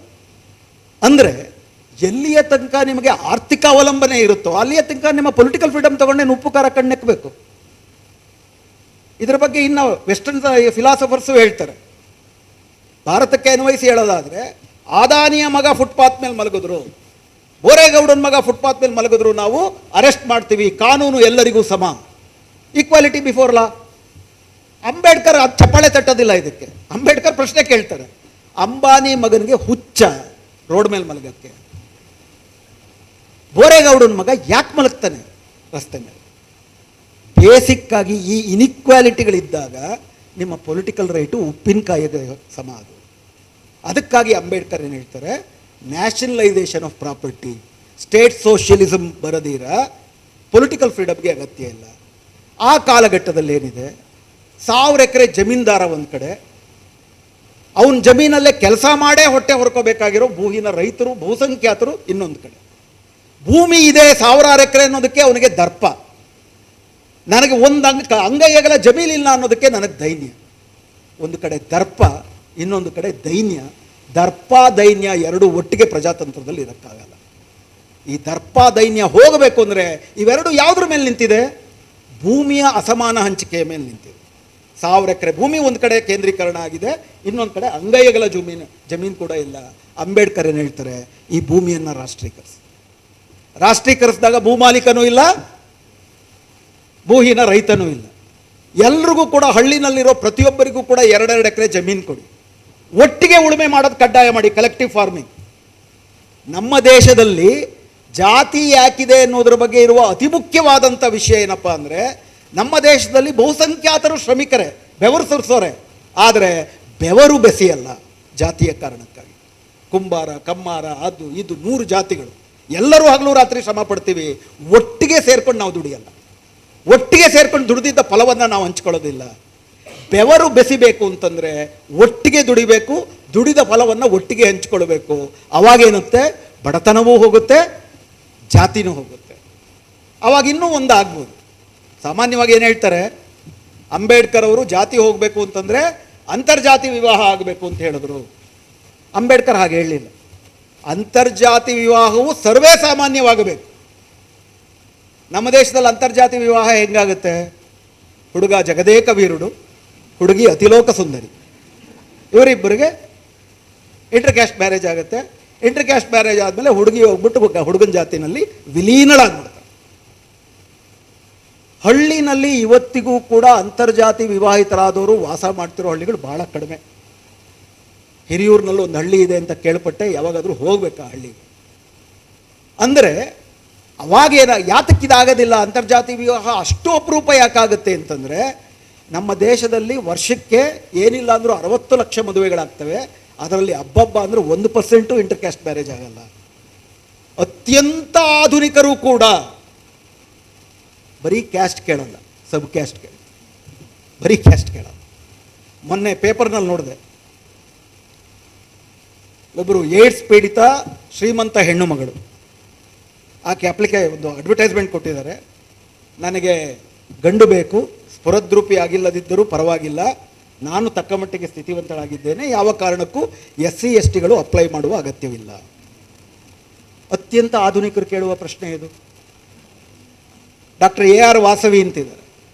ಅಂದರೆ ಎಲ್ಲಿಯ ತನಕ ನಿಮಗೆ ಆರ್ಥಿಕ ಅವಲಂಬನೆ ಇರುತ್ತೋ ಅಲ್ಲಿಯ ತನಕ ನಿಮ್ಮ ಪೊಲಿಟಿಕಲ್ ಫ್ರೀಡಮ್ ತಗೊಂಡೆ ಉಪ್ಪು ಖಾರ ಕಣ್ಣೆಕ್ಕಬೇಕು. ಇದರ ಬಗ್ಗೆ ಇನ್ನು ವೆಸ್ಟರ್ನ್ ಫಿಲಾಸಫರ್ಸು ಹೇಳ್ತಾರೆ. ಭಾರತಕ್ಕೆ ಅನ್ವಯಿಸಿ ಹೇಳೋದಾದರೆ, ಆದಾನಿಯ ಮಗ ಫುಟ್ಪಾತ್ ಮೇಲೆ ಮಲಗಿದ್ರು, ಬೋರೇಗೌಡನ ಮಗ ಫುಟ್ಪಾತ್ ಮೇಲೆ ಮಲಗಿದ್ರು, ನಾವು ಅರೆಸ್ಟ್ ಮಾಡ್ತೀವಿ, ಕಾನೂನು ಎಲ್ಲರಿಗೂ ಸಮ, ಈಕ್ವಾಲಿಟಿ ಬಿಫೋರ್ ಲಾ. ಅಂಬೇಡ್ಕರ್ ಅದು ಚಪ್ಪಾಳೆ ತಟ್ಟೋದಿಲ್ಲ ಇದಕ್ಕೆ. ಅಂಬೇಡ್ಕರ್ ಪ್ರಶ್ನೆ ಕೇಳ್ತಾರೆ, ಅಂಬಾನಿ ಮಗನಿಗೆ ಹುಚ್ಚ ರೋಡ್ ಮೇಲೆ ಮಲಗಕ್ಕೆ, ಬೋರೇಗೌಡನ ಮಗ ಯಾಕೆ ಮಲಗ್ತಾನೆ ರಸ್ತೆ ಮೇಲೆ? ಬೇಸಿಕ್ ಆಗಿ ಈ ಇನ್ಇಕ್ವಾಲಿಟಿಗಳಿದ್ದಾಗ ನಿಮ್ಮ ಪೊಲಿಟಿಕಲ್ ರೈಟು ಉಪ್ಪಿನಕಾಯಿಗೆ ಸಮ ಅದು. ಅದಕ್ಕಾಗಿ ಅಂಬೇಡ್ಕರ್ ಏನು ಹೇಳ್ತಾರೆ, nationalisation of property, state socialism ಬರದಿರ ಪೊಲಿಟಿಕಲ್ ಫ್ರೀಡಮ್ಗೆ ಅಗತ್ಯ ಇಲ್ಲ. ಆ ಕಾಲಘಟ್ಟದಲ್ಲಿ ಏನಿದೆ, 1000 ಎಕರೆ ಜಮೀನ್ದಾರ ಒಂದು ಕಡೆ, ಅವನ ಜಮೀನಲ್ಲೇ ಕೆಲಸ ಮಾಡೇ ಹೊಟ್ಟೆ ಹೊರ್ಕೋಬೇಕಾಗಿರೋ ಭೂಹೀನ ರೈತರು, ಬಹುಸಂಖ್ಯಾತರು ಇನ್ನೊಂದು ಕಡೆ. ಭೂಮಿ ಇದೆ 1000 ಎಕರೆ ಅನ್ನೋದಕ್ಕೆ ಅವನಿಗೆ ದರ್ಪ, ನನಗೆ ಒಂದು ಅಂಗೈಯಗಲ ಜಮೀನಿಲ್ಲ ಅನ್ನೋದಕ್ಕೆ ನನಗೆ ದೈನ್ಯ. ಒಂದು ಕಡೆ ದರ್ಪ, ಇನ್ನೊಂದು ಕಡೆ ದೈನ್ಯ. ದರ್ಪ ದೈನ್ಯ ಎರಡು ಒಟ್ಟಿಗೆ ಪ್ರಜಾತಂತ್ರದಲ್ಲಿ ಇರೋಕ್ಕಾಗಲ್ಲ. ಈ ದರ್ಪ ದೈನ್ಯ ಹೋಗಬೇಕು ಅಂದರೆ ಇವೆರಡು ಯಾವುದ್ರ ಮೇಲೆ ನಿಂತಿದೆ? ಭೂಮಿಯ ಅಸಮಾನ ಹಂಚಿಕೆಯ ಮೇಲೆ ನಿಂತಿದೆ. 1000 ಎಕರೆ ಭೂಮಿ ಒಂದು ಕಡೆ ಕೇಂದ್ರೀಕರಣ ಆಗಿದೆ, ಇನ್ನೊಂದು ಕಡೆ ಅಂಗೈಯಗಲ ಜಮೀನು ಕೂಡ ಇಲ್ಲ. ಅಂಬೇಡ್ಕರ್ ಏನು ಹೇಳ್ತಾರೆ, ಈ ಭೂಮಿಯನ್ನು ರಾಷ್ಟ್ರೀಕರಿಸಿದಾಗ ಭೂಮಾಲೀಕನೂ ಇಲ್ಲ, ಭೂಹೀನ ರೈತನೂ ಇಲ್ಲ. ಎಲ್ರಿಗೂ ಕೂಡ ಹಳ್ಳಿನಲ್ಲಿರೋ ಪ್ರತಿಯೊಬ್ಬರಿಗೂ ಕೂಡ 2-2 ಎಕರೆ ಜಮೀನು ಕೊಡಿ, ಒಟ್ಟಿಗೆ ಉಳುಮೆ ಮಾಡೋದು ಕಡ್ಡಾಯ ಮಾಡಿ, ಕಲೆಕ್ಟಿವ್ ಫಾರ್ಮಿಂಗ್. ನಮ್ಮ ದೇಶದಲ್ಲಿ ಜಾತಿ ಯಾಕಿದೆ ಅನ್ನೋದ್ರ ಬಗ್ಗೆ ಇರುವ ಅತಿ ಮುಖ್ಯವಾದಂಥ ವಿಷಯ ಏನಪ್ಪ ಅಂದರೆ, ನಮ್ಮ ದೇಶದಲ್ಲಿ ಬಹುಸಂಖ್ಯಾತರು ಶ್ರಮಿಕರೇ, ಬೆವರು ಸುರಿಸೋರೆ, ಆದರೆ ಬೆವರು ಬೆಸೆಯಲ್ಲ ಜಾತಿಯ ಕಾರಣಕ್ಕಾಗಿ. ಕುಂಬಾರ, ಕಮ್ಮಾರ, ಅದು ಇದು 100 ಜಾತಿಗಳು, ಎಲ್ಲರೂ ಹಗಲು ರಾತ್ರಿ ಶ್ರಮ ಪಡ್ತೀವಿ, ಒಟ್ಟಿಗೆ ಸೇರ್ಕೊಂಡು ನಾವು ದುಡಿಯಲ್ಲ. ಒಟ್ಟಿಗೆ ಸೇರ್ಕೊಂಡು ದುಡಿದಿದ್ದ ಫಲವನ್ನು ನಾವು ಹಂಚ್ಕೊಳ್ಳೋದಿಲ್ಲ. ಬೆವರು ಬೆಸಿಬೇಕು ಅಂತಂದರೆ ಒಟ್ಟಿಗೆ ದುಡಿಬೇಕು, ದುಡಿದ ಫಲವನ್ನು ಒಟ್ಟಿಗೆ ಹಂಚ್ಕೊಳ್ಬೇಕು. ಅವಾಗೇನುತ್ತೆ, ಬಡತನವೂ ಹೋಗುತ್ತೆ, ಜಾತಿನೂ ಹೋಗುತ್ತೆ. ಅವಾಗ ಇನ್ನೂ ಒಂದು ಆಗ್ಬೋದು. ಸಾಮಾನ್ಯವಾಗಿ ಏನು ಹೇಳ್ತಾರೆ, ಅಂಬೇಡ್ಕರ್ ಅವರು ಜಾತಿ ಹೋಗಬೇಕು ಅಂತಂದರೆ ಅಂತರ್ಜಾತಿ ವಿವಾಹ ಆಗಬೇಕು ಅಂತ ಹೇಳಿದ್ರು. ಅಂಬೇಡ್ಕರ್ ಹಾಗೆ ಹೇಳಲಿಲ್ಲ. ಅಂತರ್ಜಾತಿ ವಿವಾಹವು ಸರ್ವೇ ಸಾಮಾನ್ಯವಾಗಬೇಕು. ನಮ್ಮ ದೇಶದಲ್ಲಿ ಅಂತರ್ಜಾತಿ ವಿವಾಹ ಹೆಂಗಾಗುತ್ತೆ? ಹುಡುಗ ಜಗದೇಕ ವೀರುಡು, ಹುಡುಗಿ ಅತಿಲೋಕ ಸುಂದರಿ, ಇವರಿಬ್ಬರಿಗೆ ಇಂಟರ್ ಕ್ಯಾಸ್ಟ್ ಮ್ಯಾರೇಜ್ ಆಗುತ್ತೆ. ಇಂಟರ್ ಕ್ಯಾಸ್ಟ್ ಮ್ಯಾರೇಜ್ ಆದಮೇಲೆ ಹುಡುಗಿ ಹೋಗ್ಬಿಟ್ಟು ಹುಡುಗನ ಜಾತಿನಲ್ಲಿ ವಿಲೀನಳಾಗ್ಬಿಡ್ತಾರೆ. ಹಳ್ಳಿನಲ್ಲಿ ಇವತ್ತಿಗೂ ಕೂಡ ಅಂತರ್ಜಾತಿ ವಿವಾಹಿತರಾದವರು ವಾಸ ಮಾಡ್ತಿರೋ ಹಳ್ಳಿಗಳು ಭಾಳ ಕಡಿಮೆ. ಹಿರಿಯೂರಿನಲ್ಲಿ ಒಂದು ಹಳ್ಳಿ ಇದೆ ಅಂತ ಕೇಳ್ಪಟ್ಟೆ, ಯಾವಾಗಾದರೂ ಹೋಗ್ಬೇಕಾ ಹಳ್ಳಿಗೆ. ಅಂದರೆ ಅವಾಗೇನ ಯಾತಕ್ಕಿದಾಗೋದಿಲ್ಲ ಅಂತರ್ಜಾತಿ ವಿವಾಹ ಅಷ್ಟು ಅಪರೂಪ ಯಾಕಾಗುತ್ತೆ ಅಂತಂದರೆ, ನಮ್ಮ ದೇಶದಲ್ಲಿ ವರ್ಷಕ್ಕೆ ಏನಿಲ್ಲ ಅಂದರೂ 60 ಲಕ್ಷ ಮದುವೆಗಳಾಗ್ತವೆ. ಅದರಲ್ಲಿ ಹಬ್ಬ ಅಂದರೆ 1% ಇಂಟರ್ ಕ್ಯಾಸ್ಟ್ ಮ್ಯಾರೇಜ್ ಆಗಲ್ಲ. ಅತ್ಯಂತ ಆಧುನಿಕರು ಕೂಡ ಬರೀ ಕ್ಯಾಸ್ಟ್ ಕೇಳಲ್ಲ, ಸಬ್ ಕ್ಯಾಸ್ಟ್ ಕೇಳ, ಬರೀ ಕ್ಯಾಸ್ಟ್ ಕೇಳಲ್ಲ. ಮೊನ್ನೆ ಪೇಪರ್ನಲ್ಲಿ ನೋಡಿದೆ, ಒಬ್ಬರು ಏಡ್ಸ್ ಪೀಡಿತ ಶ್ರೀಮಂತ ಹೆಣ್ಣು ಮಗಳು, ಆಕೆ ಒಂದು ಅಡ್ವರ್ಟೈಸ್ಮೆಂಟ್ ಕೊಟ್ಟಿದ್ದಾರೆ, ನನಗೆ ಗಂಡು ಬೇಕು, ಸ್ಫುರದ್ರೂಪಿ ಆಗಿಲ್ಲದಿದ್ದರೂ ಪರವಾಗಿಲ್ಲ, ನಾನು ತಕ್ಕ ಮಟ್ಟಿಗೆ ಸ್ಥಿತಿವಂತಳಾಗಿದ್ದೇನೆ, ಯಾವ ಕಾರಣಕ್ಕೂ SC/STಗಳು ಅಪ್ಲೈ ಮಾಡುವ ಅಗತ್ಯವಿಲ್ಲ. ಅತ್ಯಂತ ಆಧುನಿಕರು ಕೇಳುವ ಪ್ರಶ್ನೆ ಇದು. ಡಾಕ್ಟರ್ AR ವಾಸವಿ ಅಂತಿದ್ದಾರೆ.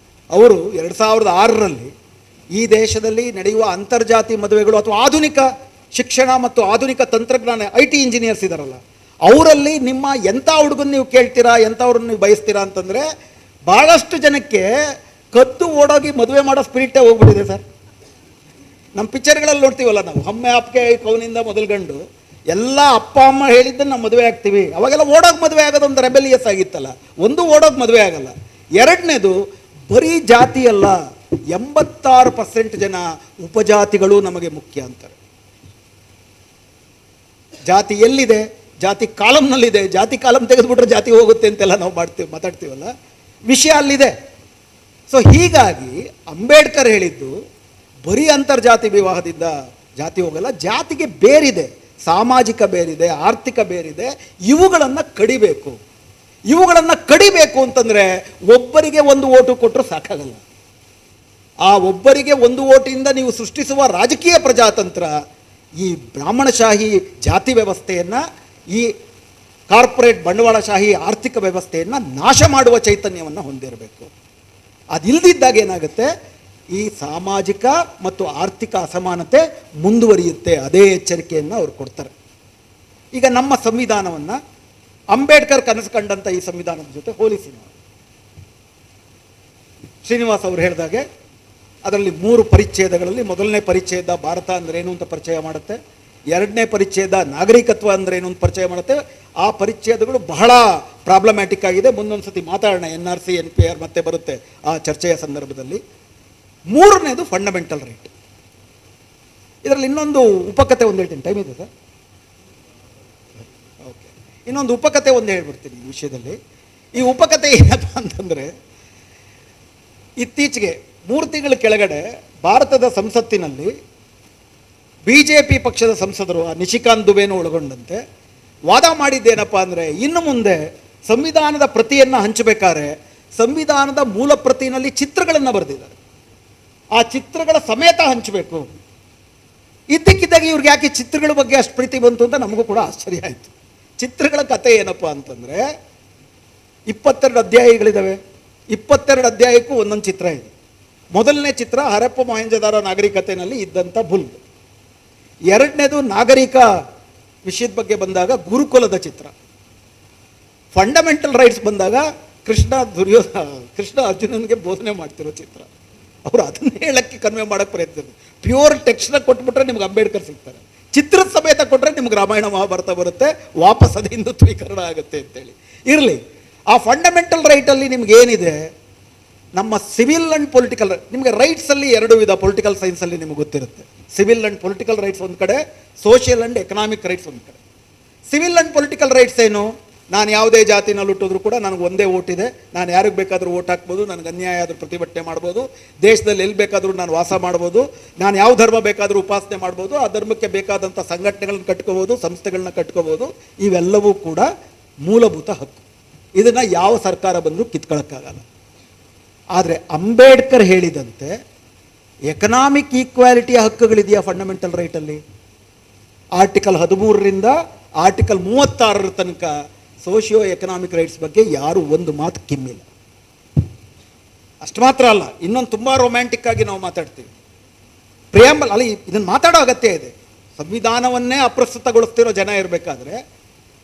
ಅವರು 2006ರಲ್ಲಿ ಈ ದೇಶದಲ್ಲಿ ನಡೆಯುವ ಅಂತರ್ಜಾತಿ ಮದುವೆಗಳು ಅಥವಾ ಆಧುನಿಕ ಶಿಕ್ಷಣ ಮತ್ತು ಆಧುನಿಕ ತಂತ್ರಜ್ಞಾನ IT ಇಂಜಿನಿಯರ್ಸ್ ಇದ್ದಾರಲ್ಲ, ಅವರಲ್ಲಿ ನಿಮ್ಮ ಎಂಥ ಹುಡುಗನ ನೀವು ಕೇಳ್ತೀರಾ, ಎಂಥವ್ರನ್ನ ನೀವು ಬಯಸ್ತೀರಾ ಅಂತಂದರೆ ಭಾಳಷ್ಟು ಜನಕ್ಕೆ ಕದ್ದು ಓಡೋಗಿ ಮದುವೆ ಮಾಡೋ ಸ್ಪಿರಿಟೇ ಹೋಗ್ಬಿಟ್ಟಿದೆ ಸರ್. ನಮ್ಮ ಪಿಕ್ಚರ್ಗಳಲ್ಲಿ ನೋಡ್ತೀವಲ್ಲ ನಾವು, ಹಮ್ಮೆ ಅಪ್ಕೆ ಕವನಿಂದ ಮೊದಲ್ಗಂಡು ಎಲ್ಲ ಅಪ್ಪ ಅಮ್ಮ ಹೇಳಿದ್ದನ್ನು ನಾವು ಮದುವೆ ಆಗ್ತೀವಿ. ಅವಾಗೆಲ್ಲ ಓಡೋಗಿ ಮದುವೆ ಆಗೋದೊಂದು ರೆಬೆಲಿಯಸ್ ಆಗಿತ್ತಲ್ಲ. ಒಂದು ಓಡೋಗಿ ಮದುವೆ ಆಗಲ್ಲ. ಎರಡನೇದು ಬರೀ ಜಾತಿ ಅಲ್ಲ, 86% ಜನ ಉಪಜಾತಿಗಳು ನಮಗೆ ಮುಖ್ಯ ಅಂತಾರೆ. ಜಾತಿ ಎಲ್ಲಿದೆ? ಜಾತಿ ಕಾಲಮ್ನಲ್ಲಿದೆ. ಜಾತಿ ಕಾಲಮ್ ತೆಗೆದುಬಿಟ್ರೆ ಜಾತಿ ಹೋಗುತ್ತೆ ಅಂತೆಲ್ಲ ನಾವು ಮಾತಾಡ್ತೀವಲ್ಲ, ವಿಷಯ ಅಲ್ಲಿದೆ. ಸೊ ಹೀಗಾಗಿ ಅಂಬೇಡ್ಕರ್ ಹೇಳಿದ್ದು ಬರೀ ಅಂತರ್ಜಾತಿ ವಿವಾಹದಿಂದ ಜಾತಿ ಹೋಗಲ್ಲ, ಜಾತಿಗೆ ಬೇರಿದೆ, ಸಾಮಾಜಿಕ ಬೇರಿದೆ, ಆರ್ಥಿಕ ಬೇರಿದೆ. ಇವುಗಳನ್ನು ಕಡಿಬೇಕು. ಇವುಗಳನ್ನು ಕಡಿಬೇಕು ಅಂತಂದರೆ ಒಬ್ಬರಿಗೆ ಒಂದು ಓಟು ಕೊಟ್ಟರು ಸಾಕಾಗಲ್ಲ. ಆ ಒಬ್ಬರಿಗೆ ಒಂದು ಓಟಿಂದ ನೀವು ಸೃಷ್ಟಿಸುವ ರಾಜಕೀಯ ಪ್ರಜಾತಂತ್ರ ಈ ಬ್ರಾಹ್ಮಣಶಾಹಿ ಜಾತಿ ವ್ಯವಸ್ಥೆಯನ್ನು, ಈ ಕಾರ್ಪೊರೇಟ್ ಬಂಡವಾಳಶಾಹಿ ಆರ್ಥಿಕ ವ್ಯವಸ್ಥೆಯನ್ನು ನಾಶ ಮಾಡುವ ಚೈತನ್ಯವನ್ನು ಹೊಂದಿರಬೇಕು. ಅದಿಲ್ಲದಿದ್ದಾಗ ಏನಾಗುತ್ತೆ, ಈ ಸಾಮಾಜಿಕ ಮತ್ತು ಆರ್ಥಿಕ ಅಸಮಾನತೆ ಮುಂದುವರಿಯುತ್ತೆ. ಅದೇ ಎಚ್ಚರಿಕೆಯನ್ನು ಅವ್ರು ಕೊಡ್ತಾರೆ. ಈಗ ನಮ್ಮ ಸಂವಿಧಾನವನ್ನು ಅಂಬೇಡ್ಕರ್ ಕನಸು ಕಂಡಂಥ ಈ ಸಂವಿಧಾನದ ಜೊತೆ ಹೋಲಿಸಿ ನಾವು, ಶ್ರೀನಿವಾಸ್ ಅವರು ಹೇಳಿದಾಗೆ ಅದರಲ್ಲಿ 3 ಪರಿಚ್ಛೇದಗಳಲ್ಲಿ ಮೊದಲನೇ ಪರಿಚ್ಛೇದ ಭಾರತ ಅಂದ್ರೇನು ಅಂತ ಪರಿಚಯ ಮಾಡುತ್ತೆ, ಎರಡನೇ ಪರಿಚ್ಛೇದ ನಾಗರಿಕತ್ವ ಅಂದ್ರೇನು ಅಂತ ಪರಿಚಯ ಮಾಡುತ್ತೆ. ಆ ಪರಿಚ್ಛೇದಗಳು ಬಹಳ ಪ್ರಾಬ್ಲಮ್ಯಾಟಿಕ್ ಆಗಿದೆ. ಮುಂದೊಂದು ಸತಿ ಮಾತಾಡೋಣ, NRC NPR ಮತ್ತೆ ಬರುತ್ತೆ ಆ ಚರ್ಚೆಯ ಸಂದರ್ಭದಲ್ಲಿ. ಮೂರನೇದು ಫಂಡಮೆಂಟಲ್ ರೈಟ್. ಇದರಲ್ಲಿ ಇನ್ನೊಂದು ಉಪಕಥೆ ಒಂದು ಹೇಳ್ತೀನಿ, ಟೈಮ್ ಇದೆ ಸರ್? ಓಕೆ, ಇನ್ನೊಂದು ಉಪಕಥೆ ಒಂದು ಹೇಳ್ಬಿಡ್ತೀನಿ ಈ ವಿಷಯದಲ್ಲಿ. ಈ ಉಪಕಥೆ ಏನಪ್ಪ ಅಂತಂದರೆ, ಇತ್ತೀಚೆಗೆ 3 ತಿಂಗಳ ಕೆಳಗಡೆ ಭಾರತದ ಸಂಸತ್ತಿನಲ್ಲಿ BJP ಪಕ್ಷದ ಸಂಸದರು, ನಿಶಿಕಾಂತ್ ದುಬೆನೂ ಒಳಗೊಂಡಂತೆ, ವಾದ ಮಾಡಿದ್ದೇನಪ್ಪ ಅಂದರೆ, ಇನ್ನು ಮುಂದೆ ಸಂವಿಧಾನದ ಪ್ರತಿಯನ್ನು ಹಂಚಬೇಕಾದ್ರೆ ಸಂವಿಧಾನದ ಮೂಲ ಪ್ರತಿನಲ್ಲಿ ಚಿತ್ರಗಳನ್ನು ಬರೆದಿದ್ದಾರೆ, ಆ ಚಿತ್ರಗಳ ಸಮೇತ ಹಂಚಬೇಕು. ಇದ್ದಕ್ಕಿದ್ದಾಗ ಇವ್ರಿಗೆ ಯಾಕೆ ಚಿತ್ರಗಳ ಬಗ್ಗೆ ಅಷ್ಟು ಪ್ರೀತಿ ಬಂತು ಅಂತ ನಮಗೂ ಕೂಡ ಆಶ್ಚರ್ಯ ಆಯಿತು. ಚಿತ್ರಗಳ ಕಥೆ ಏನಪ್ಪ ಅಂತಂದರೆ, 22 ಅಧ್ಯಾಯಗಳಿದ್ದಾವೆ. 22 ಅಧ್ಯಾಯಕ್ಕೂ ಒಂದೊಂದು ಚಿತ್ರ ಇದೆ. ಮೊದಲನೇ ಚಿತ್ರ ಹರಪ್ಪ ಮೊಹೆಂಜೊದಾರೋ ನಾಗರಿಕತೆಯಲ್ಲಿ ಇದ್ದಂಥ ಬುಲ್ಬ್. ಎರಡನೇದು ನಾಗರಿಕ ವಿಷಯದ ಬಗ್ಗೆ ಬಂದಾಗ ಗುರುಕುಲದ ಚಿತ್ರ. ಫಂಡಮೆಂಟಲ್ ರೈಟ್ಸ್ ಬಂದಾಗ ಕೃಷ್ಣ ಅರ್ಜುನನಿಗೆ ಬೋಧನೆ ಮಾಡ್ತಿರೋ ಚಿತ್ರ. ಅವರು ಅದನ್ನೇ ಹೇಳಕ್ಕೆ ಕನ್ವೆ ಮಾಡೋಕ್ಕೆ ಪ್ರಯತ್ನ. ಪ್ಯೂರ್ ಟೆಕ್ಸ್ಟ್ನ ಕೊಟ್ಬಿಟ್ರೆ ನಿಮ್ಗೆ ಅಂಬೇಡ್ಕರ್ ಸಿಗ್ತಾರೆ, ಚಿತ್ರದ ಸಮೇತ ಕೊಟ್ಟರೆ ನಿಮ್ಗೆ ರಾಮಾಯಣ ಮಹಾಭಾರತ ಬರುತ್ತೆ, ವಾಪಸ್ ಅದು ಹಿಂದುತ್ವೀಕರಣ ಆಗುತ್ತೆ ಅಂತೇಳಿ. ಇರಲಿ, ಆ ಫಂಡಮೆಂಟಲ್ ರೈಟಲ್ಲಿ ನಿಮ್ಗೆ ಏನಿದೆ, ನಮ್ಮ ಸಿವಿಲ್ ಆ್ಯಂಡ್ ಪೊಲಿಟಿಕಲ್, ನಿಮಗೆ ರೈಟ್ಸಲ್ಲಿ 2 ವಿಧ ಪೊಲಿಟಿಕಲ್ ಸೈನ್ಸಲ್ಲಿ ನಿಮಗೆ ಗೊತ್ತಿರುತ್ತೆ. ಸಿವಿಲ್ ಆ್ಯಂಡ್ ಪೊಲಿಟಿಕಲ್ ರೈಟ್ಸ್ ಒಂದು ಕಡೆ, ಸೋಷಿಯಲ್ ಆ್ಯಂಡ್ ಎಕನಾಮಿಕ್ ರೈಟ್ಸ್ ಒಂದು ಕಡೆ. ಸಿವಿಲ್ ಆ್ಯಂಡ್ ಪೊಲಿಟಿಕಲ್ ರೈಟ್ಸ್ ಏನು? ನಾನು ಯಾವುದೇ ಜಾತಿನಲ್ಲಿ ಹುಟ್ಟಿದ್ರು ಕೂಡ ನನಗೆ ಒಂದೇ ಓಟ್ ಇದೆ, ನಾನು ಯಾರಿಗೆ ಬೇಕಾದರೂ ಓಟ್ ಹಾಕ್ಬೋದು, ನನಗೆ ಅನ್ಯಾಯ ಆದರೂ ಪ್ರತಿಭಟನೆ ಮಾಡ್ಬೋದು, ದೇಶದಲ್ಲಿ ಎಲ್ಲಿ ಬೇಕಾದರೂ ನಾನು ವಾಸ ಮಾಡ್ಬೋದು, ನಾನು ಯಾವ ಧರ್ಮ ಬೇಕಾದರೂ ಉಪಾಸನೆ ಮಾಡ್ಬೋದು, ಆ ಧರ್ಮಕ್ಕೆ ಬೇಕಾದಂಥ ಸಂಘಟನೆಗಳನ್ನ ಕಟ್ಕೋಬೋದು, ಸಂಸ್ಥೆಗಳನ್ನ ಕಟ್ಕೋಬೋದು. ಇವೆಲ್ಲವೂ ಕೂಡ ಮೂಲಭೂತ ಹಕ್ಕು. ಇದನ್ನು ಯಾವ ಸರ್ಕಾರ ಬಂದರೂ ಕಿತ್ಕೊಳ್ಳೋಕ್ಕಾಗಲ್ಲ. ಆದರೆ ಅಂಬೇಡ್ಕರ್ ಹೇಳಿದಂತೆ ಎಕನಾಮಿಕ್ ಈಕ್ವಾಲಿಟಿಯ ಹಕ್ಕುಗಳಿದೆಯಾ ಫಂಡಮೆಂಟಲ್ ರೈಟಲ್ಲಿ? ಆರ್ಟಿಕಲ್ 13ರಿಂದ ಆರ್ಟಿಕಲ್ 36 ತನಕ ಸೋಷಿಯೋ ಎಕನಾಮಿಕ್ ರೈಟ್ಸ್ ಬಗ್ಗೆ ಯಾರು ಒಂದು ಮಾತು ಕಿಮ್ಮಿಲ್ಲ. ಅಷ್ಟು ಮಾತ್ರ ಅಲ್ಲ, ಇನ್ನೊಂದು ತುಂಬ ರೊಮ್ಯಾಂಟಿಕ್ ಆಗಿ ನಾವು ಮಾತಾಡ್ತೀವಿ. ಪ್ರಿಯಾಂಬಲ್ ಅಲ್ಲಿ ಇದನ್ನು ಮಾತಾಡೋ ಅಗತ್ಯ ಇದೆ. ಸಂವಿಧಾನವನ್ನೇ ಅಪ್ರಸ್ತುತಗೊಳಿಸ್ತಿರೋ ಜನ ಇರಬೇಕಾದ್ರೆ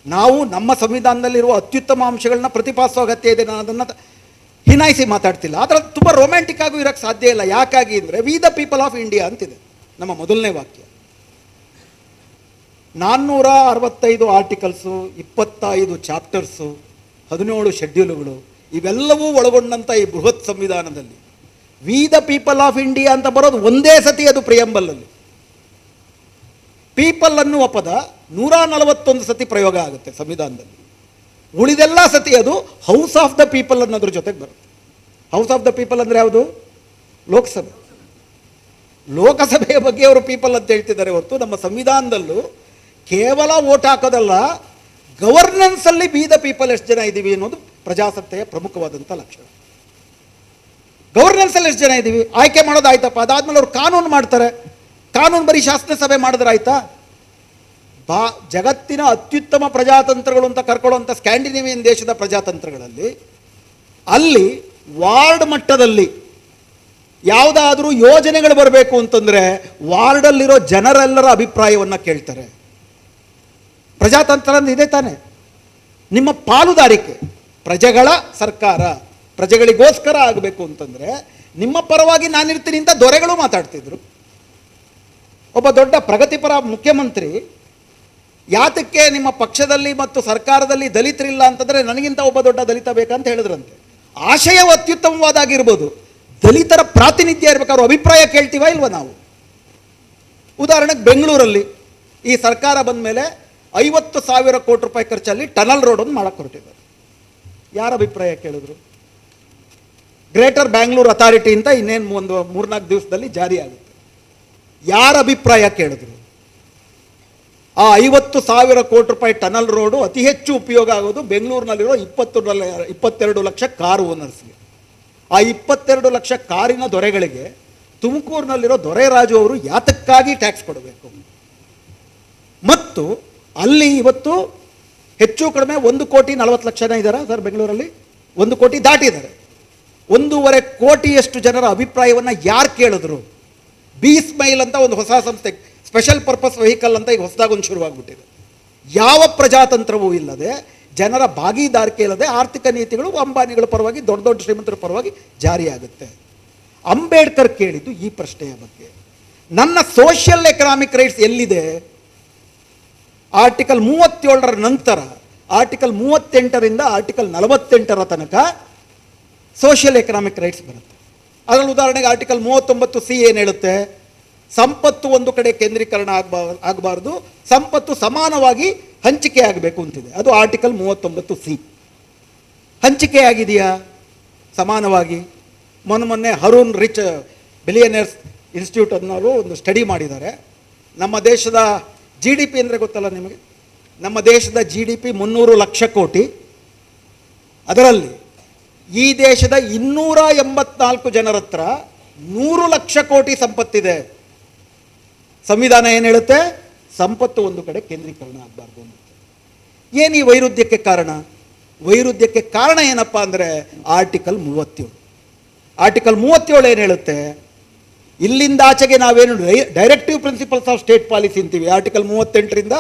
ನಾವು ನಮ್ಮ ಸಂವಿಧಾನದಲ್ಲಿರುವ ಅತ್ಯುತ್ತಮ ಅಂಶಗಳನ್ನ ಪ್ರತಿಪಾದಿಸೋ ಅಗತ್ಯ ಇದೆ. ನಾನು ಅದನ್ನು ಹಿನಾಯಿಸಿ ಮಾತಾಡ್ತಿಲ್ಲ, ಆದರೆ ತುಂಬ ರೊಮ್ಯಾಂಟಿಕ್ ಆಗೂ ಇರೋಕ್ಕೆ ಸಾಧ್ಯ ಇಲ್ಲ. ಯಾಕಾಗಿ ಅಂದರೆ, we the people of India ಅಂತಿದೆ ನಮ್ಮ ಮೊದಲನೇ ವಾಕ್ಯ. 465 ಆರ್ಟಿಕಲ್ಸು, 25 ಚಾಪ್ಟರ್ಸು, 17 ಶೆಡ್ಯೂಲ್ಗಳು, ಇವೆಲ್ಲವೂ ಒಳಗೊಂಡಂಥ ಈ ಬೃಹತ್ ಸಂವಿಧಾನದಲ್ಲಿ we the people of India ಅಂತ ಬರೋದು ಒಂದೇ ಸತಿ, ಅದು ಪ್ರಿಯಂಬಲಲ್ಲಿ. ಪೀಪಲ್ ಅನ್ನುವ ಪದ 141 ಸತಿ ಪ್ರಯೋಗ ಆಗುತ್ತೆ ಸಂವಿಧಾನದಲ್ಲಿ. ಉಳಿದೆಲ್ಲ ಸತಿ ಅದು ಹೌಸ್ ಆಫ್ ದ ಪೀಪಲ್ ಅನ್ನೋದ್ರ ಜೊತೆಗೆ ಬರುತ್ತೆ. ಹೌಸ್ ಆಫ್ ದ ಪೀಪಲ್ ಅಂದರೆ ಯಾವುದು? ಲೋಕಸಭೆ. ಲೋಕಸಭೆಯ ಬಗ್ಗೆ ಅವರು ಪೀಪಲ್ ಅಂತ ಹೇಳ್ತಿದ್ದಾರೆ ಹೊರತು ನಮ್ಮ ಸಂವಿಧಾನದಲ್ಲೂ ಕೇವಲ ಓಟ್ ಹಾಕೋದಲ್ಲ, ಗವರ್ನೆನ್ಸಲ್ಲಿ ಬಿ ದ ಪೀಪಲ್ ಎಷ್ಟು ಜನ ಇದ್ದೀವಿ ಅನ್ನೋದು ಪ್ರಜಾಸತ್ತೆಯ ಪ್ರಮುಖವಾದಂಥ ಲಕ್ಷಣ. ಗವರ್ನೆನ್ಸಲ್ಲಿ ಎಷ್ಟು ಜನ ಇದ್ದೀವಿ? ಆಯ್ಕೆ ಮಾಡೋದು ಆಯ್ತಪ್ಪ, ಅದಾದ್ಮೇಲೆ ಅವ್ರು ಕಾನೂನು ಮಾಡ್ತಾರೆ. ಕಾನೂನು ಬರೀ ಶಾಸನ ಸಭೆ ಮಾಡಿದ್ರೆ ಆಯ್ತಾ? ಜಗತ್ತಿನ ಅತ್ಯುತ್ತಮ ಪ್ರಜಾತಂತ್ರಗಳು ಅಂತ ಕರ್ಕೊಳ್ಳುವಂಥ ಸ್ಕ್ಯಾಂಡಿನೇವಿಯನ್ ದೇಶದ ಪ್ರಜಾತಂತ್ರಗಳಲ್ಲಿ ಅಲ್ಲಿ ವಾರ್ಡ್ ಮಟ್ಟದಲ್ಲಿ ಯಾವುದಾದ್ರೂ ಯೋಜನೆಗಳು ಬರಬೇಕು ಅಂತಂದರೆ ವಾರ್ಡಲ್ಲಿರೋ ಜನರೆಲ್ಲರ ಅಭಿಪ್ರಾಯವನ್ನು ಕೇಳ್ತಾರೆ. ಪ್ರಜಾತಂತ್ರ ಇದೆ ತಾನೆ. ನಿಮ್ಮ ಪಾಲುದಾರಿಕೆ, ಪ್ರಜೆಗಳ ಸರ್ಕಾರ, ಪ್ರಜೆಗಳಿಗೋಸ್ಕರ ಆಗಬೇಕು ಅಂತಂದರೆ ನಿಮ್ಮ ಪರವಾಗಿ ನಾನಿರ್ತೀನಿ ಅಂತ ದೊರೆಗಳು ಮಾತಾಡ್ತಿದ್ರು. ಒಬ್ಬ ದೊಡ್ಡ ಪ್ರಗತಿಪರ ಮುಖ್ಯಮಂತ್ರಿ ಯಾತಕ್ಕೆ ನಿಮ್ಮ ಪಕ್ಷದಲ್ಲಿ ಮತ್ತು ಸರ್ಕಾರದಲ್ಲಿ ದಲಿತರಿಲ್ಲ ಅಂತಂದರೆ ನನಗಿಂತ ಒಬ್ಬ ದೊಡ್ಡ ದಲಿತ ಬೇಕಂತ ಹೇಳಿದ್ರಂತೆ. ಆಶಯವು ಅತ್ಯುತ್ತಮವಾದಾಗಿರ್ಬೋದು, ದಲಿತರ ಪ್ರಾತಿನಿಧ್ಯ ಇರಬೇಕು. ಅವ್ರ ಅಭಿಪ್ರಾಯ ಕೇಳ್ತೀವ ಇಲ್ವ ನಾವು? ಉದಾಹರಣೆಗೆ ಬೆಂಗಳೂರಲ್ಲಿ ಈ ಸರ್ಕಾರ ಬಂದ ಮೇಲೆ 50,000 ಕೋಟಿ ರೂಪಾಯಿ ಖರ್ಚಲ್ಲಿ ಟನಲ್ ರೋಡ್ ಒಂದು ಮಾಡಕ್ಕೆ ಹೊರಟಿದ್ದಾರೆ. ಯಾರ ಅಭಿಪ್ರಾಯ ಕೇಳಿದ್ರು? ಗ್ರೇಟರ್ ಬ್ಯಾಂಗ್ಳೂರ್ ಅಥಾರಿಟಿ ಅಂತ ಇನ್ನೇನು ಒಂದು 3-4 ದಿವಸದಲ್ಲಿ ಜಾರಿ ಆಗುತ್ತೆ. ಯಾರ ಅಭಿಪ್ರಾಯ ಕೇಳಿದ್ರು? ಆ 50,000 ಕೋಟಿ ರೂಪಾಯಿ ಟನಲ್ ರೋಡು ಅತಿ ಹೆಚ್ಚು ಉಪಯೋಗ ಆಗೋದು ಬೆಂಗಳೂರಿನಲ್ಲಿರೋ 22 ಲಕ್ಷ ಕಾರು ಓನರ್ಸ್ಗೆ. ಆ 22 ಲಕ್ಷ ಕಾರಿನ ದೊರೆಗಳಿಗೆ ತುಮಕೂರಿನಲ್ಲಿರೋ ದೊರೆ ರಾಜು ಅವರು ಯಾತಕ್ಕಾಗಿ ಟ್ಯಾಕ್ಸ್ ಕೊಡಬೇಕು? ಮತ್ತು ಅಲ್ಲಿ ಇವತ್ತು ಹೆಚ್ಚು ಕಡಿಮೆ 1,40,00,000 ಇದ್ದಾರೆ ಸರ್ ಬೆಂಗಳೂರಲ್ಲಿ. 1 ಕೋಟಿ ದಾಟಿದ್ದಾರೆ. 1.5 ಕೋಟಿಯಷ್ಟು ಜನರ ಅಭಿಪ್ರಾಯವನ್ನು ಯಾರು ಕೇಳಿದ್ರು? ಬಿ ಸ್ಮೈಲ್ ಅಂತ ಒಂದು ಹೊಸ ಸಂಸ್ಥೆ, ಸ್ಪೆಷಲ್ ಪರ್ಪಸ್ ವೆಹಿಕಲ್ ಅಂತ ಈಗ ಹೊಸದಾಗೊಂದು ಶುರುವಾಗ್ಬಿಟ್ಟಿದೆ. ಯಾವ ಪ್ರಜಾತಂತ್ರವೂ ಇಲ್ಲದೆ, ಜನರ ಭಾಗಿದಾರಿಕೆ ಇಲ್ಲದೆ ಆರ್ಥಿಕ ನೀತಿಗಳು ಅಂಬಾನಿಗಳ ಪರವಾಗಿ, ದೊಡ್ಡ ದೊಡ್ಡ ಶ್ರೀಮಂತರ ಪರವಾಗಿ ಜಾರಿಯಾಗುತ್ತೆ. ಅಂಬೇಡ್ಕರ್ ಕೇಳಿದ್ದು ಈ ಪ್ರಶ್ನೆಯ ಬಗ್ಗೆ. ನನ್ನ ಸೋಷಿಯಲ್ ಎಕನಾಮಿಕ್ ರೈಟ್ಸ್ ಎಲ್ಲಿದೆ? ಆರ್ಟಿಕಲ್ 37ರ ನಂತರ ಆರ್ಟಿಕಲ್ 38ರಿಂದ ಆರ್ಟಿಕಲ್ 48ರ ತನಕ ಸೋಷಿಯಲ್ ಎಕನಾಮಿಕ್ ರೈಟ್ಸ್ ಬರುತ್ತೆ. ಅದರಲ್ಲಿ ಉದಾಹರಣೆಗೆ ಆರ್ಟಿಕಲ್ 39C ಏನು ಹೇಳುತ್ತೆ? ಸಂಪತ್ತು ಒಂದು ಕಡೆ ಕೇಂದ್ರೀಕರಣ ಆಗಬಾರ್ದು, ಸಂಪತ್ತು ಸಮಾನವಾಗಿ ಹಂಚಿಕೆ ಆಗಬೇಕು ಅಂತಿದೆ. ಅದು ಆರ್ಟಿಕಲ್ 39C. ಹಂಚಿಕೆ ಆಗಿದೆಯಾ ಸಮಾನವಾಗಿ? ಮೊನ್ನೆ ಹರೂನ್ ರಿಚ್ ಬಿಲಿಯನೇರ್ಸ್ ಇನ್ಸ್ಟಿಟ್ಯೂಟ್ ಅನ್ನೋರು ಒಂದು ಸ್ಟಡಿ ಮಾಡಿದ್ದಾರೆ. ನಮ್ಮ ದೇಶದ GDP ಅಂದರೆ ಗೊತ್ತಲ್ಲ ನಿಮಗೆ? ನಮ್ಮ ದೇಶದ GDP 300 ಲಕ್ಷ ಕೋಟಿ. ಅದರಲ್ಲಿ ಈ ದೇಶದ 284 ಜನರ ಹತ್ರ 100 ಲಕ್ಷ ಕೋಟಿ ಸಂಪತ್ತಿದೆ. ಸಂವಿಧಾನ ಏನು ಹೇಳುತ್ತೆ? ಸಂಪತ್ತು ಒಂದು ಕಡೆ ಕೇಂದ್ರೀಕರಣ ಆಗಬಾರ್ದು ಅಂತ. ಏನು ಈ ವೈರುಧ್ಯಕ್ಕೆ ಕಾರಣ? ವೈರುಧ್ಯಕ್ಕೆ ಕಾರಣ ಏನಪ್ಪ ಅಂದರೆ ಆರ್ಟಿಕಲ್ 37. ಆರ್ಟಿಕಲ್ 37 ಏನು ಹೇಳುತ್ತೆ? ಇಲ್ಲಿಂದ ಆಚೆಗೆ ನಾವೇನು directive principles of state policy ಅಂತೀವಿ. ಆರ್ಟಿಕಲ್ 38ರಿಂದ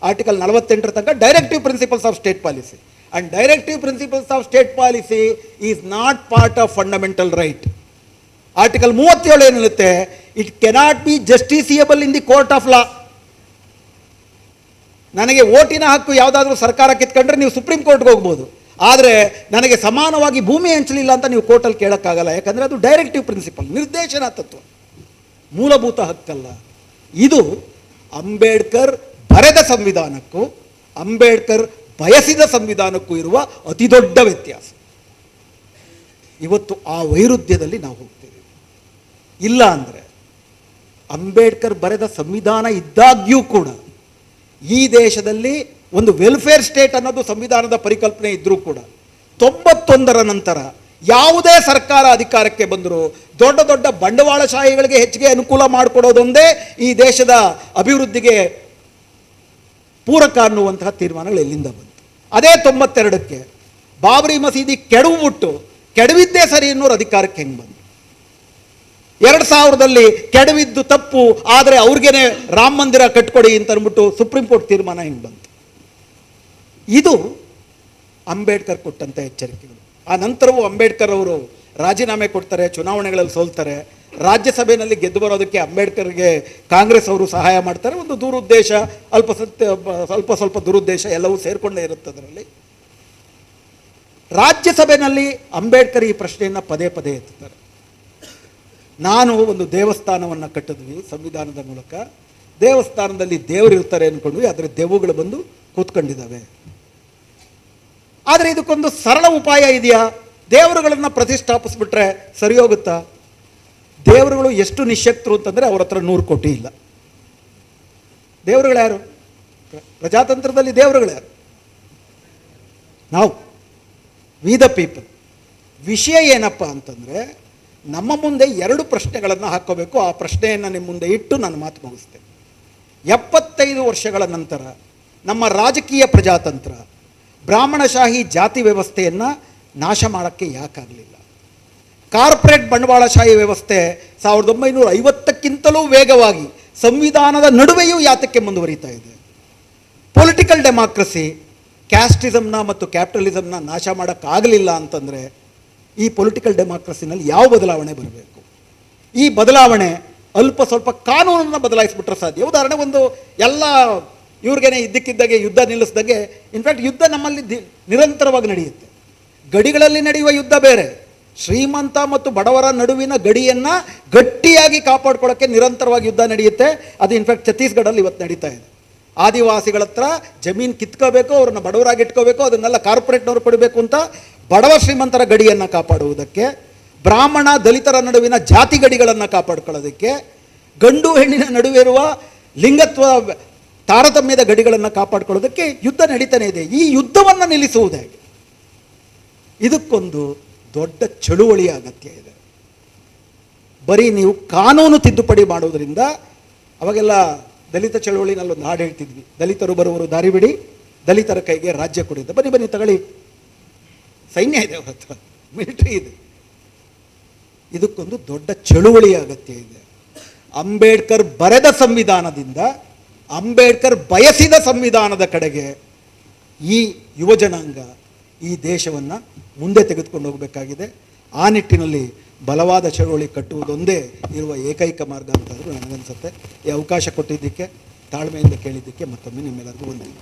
ಆರ್ಟಿಕಲ್ 48ರ ತನಕ directive principles of state policy. And directive principles of state policy is not part of fundamental right. Article 37 ಏನು ಹೇಳುತ್ತೆ? It cannot be justiciable in the court of law. ನನಗೆ ಓಟಿನ ಹಕ್ಕು ಯಾವುದಾದ್ರೂ ಸರ್ಕಾರ ಕಿತ್ಕೊಂಡ್ರೆ ನೀವು ಸುಪ್ರೀಂ ಕೋರ್ಟ್ಗೆ ಹೋಗ್ಬೋದು, ಆದರೆ ನನಗೆ ಸಮಾನವಾಗಿ ಭೂಮಿ ಹಂಚಲಿಲ್ಲ ಅಂತ ನೀವು ಕೋರ್ಟಲ್ಲಿ ಕೇಳೋಕ್ಕಾಗಲ್ಲ. ಯಾಕಂದರೆ ಅದು ಡೈರೆಕ್ಟಿವ್ ಪ್ರಿನ್ಸಿಪಲ್, ನಿರ್ದೇಶನ ತತ್ವ, ಮೂಲಭೂತ ಹಕ್ಕಲ್ಲ. ಇದು ಅಂಬೇಡ್ಕರ್ ಬರೆದ ಸಂವಿಧಾನಕ್ಕೂ ಅಂಬೇಡ್ಕರ್ ಬಯಸಿದ ಸಂವಿಧಾನಕ್ಕೂ ಇರುವ ಅತಿ ದೊಡ್ಡ ವ್ಯತ್ಯಾಸ. ಇವತ್ತು ಆ ವೈರುಧ್ಯದಲ್ಲಿ ನಾವು ಹೋಗ್ತೀವಿ. ಇಲ್ಲ ಅಂದರೆ ಅಂಬೇಡ್ಕರ್ ಬರೆದ ಸಂವಿಧಾನ ಇದ್ದಾಗ್ಯೂ ಕೂಡ ಈ ದೇಶದಲ್ಲಿ ಒಂದು ವೆಲ್ಫೇರ್ ಸ್ಟೇಟ್ ಅನ್ನೋದು ಸಂವಿಧಾನದ ಪರಿಕಲ್ಪನೆ ಇದ್ದರೂ ಕೂಡ 91ರ ನಂತರ ಯಾವುದೇ ಸರ್ಕಾರ ಅಧಿಕಾರಕ್ಕೆ ಬಂದರೂ ದೊಡ್ಡ ದೊಡ್ಡ ಬಂಡವಾಳಶಾಹಿಗಳಿಗೆ ಹೆಚ್ಚಿಗೆ ಅನುಕೂಲ ಮಾಡಿಕೊಡೋದೊಂದೇ ಈ ದೇಶದ ಅಭಿವೃದ್ಧಿಗೆ ಪೂರಕ ಅನ್ನುವಂತಹ ತೀರ್ಮಾನಗಳು ಎಲ್ಲಿಂದ ಬಂತು? ಅದೇ 92ಕ್ಕೆ ಬಾಬರಿ ಮಸೀದಿ ಕೆಡವುಬಿಟ್ಟು ಕೆಡವಿದ್ದೇ ಸರಿ ಅನ್ನೋರು ಅಧಿಕಾರಕ್ಕೆ ಹೆಂಗೆ ಬಂದು? 2000ರಲ್ಲಿ ಕೆಡವಿದ್ದು ತಪ್ಪು, ಆದರೆ ಅವ್ರಿಗೇನೆ ರಾಮ ಮಂದಿರ ಕಟ್ಕೊಡಿ ಅಂತ ಅಂದ್ಬಿಟ್ಟು ಸುಪ್ರೀಂ ಕೋರ್ಟ್ ತೀರ್ಮಾನ ಹೆಂಗೆ ಬಂತು? ಇದು ಅಂಬೇಡ್ಕರ್ ಕೊಟ್ಟಂಥ ಎಚ್ಚರಿಕೆಗಳು. ಆ ನಂತರವೂ ಅಂಬೇಡ್ಕರ್ ಅವರು ರಾಜೀನಾಮೆ ಕೊಡ್ತಾರೆ, ಚುನಾವಣೆಗಳಲ್ಲಿ ಸೋಲ್ತಾರೆ, ರಾಜ್ಯಸಭೆಯಲ್ಲಿ ಗೆದ್ದು ಬರೋದಕ್ಕೆ ಅಂಬೇಡ್ಕರ್ಗೆ ಕಾಂಗ್ರೆಸ್ ಅವರು ಸಹಾಯ ಮಾಡ್ತಾರೆ. ಒಂದು ದುರುದ್ದೇಶ, ಸ್ವಲ್ಪ ದುರುದ್ದೇಶ ಎಲ್ಲವೂ ಸೇರಿಕೊಂಡೇ ಇರುತ್ತೆ ಅದರಲ್ಲಿ. ರಾಜ್ಯಸಭೆಯಲ್ಲಿ ಅಂಬೇಡ್ಕರ್ ಈ ಪ್ರಶ್ನೆಯನ್ನು ಪದೇ ಪದೇ ಎತ್ತುತ್ತಾರೆ. ನಾನು ಒಂದು ದೇವಸ್ಥಾನವನ್ನು ಕಟ್ಟಿದ್ವಿ ಸಂವಿಧಾನದ ಮೂಲಕ, ದೇವಸ್ಥಾನದಲ್ಲಿ ದೇವರು ಇರ್ತಾರೆ ಅಂದ್ಕೊಂಡ್ವಿ, ಆದರೆ ದೆವ್ವಗಳು ಬಂದು ಕೂತ್ಕೊಂಡಿದ್ದಾವೆ. ಆದರೆ ಇದಕ್ಕೊಂದು ಸರಳ ಉಪಾಯ ಇದೆಯಾ? ದೇವರುಗಳನ್ನು ಪ್ರತಿಷ್ಠಾಪಿಸ್ಬಿಟ್ರೆ ಸರಿ ಹೋಗುತ್ತಾ? ದೇವರುಗಳು ಎಷ್ಟು ನಿಶ್ಶಕ್ತರು ಅಂತಂದರೆ ಅವ್ರ ಹತ್ರ 100 ಕೋಟಿ ಇಲ್ಲ. ದೇವರುಗಳು ಯಾರು? ಪ್ರಜಾತಂತ್ರದಲ್ಲಿ ದೇವರುಗಳು ಯಾರು? ನಾವು, ವಿ ದ ಪೀಪಲ್. ವಿಷಯ ಏನಪ್ಪ ಅಂತಂದರೆ ನಮ್ಮ ಮುಂದೆ 2 ಪ್ರಶ್ನೆಗಳನ್ನು ಹಾಕ್ಕೋಬೇಕು. ಆ ಪ್ರಶ್ನೆಯನ್ನು ನಿಮ್ಮ ಮುಂದೆ ಇಟ್ಟು ನಾನು ಮಾತು ಮುಗಿಸ್ತೇನೆ. 75 ವರ್ಷಗಳ ನಂತರ ನಮ್ಮ ರಾಜಕೀಯ ಪ್ರಜಾತಂತ್ರ ಬ್ರಾಹ್ಮಣಶಾಹಿ ಜಾತಿ ವ್ಯವಸ್ಥೆಯನ್ನು ನಾಶ ಮಾಡೋಕ್ಕೆ ಯಾಕಾಗಲಿಲ್ಲ? ಕಾರ್ಪೊರೇಟ್ ಬಂಡವಾಳಶಾಹಿ ವ್ಯವಸ್ಥೆ 1950ಕ್ಕಿಂತಲೂ ವೇಗವಾಗಿ ಸಂವಿಧಾನದ ನಡುವೆಯೂ ಯಾತಕ್ಕೆ ಮುಂದುವರಿತಾ ಇದೆ? ಪೊಲಿಟಿಕಲ್ ಡೆಮಾಕ್ರಸಿ ಕ್ಯಾಸ್ಟಿಸಮ್ನ ಮತ್ತು ಕ್ಯಾಪಿಟಲಿಸಮ್ನ ನಾಶ ಮಾಡೋಕ್ಕಾಗಲಿಲ್ಲ ಅಂತಂದರೆ ಈ ಪೊಲಿಟಿಕಲ್ ಡೆಮಾಕ್ರಸಿನಲ್ಲಿ ಯಾವ ಬದಲಾವಣೆ ಬರಬೇಕು? ಈ ಬದಲಾವಣೆ ಅಲ್ಪ ಸ್ವಲ್ಪ ಕಾನೂನನ್ನು ಬದಲಾಯಿಸ್ಬಿಟ್ರೆ ಸಾಧ್ಯ. ಉದಾಹರಣೆ, ಒಂದು ಎಲ್ಲ ಇವ್ರಿಗೇನೆ ಇದ್ದಕ್ಕಿದ್ದಾಗೆ ಯುದ್ಧ ನಿಲ್ಲಿಸಿದಾಗೆ, ಇನ್ಫ್ಯಾಕ್ಟ್ ಯುದ್ಧ ನಮ್ಮಲ್ಲಿ ನಿರಂತರವಾಗಿ ನಡೆಯುತ್ತೆ. ಗಡಿಗಳಲ್ಲಿ ನಡೆಯುವ ಯುದ್ಧ ಬೇರೆ, ಶ್ರೀಮಂತ ಮತ್ತು ಬಡವರ ನಡುವಿನ ಗಡಿಯನ್ನು ಗಟ್ಟಿಯಾಗಿ ಕಾಪಾಡ್ಕೊಳ್ಳೋಕ್ಕೆ ನಿರಂತರವಾಗಿ ಯುದ್ಧ ನಡೆಯುತ್ತೆ. ಅದು ಇನ್ಫ್ಯಾಕ್ಟ್ ಛತ್ತೀಸ್ಗಢಲ್ಲಿ ಇವತ್ತು ನಡೀತಾ ಇದೆ. ಆದಿವಾಸಿಗಳ ಹತ್ರ ಜಮೀನು ಕಿತ್ಕೋಬೇಕು, ಅವ್ರನ್ನ ಬಡವರಾಗಿ ಇಟ್ಕೋಬೇಕು, ಅದನ್ನೆಲ್ಲ ಕಾರ್ಪೊರೇಟ್ನವ್ರು ಕೊಡಬೇಕು ಅಂತ ಬಡವ ಶ್ರೀಮಂತರ ಗಡಿಯನ್ನು ಕಾಪಾಡುವುದಕ್ಕೆ, ಬ್ರಾಹ್ಮಣ ದಲಿತರ ನಡುವಿನ ಜಾತಿ ಗಡಿಗಳನ್ನು ಕಾಪಾಡ್ಕೊಳ್ಳೋದಕ್ಕೆ, ಗಂಡು ಹೆಣ್ಣಿನ ನಡುವೆ ಇರುವ ಲಿಂಗತ್ವ ತಾರತಮ್ಯದ ಗಡಿಗಳನ್ನು ಕಾಪಾಡ್ಕೊಳ್ಳೋದಕ್ಕೆ ಯುದ್ಧ ನಡೀತಾನೆ ಇದೆ. ಈ ಯುದ್ಧವನ್ನು ನಿಲ್ಲಿಸುವುದು ಹೇಗೆ? ಇದಕ್ಕೊಂದು ದೊಡ್ಡ ಚಳುವಳಿಯ ಅಗತ್ಯ ಇದೆ. ಬರೀ ನೀವು ಕಾನೂನು ತಿದ್ದುಪಡಿ ಮಾಡೋದ್ರಿಂದ, ಅವಾಗೆಲ್ಲ ದಲಿತ ಚಳುವಳಿನಲ್ಲೊಂದು ಹಾಡು ಹೇಳ್ತಿದ್ವಿ, ದಲಿತರು ಬರುವರು ದಾರಿ ಬಿಡಿ, ದಲಿತರ ಕೈಗೆ ರಾಜ್ಯ ಕೊಡಿದ್ದ. ಬನ್ನಿ ಬನ್ನಿ ತಗೊಳ್ಳಿ, ಸೈನ್ಯ ಇದೆ, ಅವ್ರ ಹತ್ರ ಮಿಲಿಟರಿ ಇದೆ. ಇದಕ್ಕೊಂದು ದೊಡ್ಡ ಚಳುವಳಿಯ ಅಗತ್ಯ ಇದೆ. ಅಂಬೇಡ್ಕರ್ ಬರೆದ ಸಂವಿಧಾನದಿಂದ ಅಂಬೇಡ್ಕರ್ ಬಯಸಿದ ಸಂವಿಧಾನದ ಕಡೆಗೆ ಈ ಯುವಜನಾಂಗ ಈ ದೇಶವನ್ನು ಮುಂದೆ ತೆಗೆದುಕೊಂಡು ಹೋಗಬೇಕಾಗಿದೆ. ಆ ನಿಟ್ಟಿನಲ್ಲಿ ಬಲವಾದ ಚಳುವಳಿ ಕಟ್ಟುವುದೊಂದೇ ಇರುವ ಏಕೈಕ ಮಾರ್ಗ ಅಂತಾದರೂ ನನಗನ್ಸುತ್ತೆ. ಈ ಅವಕಾಶ ಕೊಟ್ಟಿದ್ದಕ್ಕೆ, ತಾಳ್ಮೆಯಿಂದ ಕೇಳಿದ್ದಕ್ಕೆ ಮತ್ತೊಮ್ಮೆ ನಿಮ್ಮೆಲ್ಲರಿಗೂ ವಂದನೆ.